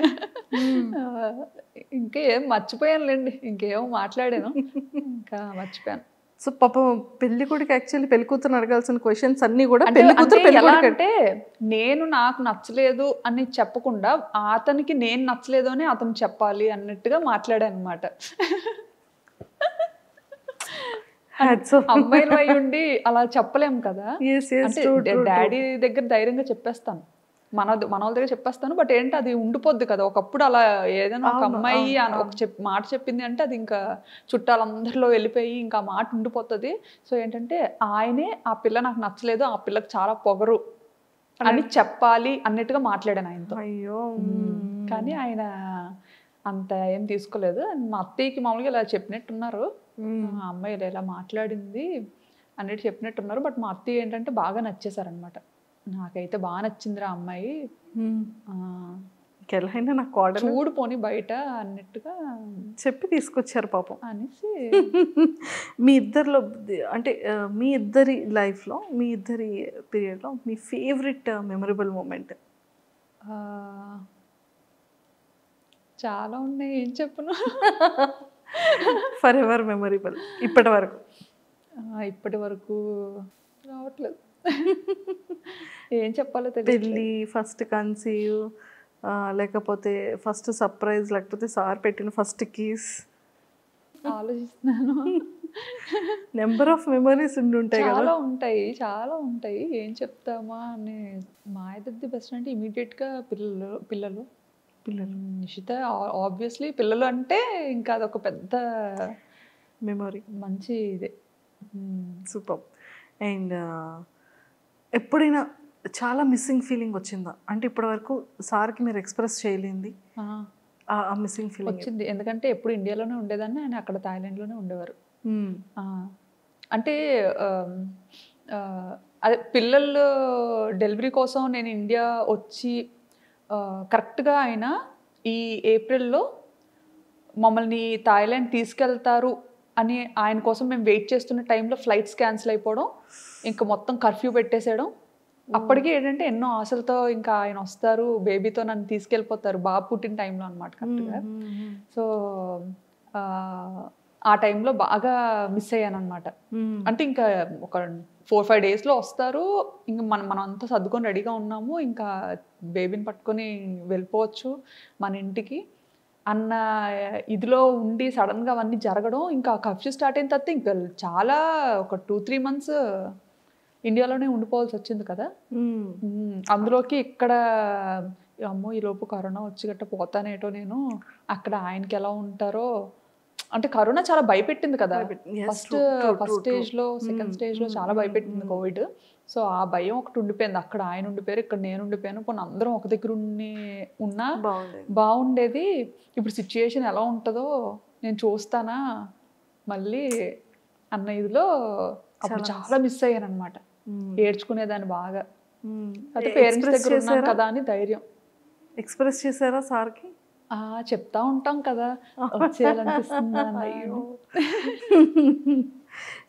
[SPEAKER 3] ఇంకేం మర్చిపోయానులేండి, ఇంకేమో మాట్లాడాను ఇంకా మర్చిపోయాను.
[SPEAKER 2] సో పాపం పెళ్లి కొడుకు యాక్చువల్లీ పెళ్లి కూతురు అడగాల్సిన క్వశ్చన్స్ అన్ని కూడా పెళ్లి కూతురు
[SPEAKER 3] ఎలా అంటే నాకు నచ్చలేదు అని చెప్పకుండా అతనికి నేను నచ్చలేదు అని అతను చెప్పాలి అన్నట్టుగా మాట్లాడాను అనమాట. అమ్మాయిలు అయి ఉండి అలా చెప్పలేము కదా, అంటే డాడీ దగ్గర ధైర్యంగా చెప్పేస్తాను, మన వాళ్ళ దగ్గర చెప్పేస్తాను, బట్ ఏంటి అది ఉండిపోద్ది కదా. ఒకప్పుడు అలా ఏదైనా ఒక అమ్మాయి ఒక మాట చెప్పింది అంటే అది ఇంకా చుట్టాలందరిలో వెళ్ళిపోయి ఇంకా మాట ఉండిపోతుంది. సో ఏంటంటే ఆయనే ఆ పిల్ల నాకు నచ్చలేదు, ఆ పిల్లకి చాలా పొగరు అని చెప్పాలి అన్నట్టుగా మాట్లాడాను ఆయనతో.
[SPEAKER 2] అయ్యో
[SPEAKER 3] కానీ ఆయన అంత ఏం తీసుకోలేదు. మా అత్తయ్యకి మామూలుగా ఇలా చెప్పినట్టున్నారు, ఆ అమ్మాయి ఇలా మాట్లాడింది అన్నట్టు చెప్పినట్టున్నారు. బట్ మా అత్తయ్య ఏంటంటే బాగా నచ్చేసారనమాట, నాకైతే బాగా నచ్చిందిరా అమ్మాయి,
[SPEAKER 2] ఇంకెలాగైనా నాకు ఆర్డర్
[SPEAKER 3] చూడు పోని బయట అన్నట్టుగా
[SPEAKER 2] చెప్పి తీసుకొచ్చారు పాపం
[SPEAKER 3] అనేసి.
[SPEAKER 2] మీ ఇద్దరిలో అంటే మీ ఇద్దరి లైఫ్లో మీ ఇద్దరి పీరియడ్లో మీ ఫేవరెట్ మెమరబుల్ మూమెంట్?
[SPEAKER 3] చాలా ఉన్నాయి, ఏం చెప్పను.
[SPEAKER 2] ఫర్ ఎవర్ మెమరబుల్ ఇప్పటి వరకు
[SPEAKER 3] రావట్లేదు, ఏం చెప్పాలో తెలియదు.
[SPEAKER 2] పెళ్ళి, ఫస్ట్ కన్సీవ్, లేకపోతే ఫస్ట్ సర్ప్రైజ్, లేకపోతే సార్ పెట్టిన ఫస్ట్ కిస్?
[SPEAKER 3] ఆలోచిస్తున్నాను.
[SPEAKER 2] నెంబర్ ఆఫ్ మెమరీస్ ఉంటాయి కదా.
[SPEAKER 3] చాలా ఉంటాయి ఏం చెప్తామా అని. మా ఇద్దరిది బెస్ట్ అంటే ఇమీడియట్గా పిల్లలు నిషిత ఆబ్వియస్లీ. పిల్లలు అంటే ఇంకా అదొక పెద్ద
[SPEAKER 2] మెమరీ,
[SPEAKER 3] మంచి ఇదే.
[SPEAKER 2] సూపర్. అండ్ ఎప్పుడైనా చాలా మిస్సింగ్ ఫీలింగ్ వచ్చిందా? అంటే ఇప్పటివరకు సార్కి మీరు ఎక్స్ప్రెస్ చేయలేంది ఆ మిస్సింగ్ ఫీలింగ్
[SPEAKER 3] వచ్చింది. ఎందుకంటే ఎప్పుడు ఇండియాలోనే ఉండేదాన్ని, ఆయన అక్కడ థాయిలాండ్లోనే ఉండేవారు. అంటే అదే పిల్లలు డెలివరీ కోసం నేను ఇండియా వచ్చి కరెక్ట్గా ఆయన ఈ ఏప్రిల్లో మమ్మల్ని థాయిలాండ్ తీసుకెళ్తారు అని ఆయన కోసం మేము వెయిట్ చేస్తున్న టైంలో ఫ్లైట్స్ క్యాన్సిల్ అయిపోవడం, ఇంకా మొత్తం కర్ఫ్యూ పెట్టేసేయడం. అప్పటికి ఏంటంటే ఎన్నో ఆశలతో ఇంకా ఆయన వస్తారు, బేబీతో నన్ను తీసుకెళ్ళిపోతారు, బాబు పుట్టిన టైంలో అనమాట కరెక్ట్గా. సో ఆ టైంలో బాగా మిస్ అయ్యాను అనమాట. అంటే ఇంకా ఒక 4-5 డేస్లో వస్తారు, ఇంకా మనం అంతా సర్దుకొని రెడీగా ఉన్నాము, ఇంకా బేబీని పట్టుకొని వెళ్ళిపోవచ్చు మన ఇంటికి అన్న ఇదిలో ఉండి సడన్గా అవన్నీ జరగడం. ఇంకా కర్ఫ్యూ స్టార్ట్ అయిన తర్వాత ఇంకా చాలా ఒక 2-3 months ఇండియాలోనే ఉండిపోవాల్సి వచ్చింది కదా. అందులోకి ఇక్కడ అమ్మో ఈలోపు కరోనా వచ్చి గట్ట పోతానేటో నేను, అక్కడ ఆయనకి ఎలా ఉంటారో. అంటే కరోనా చాలా భయపెట్టింది కదా, ఫస్ట్ స్టేజ్లో సెకండ్ స్టేజ్లో చాలా భయపెట్టింది కోవిడ్. సో ఆ భయం ఒకటి ఉండిపోయింది. అక్కడ ఆయన ఉండిపోయారు, ఇక్కడ నేను ఉండిపోయాను. కొన్ని అందరం ఒక దగ్గర ఉన్నా బాగుండేది. ఇప్పుడు సిచ్యుయేషన్ ఎలా ఉంటుందో నేను చూస్తానా మళ్ళీ అన్న ఇదిలో అప్పుడు చాలా మిస్ అయ్యాను అనమాట. ఏడ్చుకునేదాన్ని బాగా. అయితే పేరెంట్స్ దగ్గర ఉన్నాను కదా అని ధైర్యం.
[SPEAKER 2] ఎక్స్ప్రెస్ చేశారా సార్కి?
[SPEAKER 3] చెప్తా ఉంటాం కదా వచ్చేయాలనిపిస్తుందా.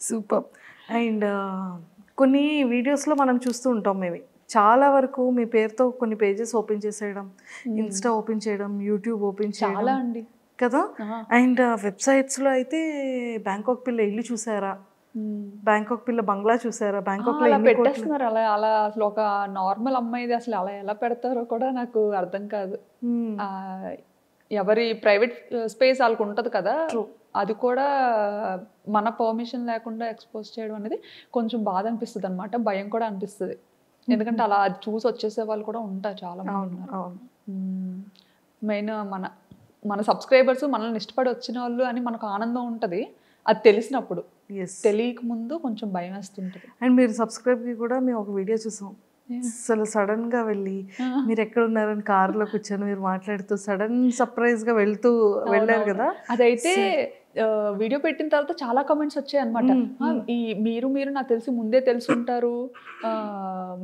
[SPEAKER 2] సూపర్. అండ్ కొన్ని వీడియోస్లో మనం చూస్తూ ఉంటాం మేము చాలా వరకు మీ పేరుతో కొన్ని పేజెస్ ఓపెన్ చేసేయడం, ఇన్స్టా ఓపెన్ చేయడం, యూట్యూబ్ ఓపెన్ చేయడం
[SPEAKER 3] చాలా అండి
[SPEAKER 2] కదా. అండ్ వెబ్సైట్స్లో అయితే బ్యాంకాక్ పిల్ల ఇల్లు చూసారా, బ్యాంకాక్ పిల్ల బంగ్లా చూసారా, బ్యాంకాక్
[SPEAKER 3] అలా పెట్టేస్తున్నారు. అలా అసలు ఒక నార్మల్ అమ్మాయిది అసలు అలా ఎలా పెడతారో కూడా నాకు అర్థం కాదు. ఎవరి ప్రైవేట్ స్పేస్ వాళ్ళకు ఉంటుంది కదా, అది కూడా మన పర్మిషన్ లేకుండా ఎక్స్పోజ్ చేయడం అనేది కొంచెం బాధ అనిపిస్తుంది అనమాట. భయం కూడా అనిపిస్తుంది. ఎందుకంటే అలా అది చూసి వచ్చేసే వాళ్ళు కూడా ఉంటారు, చాలా మంది ఉన్నారు. మెయిన్ మన సబ్స్క్రైబర్స్ మనల్ని ఇష్టపడి వచ్చిన వాళ్ళు అని మనకు ఆనందం ఉంటుంది అది తెలిసినప్పుడు. తెలియక ముందు కొంచెం భయం వేస్తుంటుంది.
[SPEAKER 2] అండ్ మీరు సబ్స్క్రైబ్కి కూడా మేము ఒక వీడియో చూసాం. అసలు సడన్గా వెళ్ళి మీరు ఎక్కడ ఉన్నారని కార్లో కూర్చొని మీరు మాట్లాడుతూ సడన్ సర్ప్రైజ్గా వెళ్ళారు కదా.
[SPEAKER 3] అదైతే వీడియో పెట్టిన తర్వాత చాలా కమెంట్స్ వచ్చాయి అనమాట. మీరు నాకు తెలిసి ముందే తెలుసుంటారు,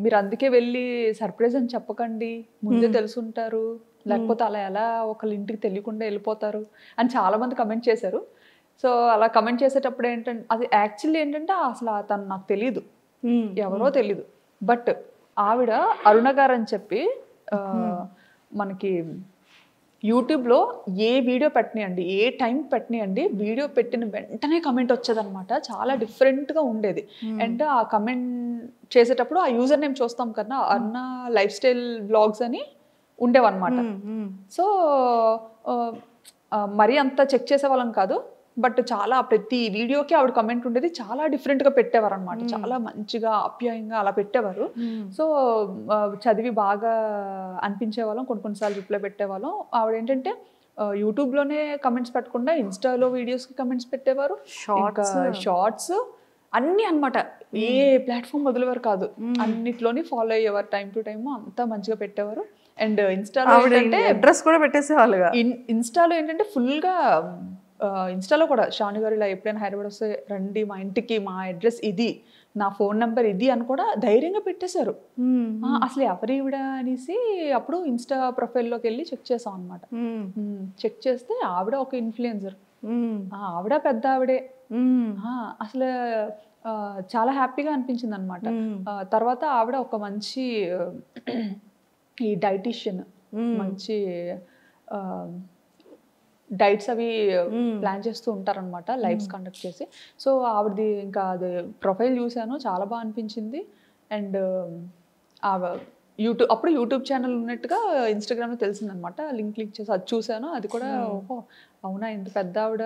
[SPEAKER 3] మీరు అందుకే వెళ్ళి సర్ప్రైజ్ అని చెప్పకండి, ముందే తెలుసుంటారు, లేకపోతే అలా ఎలా ఒకళ్ళ ఇంటికి తెలియకుండా వెళ్ళిపోతారు అని చాలా మంది కమెంట్ చేశారు. సో అలా కమెంట్ చేసేటప్పుడు ఏంటంటే అది యాక్చువల్లీ ఏంటంటే అసలు తను నాకు తెలీదు, ఎవరో తెలీదు. బట్ ఆవిడ అరుణ గారు అని చెప్పి మనకి యూట్యూబ్లో ఏ వీడియో పెట్టనియండి, ఏ టైం పెట్టనియండి, వీడియో పెట్టిన వెంటనే కమెంట్ వచ్చేదనమాట. చాలా డిఫరెంట్గా ఉండేది. అండ్ ఆ కమెంట్ చేసేటప్పుడు ఆ యూజర్ నేమ్ చూస్తాం కదా, అరుణ లైఫ్ స్టైల్ వ్లాగ్స్ అని ఉండేవన్నమాట. సో మరీ అంత చెక్ చేసేవాళ్ళం కాదు, బట్ చాలా ప్రతి వీడియోకి ఆవిడ కమెంట్ ఉండేది. చాలా డిఫరెంట్గా పెట్టేవారు అనమాట, చాలా మంచిగా ఆప్యాయంగా అలా పెట్టేవారు. సో చదివి బాగా అనిపించే వాళ్ళం, కొన్నిసార్లు రిప్లై పెట్టేవాళ్ళం. ఆవిడ ఏంటంటే యూట్యూబ్లోనే కమెంట్స్ పెట్టకుండా ఇన్స్టాలో వీడియోస్కి కమెంట్స్ పెట్టేవారు, షార్ట్స్ అన్నీ అనమాట. ఏ ప్లాట్ఫామ్ వదిలేవారు కాదు, అన్నిట్లోని ఫాలో అయ్యేవారు. టైం టు టైమ్ అంతా మంచిగా పెట్టేవారు. అండ్ ఇన్స్టాలో ఏంటంటే
[SPEAKER 2] అడ్రస్ కూడా పెట్టేసేవాళ్ళుగా.
[SPEAKER 3] ఇన్స్టాలో ఏంటంటే ఫుల్గా ఇన్స్టాలో కూడా షాను గారు ఇలా ఎప్పుడైనా హైదరాబాద్ వస్తే రండి మా ఇంటికి, మా అడ్రస్ ఇది, నా ఫోన్ నెంబర్ ఇది అని కూడా ధైర్యంగా పెట్టేశారు. అసలు ఎవరు ఈవిడ అనేసి అప్పుడు ఇన్స్టా ప్రొఫైల్లోకి వెళ్ళి చెక్ చేసాం అనమాట. చెక్ చేస్తే ఆవిడ ఒక ఇన్ఫ్లుయెన్సర్, ఆవిడ పెద్ద ఆవిడే. అసలు చాలా హ్యాపీగా అనిపించింది అనమాట. తర్వాత ఆవిడ ఒక మంచి ఈ డైటీషియన్, మంచి డైట్స్ అవి ప్లాన్ చేస్తూ ఉంటారనమాట, లైవ్స్ కండక్ట్ చేసి. సో ఆవిడది ఇంకా అది ప్రొఫైల్ చూశాను, చాలా బాగా అనిపించింది. అండ్ అప్పుడు యూట్యూబ్ ఛానల్ ఉన్నట్టుగా ఇన్స్టాగ్రామ్లో తెలిసిందనమాట. లింక్ క్లిక్ చేసి అది చూశాను. అది కూడా ఓహో అవునా, ఇంత పెద్ద ఆవిడ,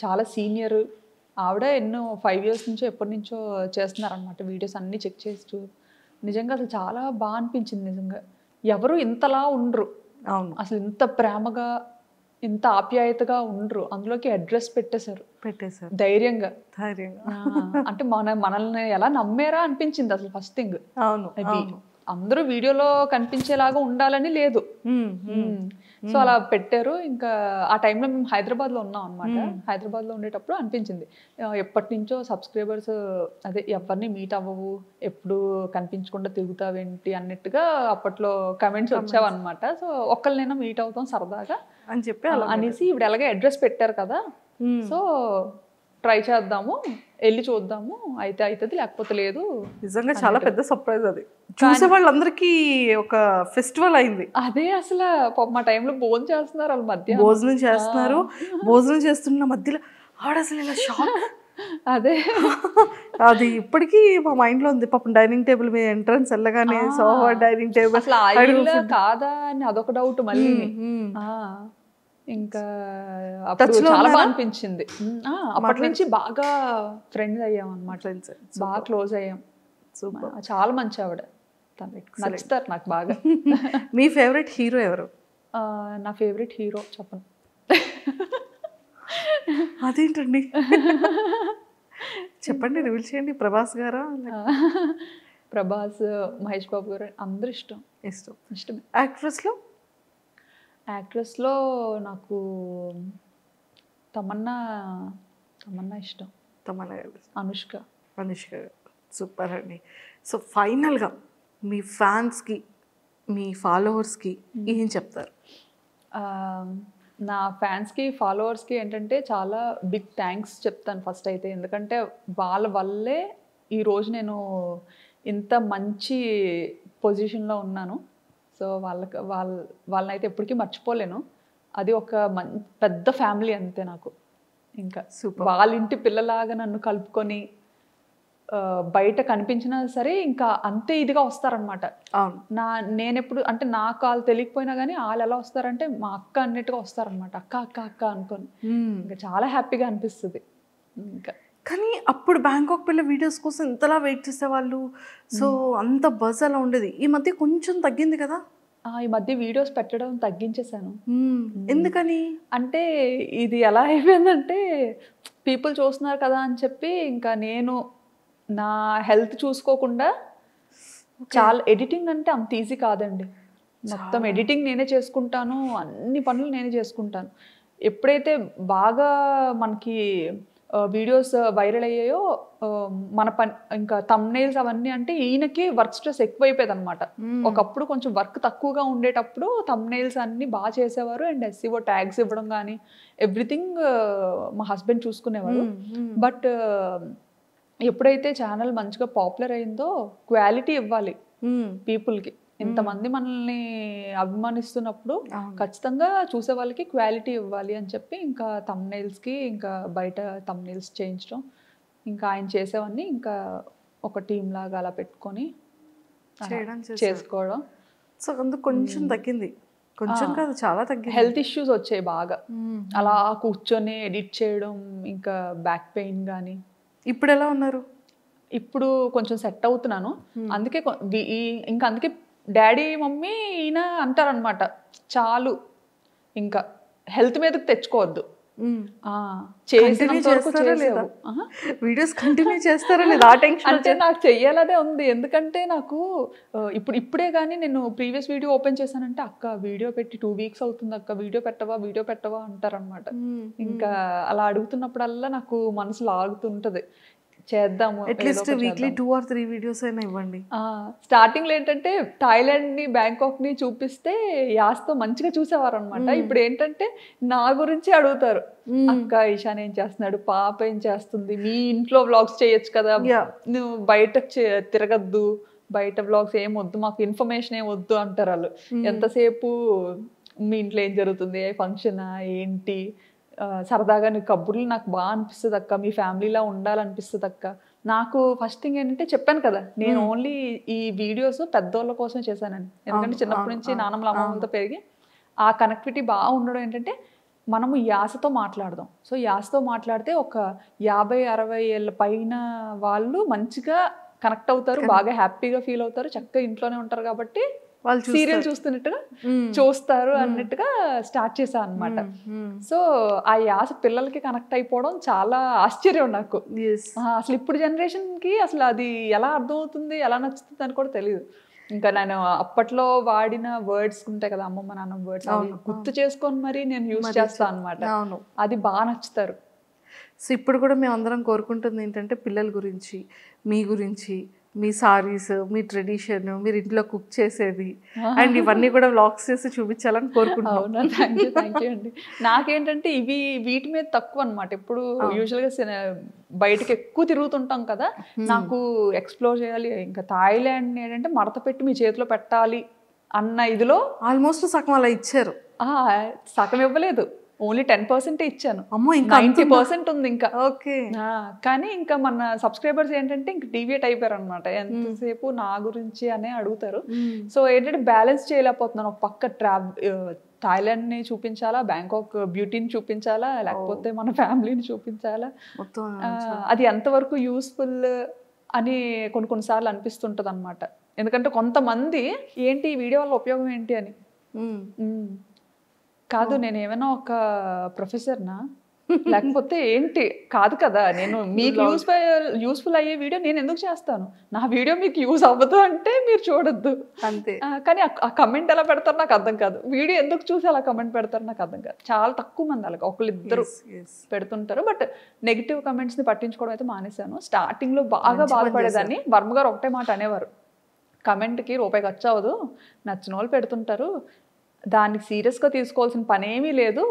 [SPEAKER 3] చాలా సీనియర్ ఆవిడ, ఎన్నో 5 years నుంచో ఎప్పటి నుంచో చేస్తున్నారనమాట వీడియోస్ అన్నీ చెక్ చేస్తూ. నిజంగా అసలు చాలా బాగా అనిపించింది. నిజంగా ఎవరు ఇంతలా ఉండరు, అసలు ఇంత ప్రేమగా ఇంత ఆప్యాయతగా ఉండరు. అందులోకి అడ్రస్ పెట్టేశారు ధైర్యంగా. అంటే మనల్ని ఎలా నమ్మారా అనిపించింది అసలు ఫస్ట్ థింగ్. అందరూ వీడియోలో కనిపించేలాగా ఉండాలని లేదు. సో అలా పెట్టారు. ఇంకా ఆ టైంలో మేము హైదరాబాద్లో ఉన్నాం అనమాట. హైదరాబాద్లో ఉండేటప్పుడు అనిపించింది ఎప్పటి నుంచో సబ్స్క్రైబర్స్ అదే ఎవరిని మీట్ అవ్వవు, ఎప్పుడు కనిపించకుండా తిరుగుతావేంటి అన్నట్టుగా అప్పట్లో కమెంట్స్ వచ్చావన్నమాట. సో ఒక్కరినైనా మీట్ అవుతాం సరదాగా
[SPEAKER 2] అని చెప్పి
[SPEAKER 3] అనేసి ఇప్పుడు ఎలాగే అడ్రస్ పెట్టారు కదా, సో ట్రై చేద్దాము, వెళ్ళి చూద్దాము, అయితే అవుతుంది లేకపోతే లేదు.
[SPEAKER 2] నిజంగా చాలా పెద్ద సర్ప్రైజ్ అది, చూసే వాళ్ళందరికీ ఒక ఫెస్టివల్ అయింది.
[SPEAKER 3] అదే అసలు మా టైంలో భోజనం చేస్తున్నారు, వాళ్ళ మధ్య
[SPEAKER 2] భోజనం చేస్తున్నారు. భోజనం చేస్తున్న మధ్యలో ఆవిడ అసలు ఇలా షాక్.
[SPEAKER 3] అదే
[SPEAKER 2] అది ఇప్పటికీ మా మైండ్ లో ఉంది. పాపం డైనింగ్ టేబుల్ మీద ఎంట్రన్స్ వెళ్ళగానే సోఫా డైనింగ్ టేబుల్
[SPEAKER 3] అసలు ఆయిల్ కాదా అని అదొక డౌట్ మళ్ళీ. ఇంకా అప్పుడు చాలా బాగా అనిపించింది. అప్పటి నుంచి బాగా ఫ్రెండ్స్ అయ్యాం అనమాట, బాగా క్లోజ్ అయ్యాం. చాలా మంచి ఆవిడ. తను నచ్చుతారు నాకు బాగా.
[SPEAKER 2] మీ ఫేవరెట్ హీరో ఎవరు?
[SPEAKER 3] నా ఫేవరెట్ హీరో చెప్పను.
[SPEAKER 2] అదేంటండి? చెప్పండి, రివీల్ చేయండి. ప్రభాస్ గారా?
[SPEAKER 3] ప్రభాస్, మహేష్ బాబు గారు అందరూ ఇష్టమే.
[SPEAKER 2] యాక్ట్రెస్లో?
[SPEAKER 3] యాక్ట్రెస్లో నాకు తమన్నా ఇష్టం.
[SPEAKER 2] తమన్నా గారు. అనుష్క సూపర్ అండి. సో ఫైనల్గా మీ ఫ్యాన్స్కి, మీ ఫాలోవర్స్కి ఏం చెప్తారు?
[SPEAKER 3] నా ఫ్యాన్స్కి, ఫాలోవర్స్కి ఏంటంటే చాలా బిగ్ థ్యాంక్స్ చెప్తాను ఫస్ట్ అయితే. ఎందుకంటే వాళ్ళ వల్లే ఈరోజు నేను ఇంత మంచి పొజిషన్లో ఉన్నాను. సో వాళ్ళనైతే ఎప్పటికీ మర్చిపోలేను. అది ఒక పెద్ద ఫ్యామిలీ అంతే నాకు. ఇంకా వాళ్ళ ఇంటి పిల్లలాగా నన్ను కలుపుకొని బయట కనిపించినా సరే ఇంకా అంతే ఇదిగా వస్తారనమాట. నేనెప్పుడు అంటే నాకు వాళ్ళు తెలియకపోయినా కానీ వాళ్ళు ఎలా వస్తారంటే మా అక్క అన్నట్టుగా వస్తారనమాట. అక్క అక్క అక్క అనుకొని ఇంకా చాలా హ్యాపీగా అనిపిస్తుంది. ఇంకా
[SPEAKER 2] కానీ అప్పుడు బ్యాంకాక్ పిల్ల వీడియోస్ కోసం ఇంతలా వెయిట్ చేసేవాళ్ళు. సో అంత బజ్ అలా ఉండేది. ఈ మధ్య కొంచెం తగ్గింది కదా?
[SPEAKER 3] ఈ మధ్య వీడియోస్ పెట్టడం తగ్గించేశాను.
[SPEAKER 2] ఎందుకని
[SPEAKER 3] అంటే ఇది ఎలా అయిపోయిందంటే పీపుల్ చూస్తున్నారు కదా అని చెప్పి ఇంకా నేను నా హెల్త్ చూసుకోకుండా చాలా ఎడిటింగ్ అంటే అంత ఈజీ కాదండి. మొత్తం ఎడిటింగ్ నేనే చేసుకుంటాను, అన్ని పనులు నేనే చేసుకుంటాను. ఎప్పుడైతే బాగా మనకి వీడియోస్ వైరల్ అయ్యాయో మన పని ఇంకా థంబ్నెయిల్స్ అవన్నీ అంటే ఈయనకి వర్క్ స్ట్రెస్ ఎక్కువైపోయేది అనమాట. ఒకప్పుడు కొంచెం వర్క్ తక్కువగా ఉండేటప్పుడు థంబ్నెయిల్స్ అన్ని బాగా చేసేవారు అండ్ SEO ట్యాగ్స్ ఇవ్వడం కానీ ఎవ్రీథింగ్ మా హస్బెండ్ చూసుకునేవారు. బట్ ఎప్పుడైతే ఛానల్ మంచిగా పాపులర్ అయిందో క్వాలిటీ ఇవ్వాలి పీపుల్కి. ఇంతమంది మనల్ని అభిమానిస్తున్నప్పుడు ఖచ్చితంగా చూసే వాళ్ళకి క్వాలిటీ ఇవ్వాలి అని చెప్పి ఇంకా థంబ్నెయిల్స్కి ఇంకా బయట థంబ్నెయిల్స్ చేయించడం, ఇంకా ఆయన చేసేవన్నీ ఇంకా ఒక టీం లాగా అలా పెట్టుకొని చేసుకోవడం.
[SPEAKER 2] సో అందుకు కొంచెం తగ్గింది. కొంచెం కాదు, చాలా తగ్గింది.
[SPEAKER 3] హెల్త్ ఇష్యూస్ వచ్చాయి బాగా. అలా కూర్చొని ఎడిట్ చేయడం, ఇంకా బ్యాక్ పెయిన్ కానీ.
[SPEAKER 2] ఇప్పుడు ఎలా ఉన్నారు?
[SPEAKER 3] ఇప్పుడు కొంచెం సెట్ అవుతున్నాను. అందుకే ఇంకా అందుకే డాడీ మమ్మీ ఈయన అంటారనమాట, చాలు ఇంకా హెల్త్ మీదకి తెచ్చుకోవద్దు,
[SPEAKER 2] వీడియోస్ కంటిన్యూ చేస్తారా లేదా
[SPEAKER 3] అంటే నాకు చెయ్యాలనే ఉంది. ఎందుకంటే నాకు ఇప్పుడే కానీ నేను ప్రీవియస్ వీడియో ఓపెన్ చేశానంటే అక్క వీడియో పెట్టి 2 వీక్స్ అవుతుంది అక్క, వీడియో పెట్టవా అంటారనమాట. ఇంకా అలా అడుగుతున్నప్పుడల్లా నాకు మనసు లాగుతుంటది, చేద్దాము
[SPEAKER 2] అట్లీస్ట్ వీక్లీ 2 or 3 వీడియోస్ అయినా ఇవ్వండి.
[SPEAKER 3] స్టార్టింగ్ లో ఏంటంటే థాయిలాండ్ ని బ్యాంకాక్ ని చూపిస్తే యాస్తో మంచిగా చూసేవారు అనమాట. ఇప్పుడు ఏంటంటే నా గురించి అడుగుతారు, అక్క ఈశాన్ ఏం చేస్తున్నాడు, పాప ఏం చేస్తుంది, మీ ఇంట్లో వ్లాగ్స్ చేయొచ్చు కదా, నువ్వు బయట తిరగద్దు, బయట వ్లాగ్స్ ఏం వద్దు, మాకు ఇన్ఫర్మేషన్ ఏం వద్దు అంటారు వాళ్ళు. ఎంతసేపు మీ ఇంట్లో ఏం జరుగుతుంది, ఫంక్షనా ఏంటి, సరదాగా నీ కబుర్లు నాకు బాగా అనిపిస్తుంది అక్క, మీ ఫ్యామిలీలా ఉండాలనిపిస్తుంది అక్క. నాకు ఫస్ట్ థింగ్ ఏంటంటే చెప్పాను కదా, నేను ఓన్లీ ఈ వీడియోస్ పెద్దోళ్ళ కోసం చేశానండి. ఎందుకంటే చిన్నప్పటి నుంచి నాన్నమ్మల అమ్మమ్మలతో పెరిగి ఆ కనెక్టివిటీ బాగా ఉండడం ఏంటంటే మనము యాసతో మాట్లాడదాం. సో యాసతో మాట్లాడితే ఒక 50-60 ఏళ్ళ పైన వాళ్ళు మంచిగా కనెక్ట్ అవుతారు, బాగా హ్యాపీగా ఫీల్ అవుతారు, చక్కగా ఇంట్లోనే ఉంటారు కాబట్టి వాళ్ళు సీరియల్ చూస్తున్నట్టుగా చూస్తారు అన్నట్టుగా స్టార్ట్ చేశాను అనమాట. సో ఆ యాస పిల్లలకి కనెక్ట్ అయిపోవడం చాలా ఆశ్చర్యం నాకు. అసలు ఇప్పుడు జనరేషన్ కి అసలు అది ఎలా అర్థమవుతుంది, ఎలా నచ్చుతుంది అని కూడా తెలియదు. ఇంకా నేను అప్పట్లో వాడిన వర్డ్స్ ఉంటాయి కదా, అమ్మమ్మ నాన్న వర్డ్స్, గుర్తు చేసుకొని మరి నేను యూజ్ చేస్తాను అనమాట. అది బాగా నచ్చుతారు.
[SPEAKER 2] సో ఇప్పుడు కూడా మేము అందరం కోరుకుంటుంది ఏంటంటే పిల్లల గురించి, మీ గురించి, మీ సారీస్, మీ ట్రెడిషన్, మీరు ఇంట్లో కుక్ చేసేది అండ్ ఇవన్నీ కూడా వ్లాగ్స్ చేసి చూపించాలని కోరుకుంటున్నాను.
[SPEAKER 3] థ్యాంక్ యూ అండి. నాకేంటంటే వీటి మీద తక్కువ అనమాట. ఇప్పుడు యూజువల్గా బయటకు ఎక్కువ తిరుగుతుంటాం కదా, నాకు ఎక్స్ప్లోర్ చేయాలి. ఇంకా థాయిలాండ్ ఏంటంటే మడత పెట్టి మీ చేతిలో పెట్టాలి అన్న ఇదిలో
[SPEAKER 2] ఆల్మోస్ట్ సగం అలా ఇచ్చారు.
[SPEAKER 3] సగం ఇవ్వలేదు, ఓన్లీ 10% ఇచ్చాను. 90% ఉంది ఇంకా.
[SPEAKER 2] ఓకే.
[SPEAKER 3] కానీ ఇంకా మన సబ్స్క్రైబర్స్ ఏంటంటే ఇంకా డీవియేట్ అయిపోయారు అనమాట. ఎంతసేపు నా గురించి అనే అడుగుతారు. సో ఏంటంటే బ్యాలెన్స్ చేయలేకపోతున్నాను. ఒక పక్క థాయిలాండ్ ని చూపించాలా, బ్యాంకాక్ బ్యూటీని చూపించాలా, లేకపోతే మన ఫ్యామిలీని చూపించాలా, అది ఎంతవరకు యూస్ఫుల్ అని కొన్నిసార్లు అనిపిస్తుంటుంది అనమాట. ఎందుకంటే కొంతమంది ఏంటి ఈ వీడియో వల్ల ఉపయోగం ఏంటి అని. కాదు నేను ఏమైనా ఒక ప్రొఫెసర్నా లేకపోతే ఏంటి కాదు కదా, నేను మీకు యూస్ఫుల్ అయ్యే వీడియో నేను ఎందుకు చేస్తాను, నా వీడియో మీకు యూజ్ అవ్వదు అంటే మీరు చూడొద్దు
[SPEAKER 2] అంతే.
[SPEAKER 3] కానీ ఆ కమెంట్ ఎలా పెడతారు నాకు అర్థం కాదు, వీడియో ఎందుకు చూసి అలా కమెంట్ పెడతారు నాకు అర్థం కాదు. చాలా తక్కువ మంది అలాగ ఒకళ్ళిద్దరు పెడుతుంటారు. బట్ నెగిటివ్ కమెంట్స్ని పట్టించుకోవడం అయితే మానేశాను. స్టార్టింగ్లో బాగా బాధపడేదాన్ని. వర్మ గారు ఒకటే మాట అనేవారు, కమెంట్కి రూపాయి ఖర్చు అవ్వదు, నచ్చిన వాళ్ళు పెడుతుంటారు, దానికి సీరియస్గా తీసుకోవాల్సిన పనేమీ లేదు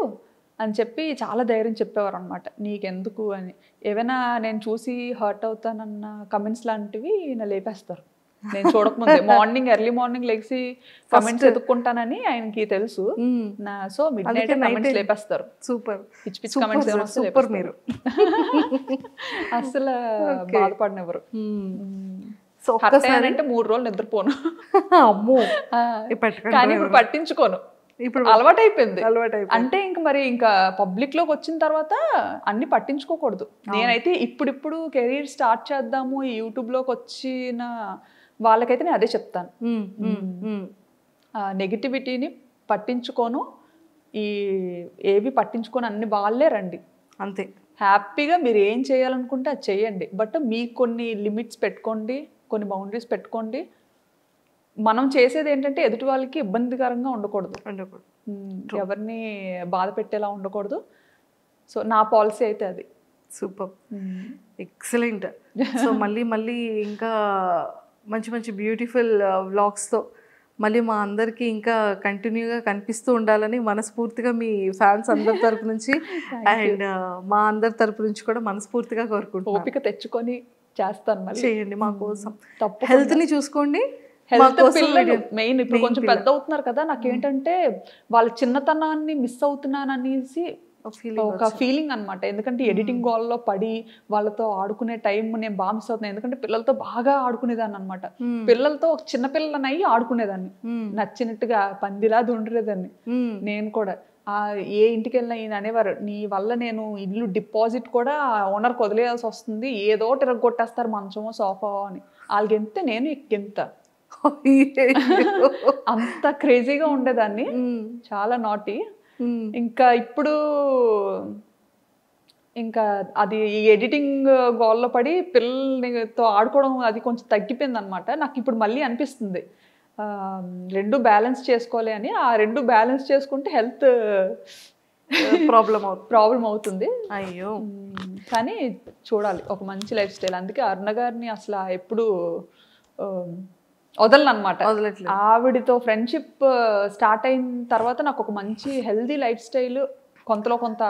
[SPEAKER 3] అని చెప్పి చాలా ధైర్యం చెప్పేవారు అనమాట. నీకెందుకు అని. ఏమైనా నేను చూసి హర్ట్ అవుతానన్న కమెంట్స్ లాంటివి నా లేపేస్తారు నేను చూడకముందే. ఎర్లీ మార్నింగ్ లెగ్సి కమెంట్స్ ఎదుక్కుంటానని ఆయనకి తెలుసు. సో మిడ్ నైట్ కమెంట్స్ లేపేస్తారు.
[SPEAKER 2] సూపర్
[SPEAKER 3] పిచ్చి పిచ్చి కమెంట్స్ సూపర్ మీరు అసలు బాధపడినెవరు. సో అంటే 3 రోజులు నిద్రపోను.
[SPEAKER 2] అమ్మో.
[SPEAKER 3] కానీ ఇప్పుడు పట్టించుకోను, ఇప్పుడు అలవాటు అయిపోయింది. అంటే ఇంకా పబ్లిక్ లోకి వచ్చిన తర్వాత అన్ని పట్టించుకోకూడదు. నేనైతే ఇప్పుడు కెరీర్ స్టార్ట్ చేద్దాము ఈ యూట్యూబ్ లోకి వచ్చిన వాళ్ళకైతే నేను అదే చెప్తాను, నెగిటివిటీని పట్టించుకోను, ఏవి పట్టించుకోను, అన్ని వాళ్ళే రండి
[SPEAKER 2] అంతే.
[SPEAKER 3] హ్యాపీగా మీరు ఏం చేయాలనుకుంటే అది చేయండి. బట్ మీకు కొన్ని లిమిట్స్ పెట్టుకోండి, కొన్ని బౌండరీస్ పెట్టుకోండి. మనం చేసేది ఏంటంటే ఎదుటి వాళ్ళకి ఇబ్బందికరంగా ఉండకూడదు, ఎవరిని బాధ పెట్టేలా ఉండకూడదు. సో నా పాలసీ అయితే అది.
[SPEAKER 2] Super, excellent. సో మళ్ళీ ఇంకా మంచి బ్యూటిఫుల్ వ్లాగ్స్తో మళ్ళీ మా అందరికీ ఇంకా కంటిన్యూగా కనిపిస్తూ ఉండాలని మనస్ఫూర్తిగా మీ ఫ్యాన్స్ అందరి తరపు నుంచి అండ్ మా అందరి తరపు నుంచి కూడా మనస్ఫూర్తిగా కోరుకుంటున్నాను.
[SPEAKER 3] ఓపిక తెచ్చుకొని చేస్తాను, మళ్ళీ
[SPEAKER 2] చేయండి మా కోసం. హెల్త్ని చూసుకోండి.
[SPEAKER 3] మెయిన్ ఇప్పుడు కొంచెం పెద్ద అవుతున్నారు కదా, నాకేంటంటే వాళ్ళ చిన్నతనాన్ని మిస్ అవుతున్నాను అనేసి ఒక ఫీలింగ్ అనమాట. ఎందుకంటే ఎడిటింగ్ గోల్లో పడి వాళ్ళతో ఆడుకునే టైం నేను బాగా మిస్ అవుతున్నాను. ఎందుకంటే పిల్లలతో బాగా ఆడుకునేదాన్ని అనమాట. పిల్లలతో ఒక చిన్న పిల్లలని అయ్యి ఆడుకునేదాన్ని, నచ్చినట్టుగా పందిలా దుండలేదాన్ని. నేను కూడా ఏ ఇంటికి వెళ్ళినా ఈయన అనేవారు, నీ వల్ల నేను ఇల్లు డిపాజిట్ కూడా ఓనర్కి వదిలేయాల్సి వస్తుంది, ఏదో తిరగొట్టేస్తారు మంచమో సోఫా అని. వాళ్ళకి ఎంత నేను ఎక్కింత అంత క్రేజీగా ఉండేదాన్ని, చాలా నాటి. ఇంకా ఇప్పుడు ఇంకా అది ఎడిటింగ్ గోల్లో పడి పిల్లలతో ఆడుకోవడం అది కొంచెం తగ్గిపోయింది అనమాట. నాకు ఇప్పుడు మళ్ళీ అనిపిస్తుంది రెండు బ్యాలెన్స్ చేసుకోవాలి అని. ఆ రెండు బ్యాలెన్స్ చేసుకుంటే హెల్త్ ప్రాబ్లం అవుతుంది.
[SPEAKER 2] అయ్యో.
[SPEAKER 3] కానీ చూడాలి ఒక మంచి లైఫ్ స్టైల్. అందుకే అరుణ గారిని అసలు ఎప్పుడు వదలనమాట. ఆవిడతో ఫ్రెండ్షిప్ స్టార్ట్ అయిన తర్వాత నాకు ఒక మంచి హెల్దీ లైఫ్ స్టైల్ కొంతలో కొంత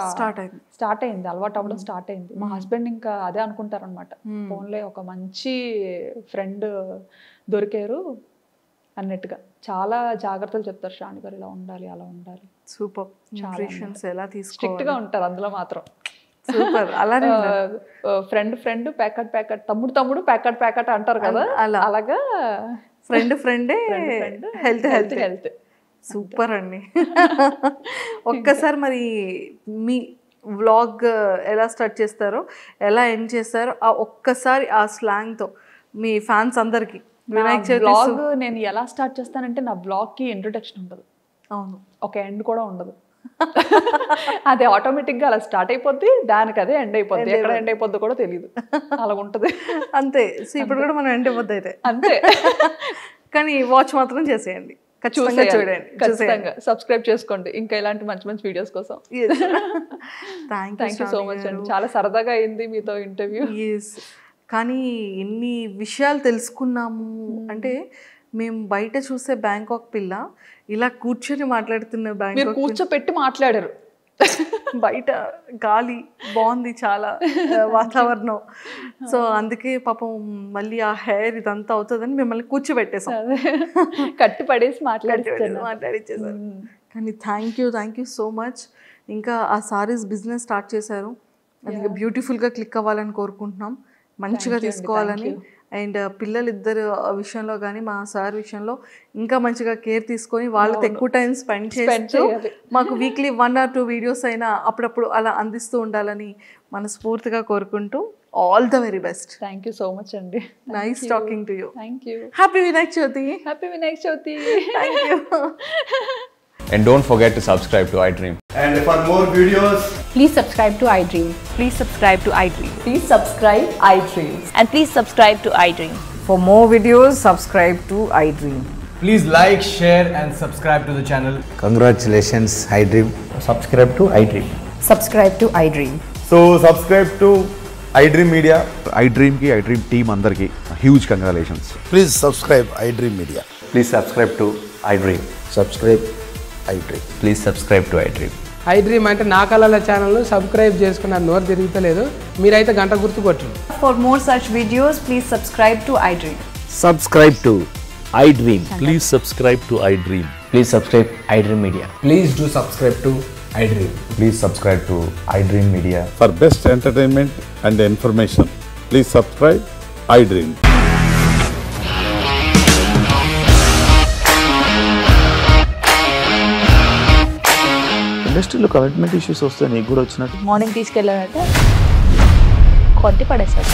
[SPEAKER 3] స్టార్ట్ అయింది, అలవాటు అవ్వడం స్టార్ట్ అయింది. మా హస్బెండ్ ఇంకా అదే అనుకుంటారనమాట, ఫోన్లో ఒక మంచి ఫ్రెండ్ దొరికారు అన్నట్టుగా. చాలా జాగ్రత్తలు చెప్తారు శ్రావణి గారు, ఇలా ఉండాలి అలా ఉండాలి.
[SPEAKER 2] సూపర్. ఎలా
[SPEAKER 3] స్ట్రిక్ట్ గా ఉంటారు అందులో మాత్రం.
[SPEAKER 2] సూపర్. అలానే
[SPEAKER 3] ఫ్రెండ్ ప్యాకెట్, తమ్ముడు ప్యాకెట్ అంటారు కదా, అలాగా
[SPEAKER 2] ఫ్రెండే హెల్త్. సూపర్ అండి. ఒక్కసారి మరి మీ వ్లాగ్ ఎలా స్టార్ట్ చేస్తారో, ఎలా ఎండ్ చేస్తారో ఆ ఒక్కసారి ఆ స్లాంగ్తో మీ ఫ్యాన్స్ అందరికి.
[SPEAKER 3] వినాయక చవితి వ్లాగ్ నేను ఎలా స్టార్ట్ చేస్తానంటే, నా వ్లాగ్కి ఇంట్రొడక్షన్ ఉండదు,
[SPEAKER 2] అవును,
[SPEAKER 3] ఒక ఎండ్ కూడా ఉండదు. అది ఆటోమేటిక్గా అలా స్టార్ట్ అయిపోద్ది, దానికి అదే ఎండ్ అయిపోద్ది. ఎక్కడ ఎండ్ అయిపోద్ది కూడా తెలియదు, అలా ఉంటుంది
[SPEAKER 2] అంతే. సో ఇప్పుడు కూడా మనం ఎండ్ అయిపోద్ది అయితే
[SPEAKER 3] అంతే.
[SPEAKER 2] కానీ వాచ్ మాత్రం చేసేయండి, ఖచ్చితంగా చూడండి,
[SPEAKER 3] ఖచ్చితంగా సబ్స్క్రైబ్ చేసుకోండి ఇంకా ఇలాంటి మంచి వీడియోస్ కోసం.
[SPEAKER 2] థ్యాంక్ యూ
[SPEAKER 3] సో మచ్ అండి, చాలా సరదాగా అయింది మీతో ఇంటర్వ్యూ.
[SPEAKER 2] కానీ ఎన్ని విషయాలు తెలుసుకున్నాము అంటే, మేము బయట చూసే బ్యాంకాక్ పిల్ల ఇలా కూర్చొని మాట్లాడుతున్న బ్యాంకాక్
[SPEAKER 3] కూర్చోపెట్టి మాట్లాడారు.
[SPEAKER 2] బయట గాలి బాగుంది, చాలా వాతావరణం. సో అందుకే పాపం మళ్ళీ ఆ హెయిర్ ఇదంతా అవుతుందని మిమ్మల్ని కూర్చోబెట్టేసాం,
[SPEAKER 3] కట్టి పడేసి మాట్లాడిచ్చేసారు.
[SPEAKER 2] కానీ థ్యాంక్ యూ సో మచ్. ఇంకా ఆ సారీస్ బిజినెస్ స్టార్ట్ చేశారు, అది బ్యూటిఫుల్గా క్లిక్ అవ్వాలని కోరుకుంటున్నాం, మంచిగా తీసుకోవాలని. అండ్ పిల్లలిద్దరు విషయంలో కానీ మా సార్ విషయంలో ఇంకా మంచిగా కేర్ తీసుకొని వాళ్ళతో ఎక్కువ టైం స్పెండ్ చేస్తూ మాకు వీక్లీ 1 or 2 వీడియోస్ అయినా అప్పుడప్పుడు అలా అందిస్తూ ఉండాలని మనస్ఫూర్తిగా కోరుకుంటూ all the very best.
[SPEAKER 3] Thank you so much అండి.
[SPEAKER 2] Nice talking to you.
[SPEAKER 3] Thank you.
[SPEAKER 2] Happy Vinayaka Chavithi.
[SPEAKER 3] Happy Vinayaka Chavithi.
[SPEAKER 2] Thank you.
[SPEAKER 4] And don't forget to subscribe to iDream.
[SPEAKER 5] And for more videos,
[SPEAKER 6] Please subscribe to iDream.
[SPEAKER 7] Please subscribe to iDream.
[SPEAKER 1] Please subscribe iDream.
[SPEAKER 7] And please subscribe to iDream.
[SPEAKER 6] For more videos, subscribe to iDream.
[SPEAKER 5] please like, share and subscribe to the channel.
[SPEAKER 8] Congratulations, iDream.
[SPEAKER 5] Subscribe to iDream.
[SPEAKER 6] Subscribe to iDream.
[SPEAKER 9] So subscribe to iDream Media. iDream ki iDream team andarki huge congratulations.
[SPEAKER 8] Please subscribe iDream Media.
[SPEAKER 4] Please subscribe to iDream.
[SPEAKER 8] Subscribe iDream.
[SPEAKER 4] Please subscribe to iDream.
[SPEAKER 10] iDream అంటే నా కళల channel subscribe చేసుకున్న నోరు తిరుగుతలేదు, మీరైతే గంట గుర్తు కొట్టండి.
[SPEAKER 6] For more such videos, please subscribe to iDream.
[SPEAKER 8] Subscribe to iDream.
[SPEAKER 11] Please subscribe to iDream.
[SPEAKER 4] Please subscribe iDream Media.
[SPEAKER 5] Please do subscribe to iDream.
[SPEAKER 4] Please subscribe to iDream Media.
[SPEAKER 9] For best entertainment and information, please subscribe iDream.
[SPEAKER 11] ఇండస్ట్రీలో commitment issues వస్తే నీకు కూడా వచ్చినట్టు.
[SPEAKER 7] Morning తీసుకెళ్ళాడంటే కొట్టి పడేశాడు.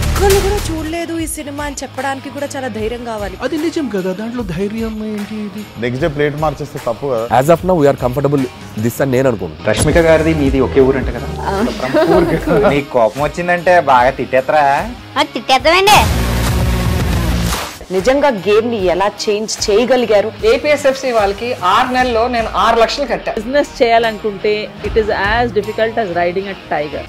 [SPEAKER 12] ఒక్కళ్ళు కూడా చూడలేదు ఈ సినిమా అని చెప్పడానికి కూడా చాలా ధైర్యం కావాలి.
[SPEAKER 11] అది నిజం కదా, దాంట్లో ధైర్యం ఏంటి? ఇది
[SPEAKER 9] నెక్స్ట్ డే ప్లేట్ మార్చేస్తే తప్పు కదా.
[SPEAKER 4] As of now, we are comfortable this అని నేను అనుకుంటున్నాను.
[SPEAKER 5] రష్మిక గారిది మీది ఒకే ఊరంట కదా.
[SPEAKER 8] నీకు కోపం వచ్చిందంటే బాగా తిట్టేత్తరా?
[SPEAKER 7] తిట్టేద్దామండి.
[SPEAKER 12] నిజంగా గేమ్ ని ఎలా చేంజ్ చేయగలిగారు?
[SPEAKER 10] ఏపీఎస్ఎఫ్సి వాళ్ళకి 6 నెలల్లో నేను 6 లక్షలు కట్టా.
[SPEAKER 7] బిజినెస్ చేయాలనుకుంటే it is as difficult as riding a tiger.